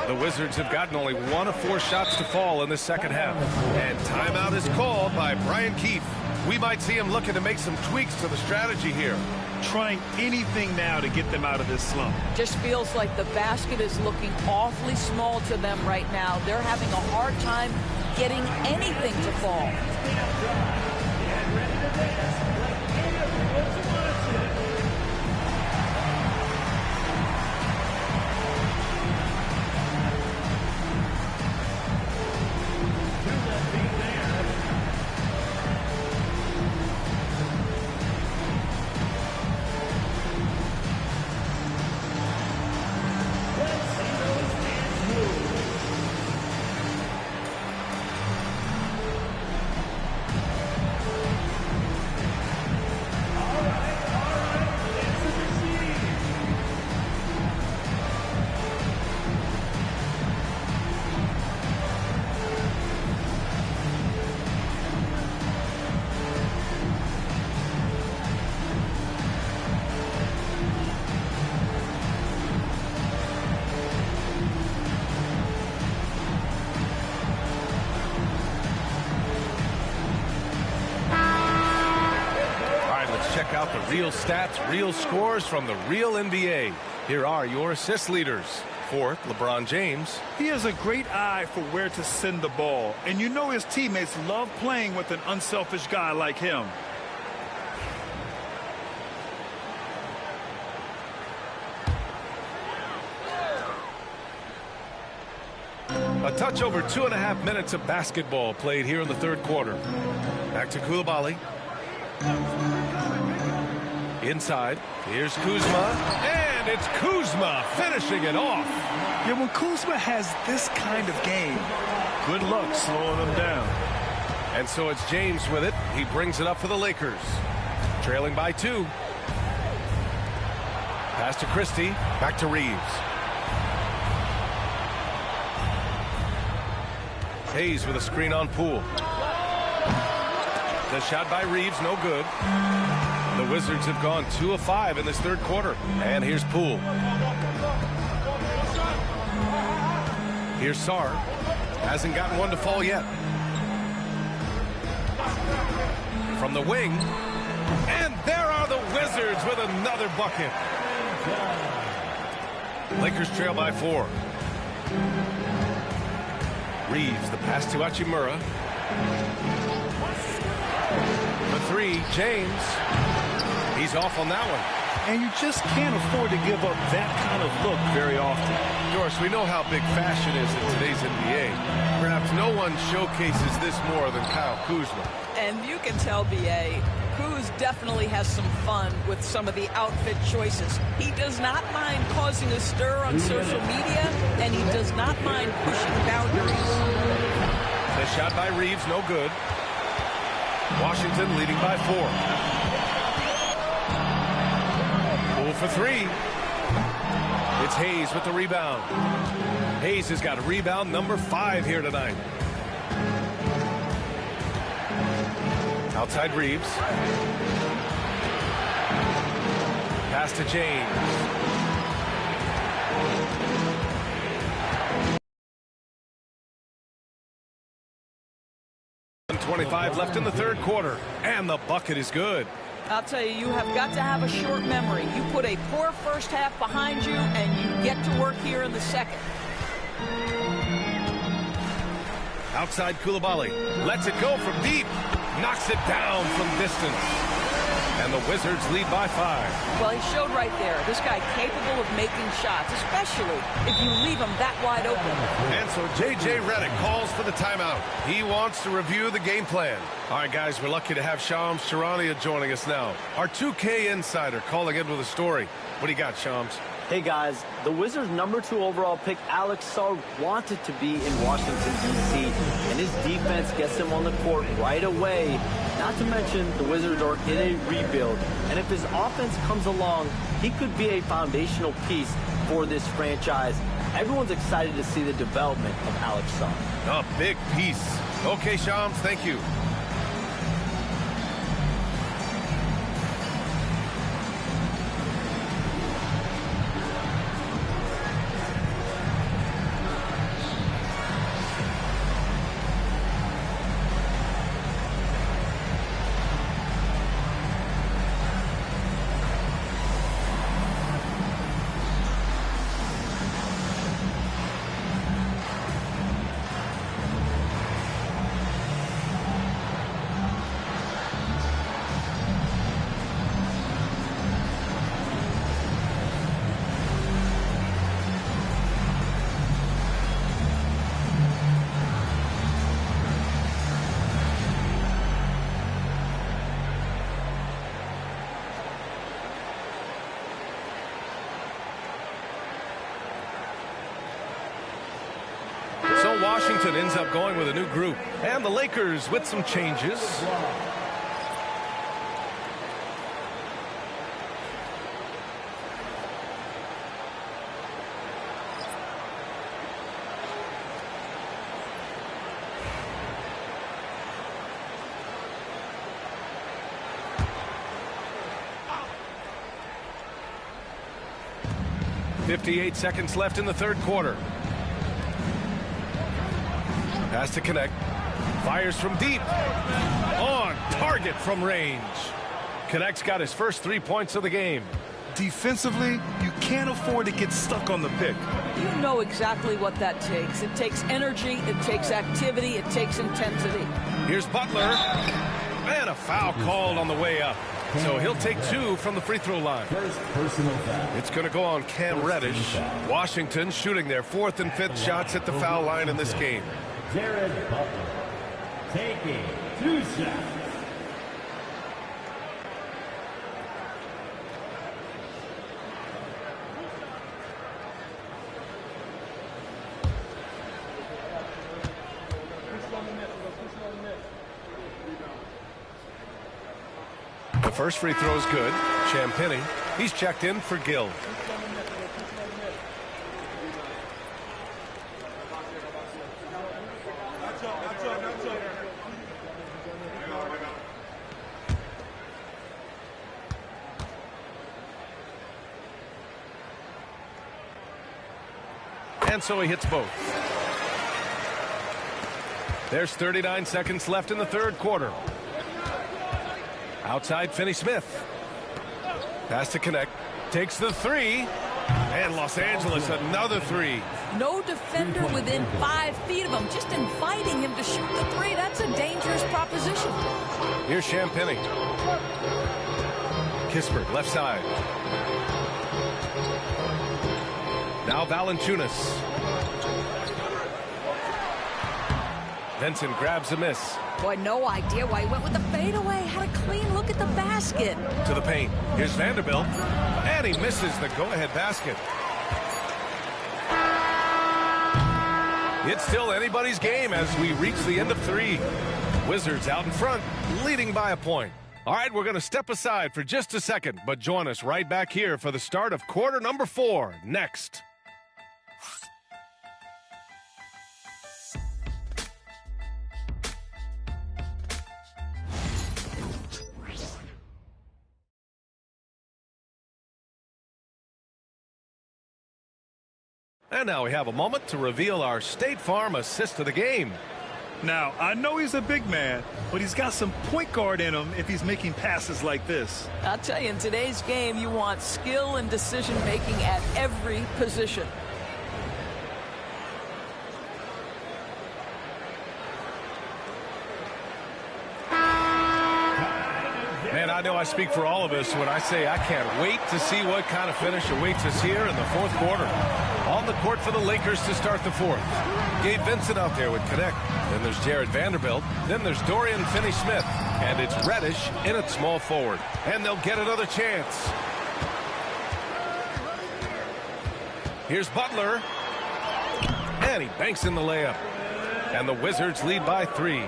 Speaker 2: The Wizards have gotten only 1 of 4 shots to fall in the second half. And timeout is called by Brian Keefe. We might see him looking to make some tweaks to the strategy here.
Speaker 4: Trying anything now to get them out of this slump.
Speaker 18: Just feels like the basket is looking awfully small to them right now. They're having a hard time getting anything to fall.
Speaker 2: out the real stats, real scores from the real NBA. Here are your assist leaders. Fourth, LeBron James.
Speaker 4: He has a great eye for where to send the ball, and you know his teammates love playing with an unselfish guy like him.
Speaker 2: A touch over 2.5 minutes of basketball played here in the third quarter. Back to Coulibaly. Inside. Here's Kuzma. And it's Kuzma finishing it off.
Speaker 4: Yeah, when Kuzma has this kind of game, good luck slowing him down.
Speaker 2: And so it's James with it. He brings it up for the Lakers. Trailing by 2. Pass to Christie. Back to Reeves. Hayes with a screen on Poole. The shot by Reeves, no good. The Wizards have gone 2 of 5 in this third quarter. And here's Poole. Here's Sarr. Hasn't gotten one to fall yet. From the wing. And there are the Wizards with another bucket. Lakers trail by 4. Reeves, the pass to Hachimura. The 3, James. He's off on that one.
Speaker 4: And you just can't afford to give up that kind of look very often.
Speaker 2: Doris, we know how big fashion is in today's NBA. Perhaps no one showcases this more than Kyle Kuzma.
Speaker 18: And you can tell, B.A., Kuz definitely has some fun with some of the outfit choices. He does not mind causing a stir on social media, and he does not mind pushing boundaries.
Speaker 2: The shot by Reeves, no good. Washington leading by 4. Poole for 3. It's Hayes with the rebound. Hayes has got a rebound number 5 here tonight. Outside Reeves. Pass to James. 25 left in the third quarter, and the bucket is good.
Speaker 18: I'll tell you, you have got to have a short memory. You put a poor first half behind you, and you get to work here in the second.
Speaker 2: Outside Coulibaly. Lets it go from deep. Knocks it down from distance. And the Wizards lead by 5.
Speaker 18: Well, he showed right there. This guy capable of making shots, especially if you leave him that wide open.
Speaker 2: And so J.J. Redick calls for the timeout. He wants to review the game plan. All right, guys, we're lucky to have Shams Charania joining us now. Our 2K insider calling in with a story. What do you got, Shams?
Speaker 16: Hey, guys, the Wizards' #2 overall pick, Alex Sarr, wanted to be in Washington, D.C., and his defense gets him on the court right away. Not to mention, the Wizards are in a rebuild, and if his offense comes along, he could be a foundational piece for this franchise. Everyone's excited to see the development of Alex Sarr.
Speaker 2: A big piece. Okay, Shams, thank you. Washington ends up going with a new group, and the Lakers with some changes. .58 seconds left in the third quarter. Has to connect. Fires from deep. On target from range. Connect's got his first 3 points of the game.
Speaker 4: Defensively, you can't afford to get stuck on the pick.
Speaker 18: You know exactly what that takes. It takes energy, it takes activity, it takes intensity.
Speaker 2: Here's Butler. And a foul called on the way up. So he'll take 2 from the free throw line. It's going to go on Cam Reddish. Washington shooting their 4th and 5th shots at the foul line in this game.
Speaker 6: Jared Butler taking 2 shots.
Speaker 2: The first free throw is good. Champagny, he's checked in for Gill. And so he hits both. There's 39 seconds left in the third quarter. Outside, Finney-Smith. Pass to Connect. Takes the 3. And Los Angeles, another 3.
Speaker 18: No defender within 5 feet of him. Just inviting him to shoot the 3. That's a dangerous proposition.
Speaker 2: Here's Champagny. Kispert, left side. Now Valanciunas. Vincent grabs a miss.
Speaker 18: Boy, no idea why he went with the fadeaway. Had a clean look at the basket.
Speaker 2: To the paint. Here's Vanderbilt. And he misses the go-ahead basket. It's still anybody's game as we reach the end of 3. Wizards out in front, leading by a point. All right, we're going to step aside for just a second, but join us right back here for the start of quarter number 4 next. And now we have a moment to reveal our State Farm assist of the game.
Speaker 4: Now, I know he's a big man, but he's got some point guard in him if he's making passes like this.
Speaker 18: I'll tell you, in today's game, you want skill and decision-making at every position.
Speaker 2: Man, I know I speak for all of us when I say I can't wait to see what kind of finish awaits us here in the fourth quarter. On the court for the Lakers to start the fourth. Gabe Vincent out there with Connect. Then there's Jared Vanderbilt. Then there's Dorian Finney-Smith. And it's Reddish in at small forward. And they'll get another chance. Here's Butler. And he banks in the layup. And the Wizards lead by 3.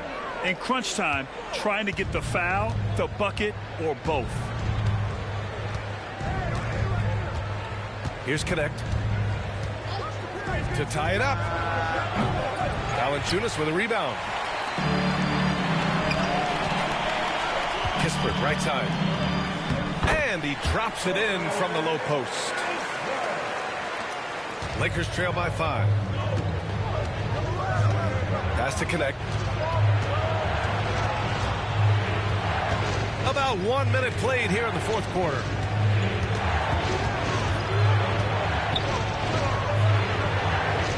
Speaker 4: In crunch time, trying to get the foul, the bucket, or both.
Speaker 2: Here's Connect. To tie it up. Valanciunas with a rebound. Kispert, right side. And he drops it in from the low post. Lakers trail by 5. Pass to Connect. About 1 minute played here in the fourth quarter.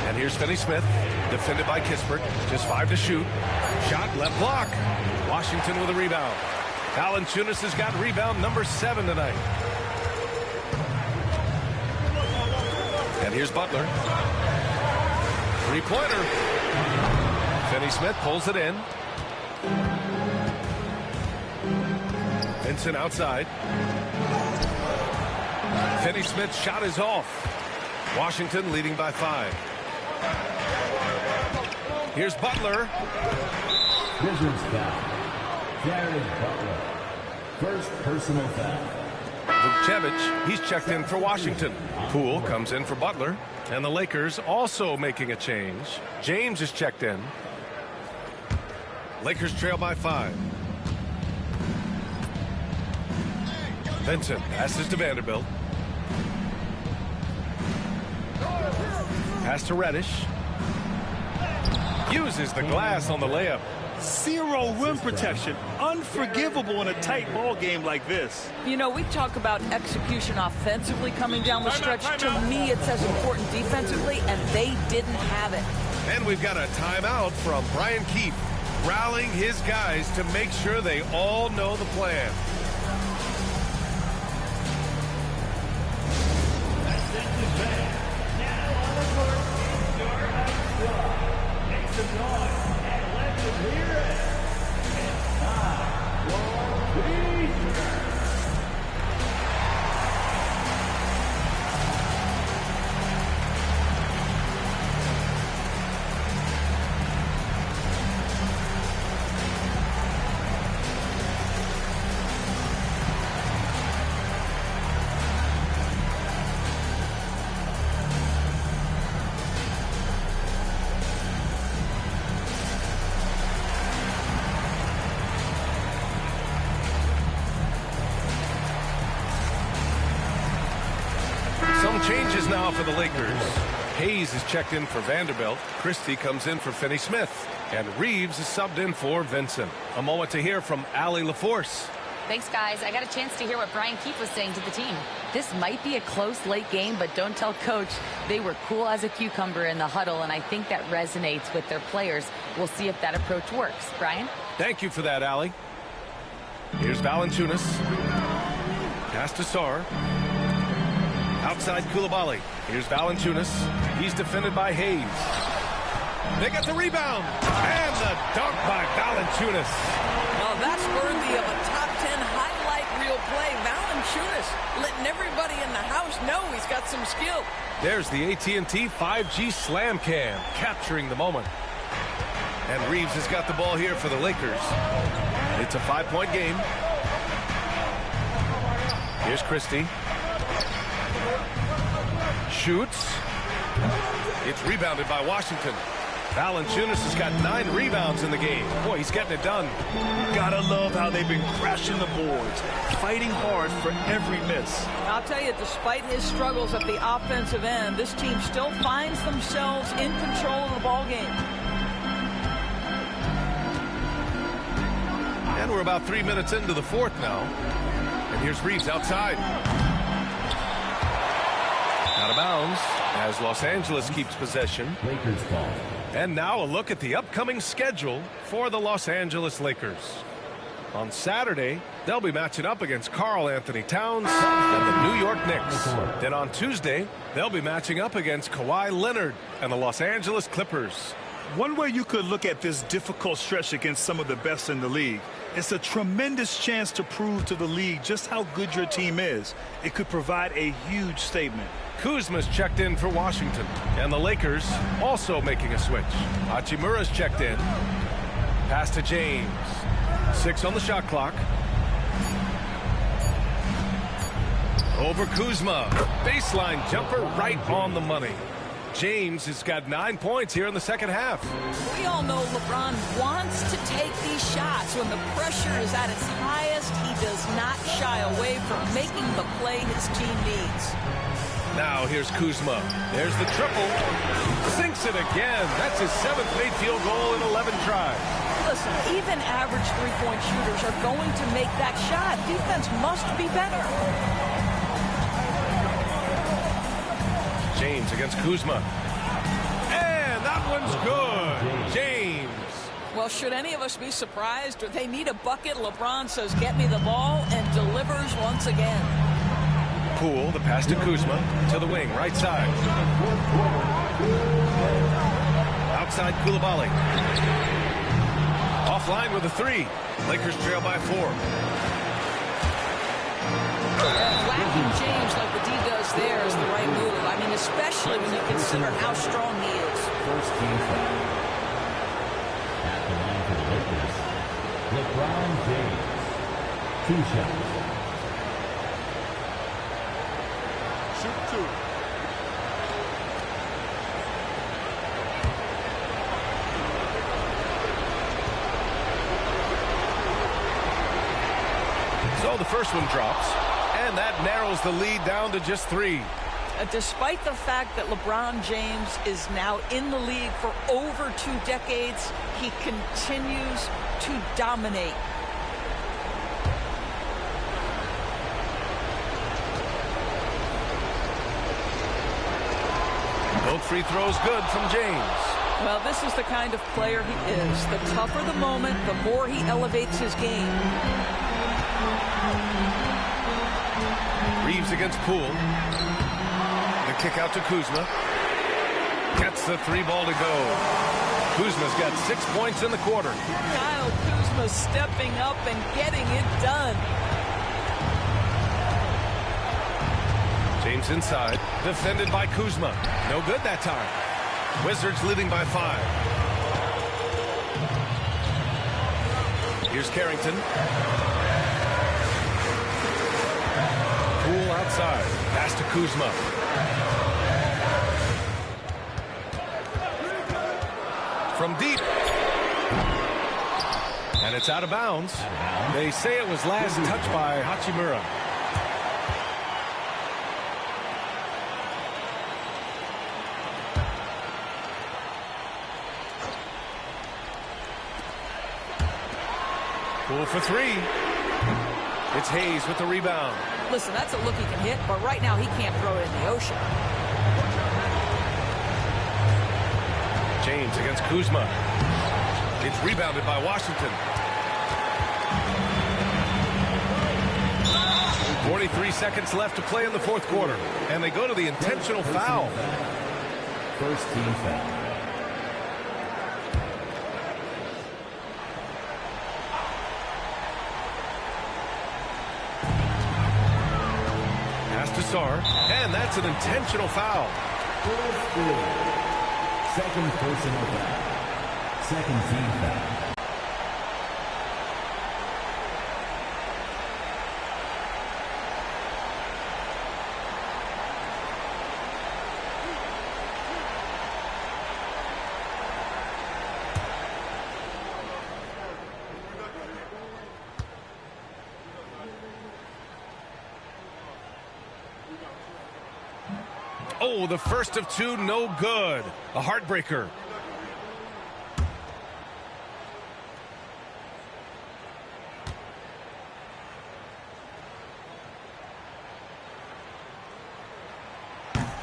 Speaker 2: And here's Finney-Smith, defended by Kispert. Just 5 to shoot. Shot left block. Washington with a rebound. Valanciunas has got rebound number 7 tonight. And here's Butler. Three-pointer. Finney-Smith pulls it in. Vincent outside. Finney-Smith's shot is off. Washington leading by 5. Here's Butler.
Speaker 6: Wizards foul. Jared Butler. First personal foul.
Speaker 2: Vukcevic, he's checked in for Washington. Poole comes in for Butler. And the Lakers also making a change. James is checked in. Lakers trail by 5. Vincent passes to Vanderbilt. Pass to Reddish. Uses the glass on the layup.
Speaker 4: Zero rim protection. Unforgivable in a tight ball game like this.
Speaker 18: You know, we talk about execution offensively coming down the stretch. To me, it's as important defensively, and they didn't have it.
Speaker 2: And we've got a timeout from Brian Keefe, rallying his guys to make sure they all know the plan. Some changes now for the Lakers. Hayes is checked in for Vanderbilt. Christie comes in for Finney-Smith. And Reeves is subbed in for Vincent. A moment to hear from Allie LaForce.
Speaker 5: Thanks, guys. I got a chance to hear what Brian Keefe was saying to the team. This might be a close late game, but don't tell Coach. They were cool as a cucumber in the huddle, and I think that resonates with their players. We'll see if that approach works. Brian?
Speaker 2: Thank you for that, Allie. Here's Valanciunas. Pass to Sarr. Outside Coulibaly. Here's Valanciunas. He's defended by Hayes. They get the rebound. And the dunk by Valanciunas.
Speaker 18: Well, that's worthy of a top 10 highlight reel play. Valanciunas letting everybody in the house know he's got some skill.
Speaker 2: There's the AT&T 5G Slam Cam, capturing the moment. And Reeves has got the ball here for the Lakers. It's a 5-point game. Here's Christie. Shoots. It's rebounded by Washington. Valanciunas has got 9 rebounds in the game. Boy, he's getting it done.
Speaker 4: Gotta love how they've been crashing the boards, fighting hard for every miss.
Speaker 18: I'll tell you, despite his struggles at the offensive end, this team still finds themselves in control of the ball game.
Speaker 2: And we're about 3 minutes into the fourth now. And here's Reeves outside. Out of bounds as Los Angeles keeps possession.
Speaker 6: Lakers ball.
Speaker 2: And now a look at the upcoming schedule for the Los Angeles Lakers. On Saturday, they'll be matching up against Karl Anthony Towns and the New York Knicks. Then on Tuesday, they'll be matching up against Kawhi Leonard and the Los Angeles Clippers.
Speaker 4: One way you could look at this difficult stretch against some of the best in the league, it's a tremendous chance to prove to the league just how good your team is. It could provide a huge statement.
Speaker 2: Kuzma's checked in for Washington. And the Lakers also making a switch. Hachimura's checked in. Pass to James. 6 on the shot clock. Over Kuzma. Baseline jumper right on the money. James has got 9 points here in the second half.
Speaker 18: We all know LeBron wants to take these shots. When the pressure is at its highest, he does not shy away from making the play his team needs.
Speaker 2: Now here's Kuzma. There's the triple. Sinks it again. That's his 7th made field goal in 11 tries.
Speaker 18: Listen, even average three-point shooters are going to make that shot. Defense must be better.
Speaker 2: James against Kuzma. And that one's good. James.
Speaker 18: Well, should any of us be surprised? Or they need a bucket. LeBron says, get me the ball, and delivers once again.
Speaker 2: Poole, the pass to Kuzma, to the wing, right side. Outside Coulibaly. Offline with a 3. Lakers trail by 4.
Speaker 18: Whacking James like the D does there is the right move. I mean, especially when you consider how strong he is.
Speaker 6: First team foul. At the line for the Lakers, LeBron James. 2 shots.
Speaker 9: Shoot 2.
Speaker 2: So the first one drops, and that narrows the lead down to just 3.
Speaker 18: Despite the fact that LeBron James is now in the league for over 2 decades, he continues to dominate.
Speaker 2: Both free throws good from James.
Speaker 18: Well, this is the kind of player he is. The tougher the moment, the more he elevates his game.
Speaker 2: Reeves against Poole. The kick out to Kuzma. Gets the 3 ball to go. Kuzma's got 6 points in the quarter.
Speaker 18: Kyle Kuzma stepping up and getting it done.
Speaker 2: James inside. Defended by Kuzma. No good that time. Wizards leading by 5. Here's Carrington. Poole outside. Pass to Kuzma. From deep. And it's out of bounds. They say it was last touched by Hachimura. Poole for 3. It's Hayes with the rebound.
Speaker 18: Listen, that's a look he can hit, but right now he can't throw it in the ocean.
Speaker 2: James against Kuzma. It's rebounded by Washington. 43 seconds left to play in the 4th quarter. And they go to the intentional foul.
Speaker 6: First team foul.
Speaker 2: And that's an intentional foul.
Speaker 6: Second personal foul. Second team foul.
Speaker 2: Oh, the first of 2, no good. A heartbreaker.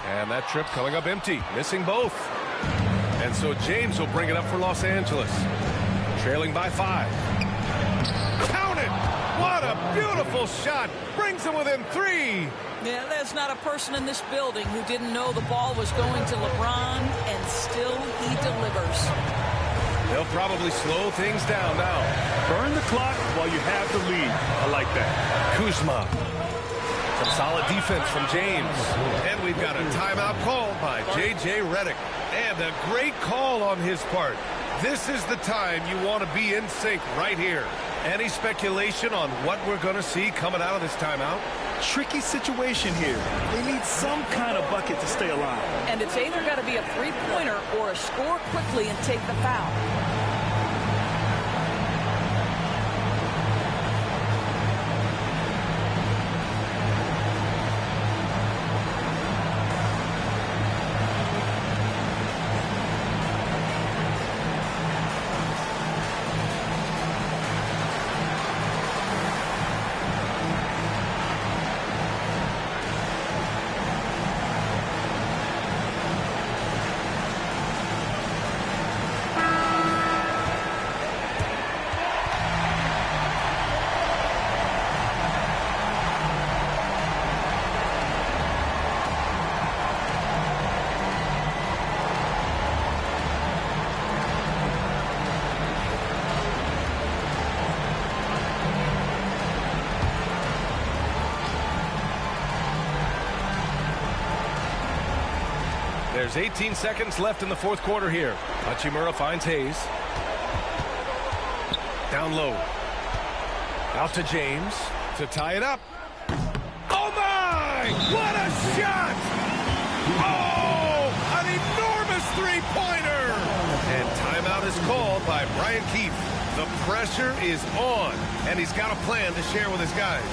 Speaker 2: And that trip coming up empty, missing both. And so James will bring it up for Los Angeles. Trailing by 5. Count it! What a beautiful shot. Brings him within 3.
Speaker 18: Yeah, there's not a person in this building who didn't know the ball was going to LeBron, and still he delivers.
Speaker 2: They'll probably slow things down now.
Speaker 4: Burn the clock while you have the lead. I like that.
Speaker 2: Kuzma. Some solid defense from James. And we've got a timeout called by J.J. Redick. And a great call on his part. This is the time you want to be in sync right here. Any speculation on what we're going to see coming out of this timeout?
Speaker 4: Tricky situation here. They need some kind of bucket to stay alive.
Speaker 18: And it's either got to be a 3-pointer or a score quickly and take the foul.
Speaker 2: There's 18 seconds left in the 4th quarter here. Hachimura finds Hayes. Down low. Out to James to tie it up. Oh, my! What a shot! Oh, an enormous three-pointer! And timeout is called by Brian Keefe. The pressure is on, and he's got a plan to share with his guys.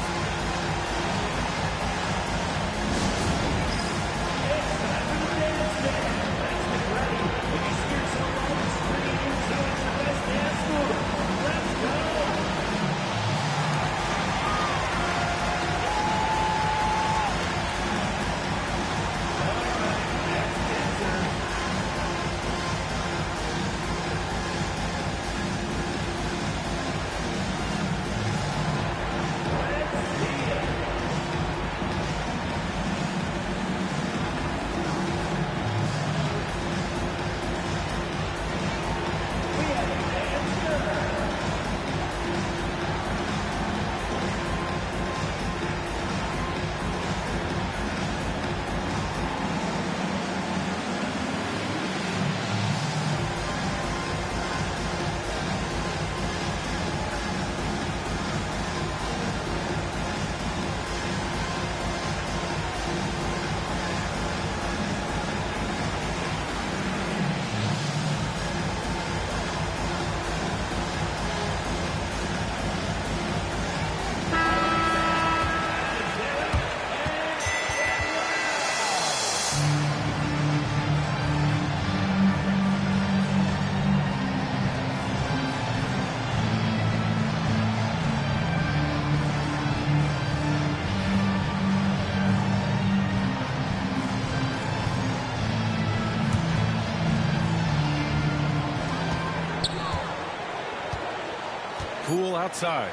Speaker 2: Poole outside.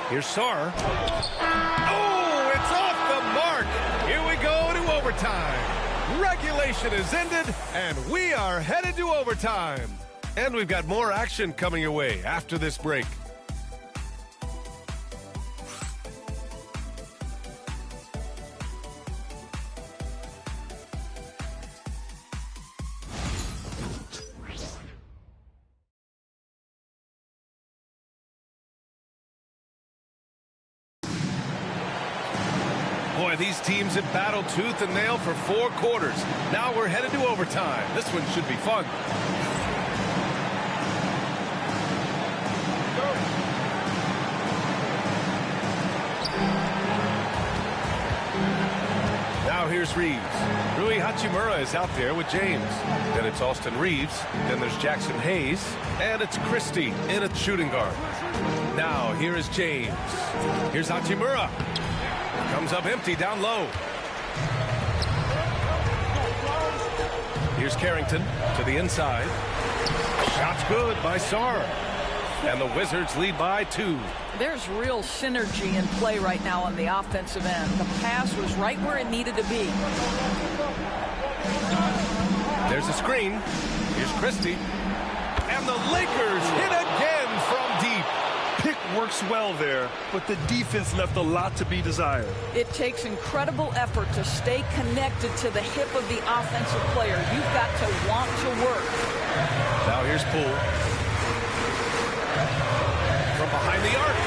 Speaker 2: Here's Sarr. Oh, it's off the mark. Here we go to overtime. Regulation is ended, and we are headed to overtime. And we've got more action coming your way after this break. Boy, these teams have battled tooth and nail for 4 quarters. Now we're headed to overtime. This one should be fun. Now here's Reeves. Rui Hachimura is out there with James. Then it's Austin Reeves. Then there's Jackson Hayes. And it's Christie in a shooting guard. Now here is James. Here's Hachimura. Comes up empty down low. Here's Carrington to the inside. Shot's good by Sarr. And the Wizards lead by 2.
Speaker 18: There's real synergy in play right now on the offensive end. The pass was right where it needed to be.
Speaker 2: There's a screen. Here's Christie. And the Lakers hit again from deep.
Speaker 4: Pick works well there, but the defense left a lot to be desired.
Speaker 18: It takes incredible effort to stay connected to the hip of the offensive player. You've got to want to work.
Speaker 2: Now here's Poole. From behind the arc.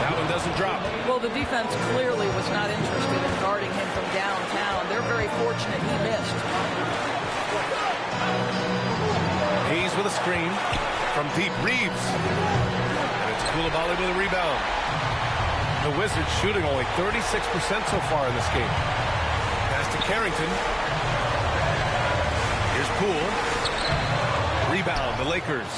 Speaker 2: That one doesn't drop.
Speaker 18: Well, the defense clearly was not interested in guarding him from downtown. They're very fortunate he missed.
Speaker 2: Hayes with a screen. From deep, Reeves. Coulibaly with a rebound. The Wizards shooting only 36% so far in this game. Pass to Carrington. Here's Poole. Rebound, the Lakers.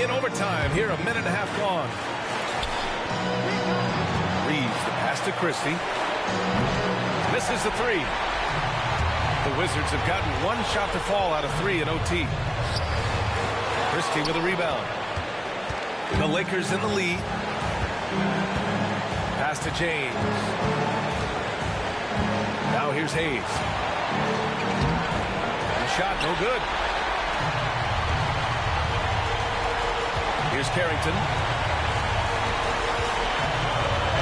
Speaker 2: In overtime, here a minute and a half gone. Reeves, the pass to Christie. Misses the 3. The Wizards have gotten 1 shot to fall out of 3 in OT. Christie with a rebound. The Lakers in the lead. Pass to James. Now here's Hayes. The shot, no good. Here's Carrington.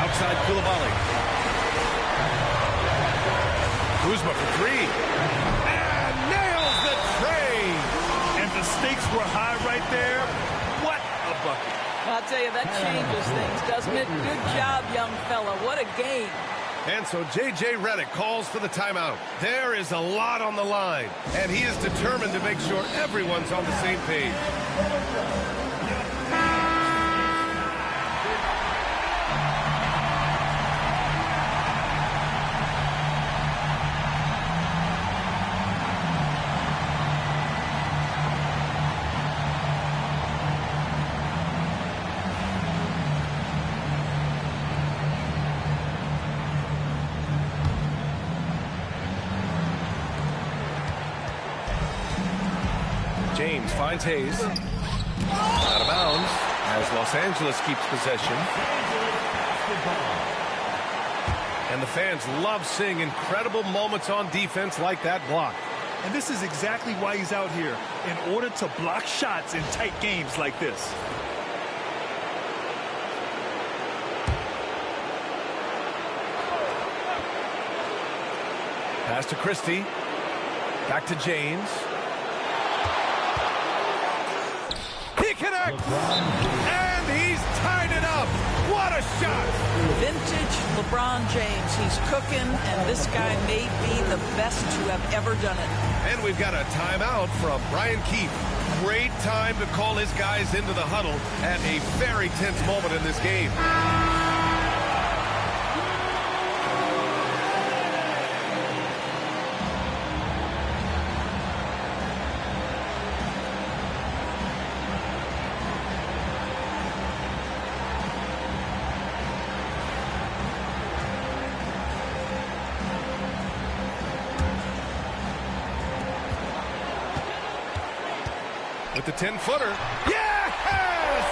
Speaker 2: Outside Coulibaly. Kuzma for 3. And nails the tray.
Speaker 4: And the stakes were high right there. What a bucket.
Speaker 18: I'll tell you, that changes things, doesn't it? Good job, young fella. What a game.
Speaker 2: And so J.J. Redick calls for the timeout. There is a lot on the line, and he is determined to make sure everyone's on the same page. James finds Hayes. Out of bounds as Los Angeles keeps possession. And the fans love seeing incredible moments on defense like that block.
Speaker 4: And this is exactly why he's out here, in order to block shots in tight games like this.
Speaker 2: Pass to Christie. Back to James. He connects! And he's tied it up! What a shot!
Speaker 18: Vintage LeBron James. He's cooking, and this guy may be the best to have ever done it.
Speaker 2: And we've got a timeout from Brian Keefe. Great time to call his guys into the huddle at a very tense moment in this game. with the 10-footer. Yes!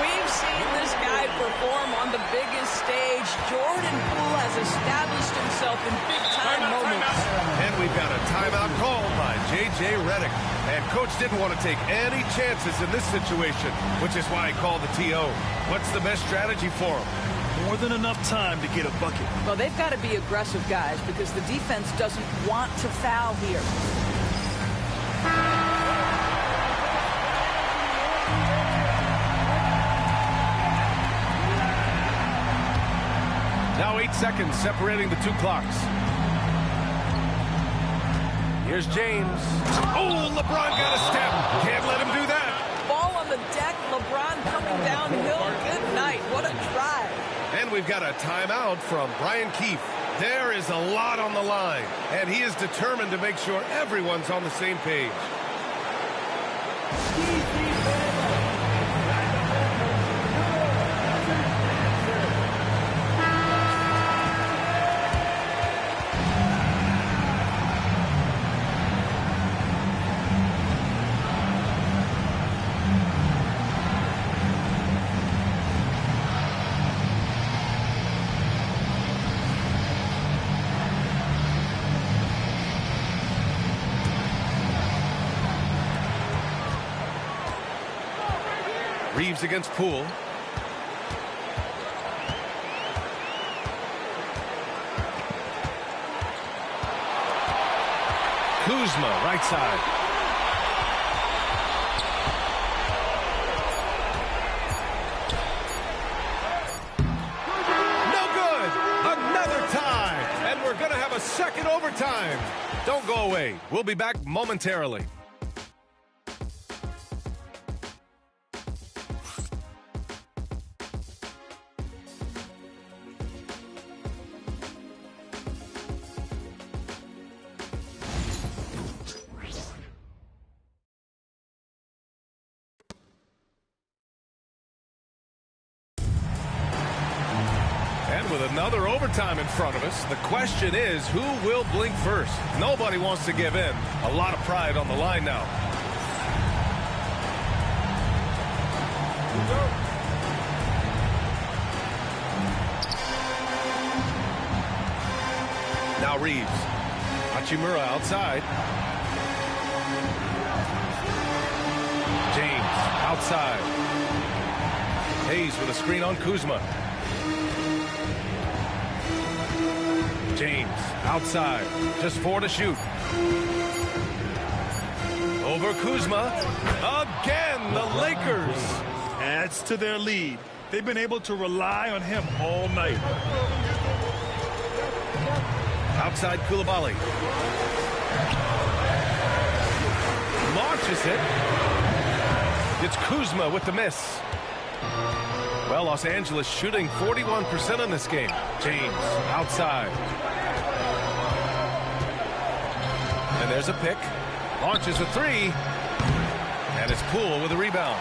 Speaker 18: We've seen this guy perform on the biggest stage. Jordan Poole has established himself in big-time moments.
Speaker 2: And we've got a timeout called by J.J. Redick. And Coach didn't want to take any chances in this situation, which is why he called the TO. What's the best strategy for him?
Speaker 4: More than enough time to get a bucket.
Speaker 18: Well, they've got to be aggressive, guys, because the defense doesn't want to foul here.
Speaker 2: Now 8 seconds separating the two clocks. Here's James. Oh, LeBron got a step. Can't let him do that.
Speaker 18: Ball on the deck. LeBron coming downhill. Good night. What a drive.
Speaker 2: And we've got a timeout from Brian Keefe. There is a lot on the line, and he is determined to make sure everyone's on the same page. Reeves against Poole. Kuzma, right side. No good. Another tie. And we're going to have a second overtime. Don't go away. We'll be back momentarily. With another overtime in front of us, the question is, who will blink first? Nobody wants to give in. A lot of pride on the line now. Now Reeves. Hachimura outside. James outside. Hayes with a screen on Kuzma. James outside, just 4 to shoot. Over Kuzma. Again, the Lakers.
Speaker 4: Adds to their lead. They've been able to rely on him all night.
Speaker 2: Outside Koulibaly. Launches it. It's Kuzma with the miss. Well, Los Angeles shooting 41% in this game. James outside. And there's a pick. Launches a three. And it's Poole with a rebound.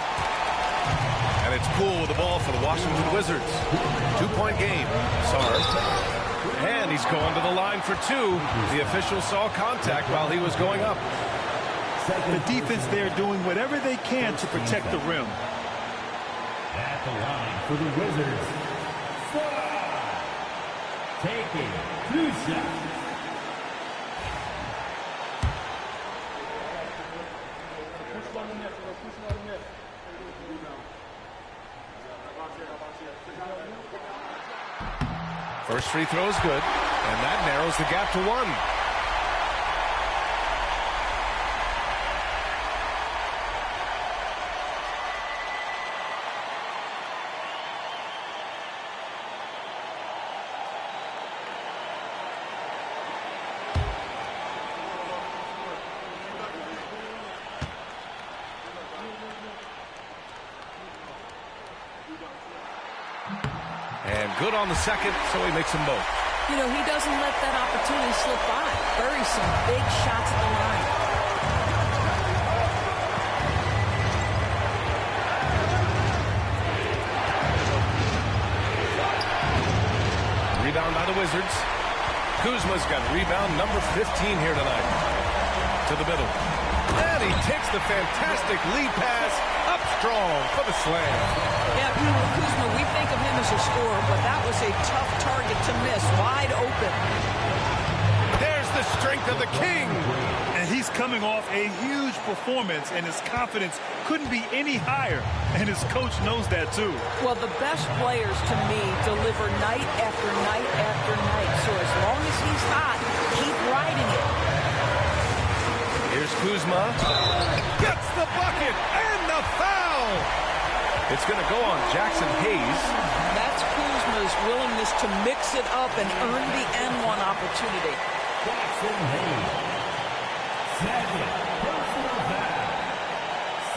Speaker 2: And it's Poole with the ball for the Washington Wizards. 2-point game. Sarge. And he's going to the line for two. The official saw contact while he was going up.
Speaker 4: The defense there doing whatever they can to protect the rim.
Speaker 6: At the line for the Wizards, taking 2 shots.
Speaker 2: First free throw is good, and that narrows the gap to 1. And good on the second, so he makes them both.
Speaker 18: You know, he doesn't let that opportunity slip by. Buries some big shots at the line.
Speaker 2: Rebound by the Wizards. Kuzma's got rebound number 15 here tonight. To the middle. And he takes the fantastic lead pass up strong for the slam.
Speaker 18: Yeah, Kuzma, we think of him as a scorer, but that was a tough target to miss, wide open.
Speaker 2: There's the strength of the king.
Speaker 4: And he's coming off a huge performance, and his confidence couldn't be any higher. And his coach knows that, too.
Speaker 18: Well, the best players, to me, deliver night after night after night. So as long as he's hot, keep riding it.
Speaker 2: Here's Kuzma. Gets the bucket and the foul. It's going to go on Jackson Hayes.
Speaker 18: That's Kuzma's willingness to mix it up and earn the N1 opportunity.
Speaker 6: Jackson Hayes. Second personal foul.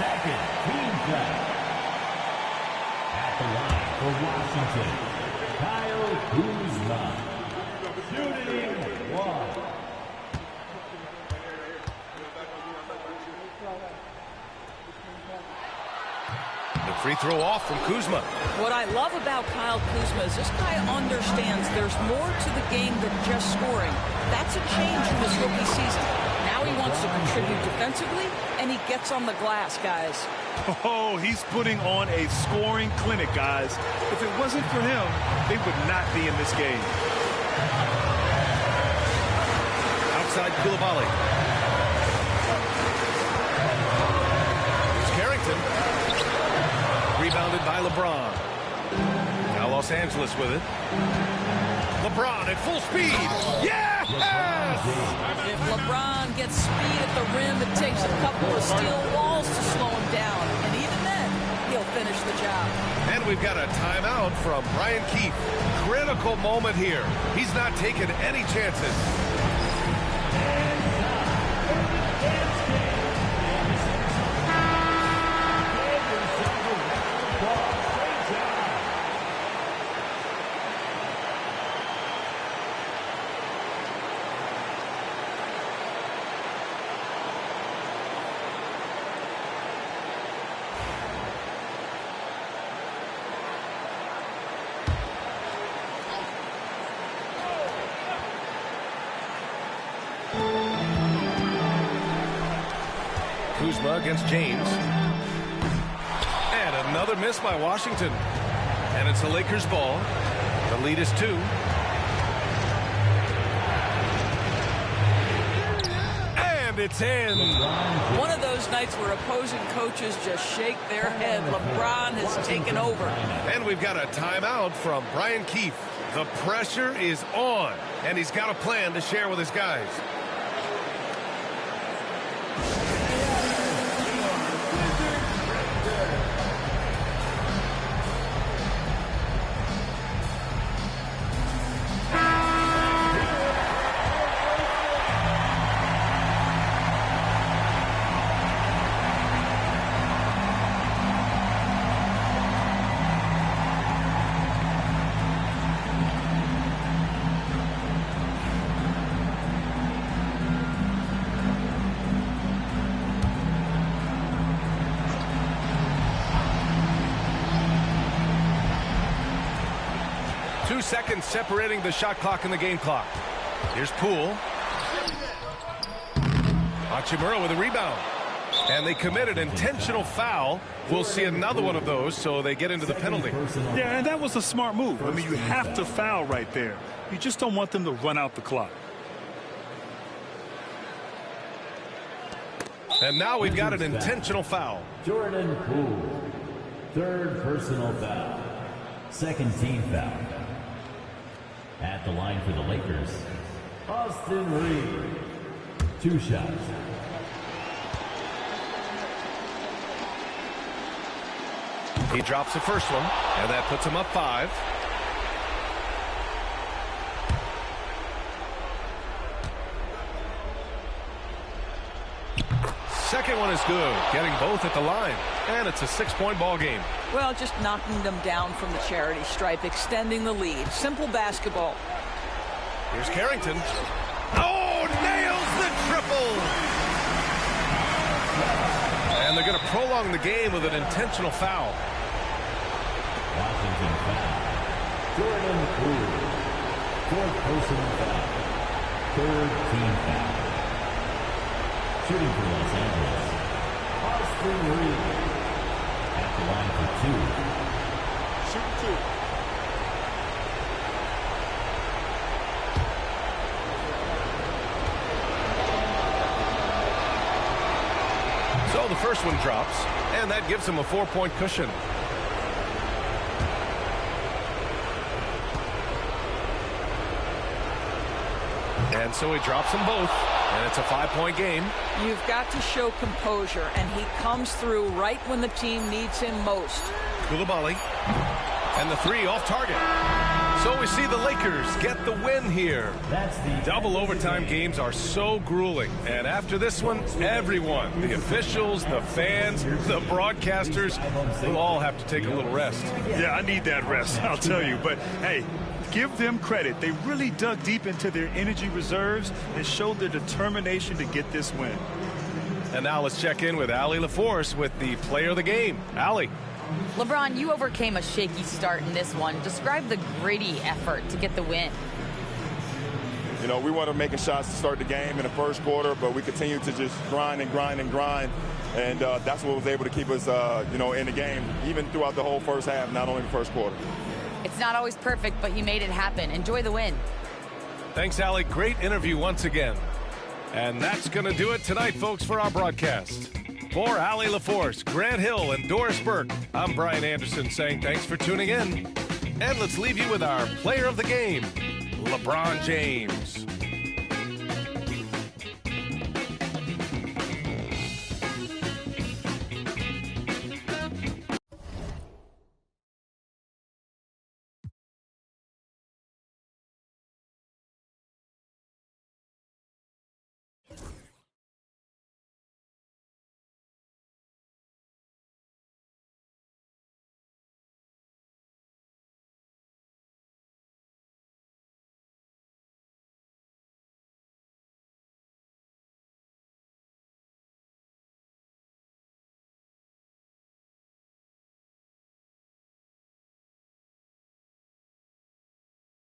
Speaker 6: Second team foul. At the line for Washington, Kyle Kuzma. Shooting one.
Speaker 2: The free throw off from Kuzma.
Speaker 18: What I love about Kyle Kuzma is this guy understands there's more to the game than just scoring. That's a change from his rookie season. Now he wants to contribute defensively, and he gets on the glass, guys.
Speaker 4: Oh, he's putting on a scoring clinic, guys. If it wasn't for him, they would not be in this game.
Speaker 2: Outside Koulibaly. Here's Carrington. Rebounded by LeBron. Now Los Angeles with it. LeBron at full speed. Yes!
Speaker 18: If LeBron gets speed at the rim, it takes a couple of steel walls to slow him down. And even then, he'll finish the job.
Speaker 2: And we've got a timeout from Brian Keefe. Critical moment here. He's not taking any chances. Kuzma against James. And another miss by Washington. And it's the Lakers' ball. The lead is 2. And it's in.
Speaker 18: One of those nights where opposing coaches just shake their head. LeBron has taken over.
Speaker 2: And we've got a timeout from Brian Keefe. The pressure is on. And he's got a plan to share with his guys. Seconds separating the shot clock and the game clock. Here's Poole. Hachimura with a rebound. And they committed intentional foul. We'll see another one of those, so they get into the penalty.
Speaker 4: Yeah, and that was a smart move. I mean, you have to foul right there. You just don't want them to run out the clock.
Speaker 2: And now we've got an intentional foul.
Speaker 6: Jordan Poole. Third personal foul. Second team foul. At the line for the Lakers, Austin Reed. 2 shots.
Speaker 2: He drops the first one, and that puts him up 5. Second one is good, getting both at the line. And it's a 6-point ball game.
Speaker 18: Well, just knocking them down from the charity stripe, extending the lead. Simple basketball.
Speaker 2: Here's Carrington. Oh, nails the triple! And they're going to prolong the game with an intentional foul.
Speaker 6: Washington foul. Jordan Poole. 4th personal foul. 3rd team foul. Shooting for Los Angeles, At the line for 2.
Speaker 7: Shoot 2.
Speaker 2: So the first one drops, and that gives him a 4-point cushion. And so he drops them both, and it's a 5-point game.
Speaker 18: You've got to show composure, and he comes through right when the team needs him most.
Speaker 2: Koulibaly, and the 3 off target. So we see the Lakers get the win here. Double overtime games are so grueling. And after this one, everyone, the officials, the fans, the broadcasters, will all have to take a little rest.
Speaker 4: Yeah, I need that rest, I'll tell you. But, hey, give them credit. They really dug deep into their energy reserves and showed their determination to get this win.
Speaker 2: And now let's check in with Allie LaForce with the player of the game. Allie.
Speaker 5: LeBron, you overcame a shaky start in this one. Describe the gritty effort to get the win.
Speaker 19: You know, we wanted making shots to start the game in the first quarter, but we continued to just grind and grind and grind. And that's what was able to keep us, you know, in the game, even throughout the whole first half, not only the first quarter.
Speaker 5: It's not always perfect, but you made it happen. Enjoy the win.
Speaker 2: Thanks, Allie. Great interview once again. And that's going to do it tonight, folks, for our broadcast. For Allie LaForce, Grant Hill, and Doris Burke, I'm Brian Anderson saying thanks for tuning in. And let's leave you with our player of the game, LeBron James.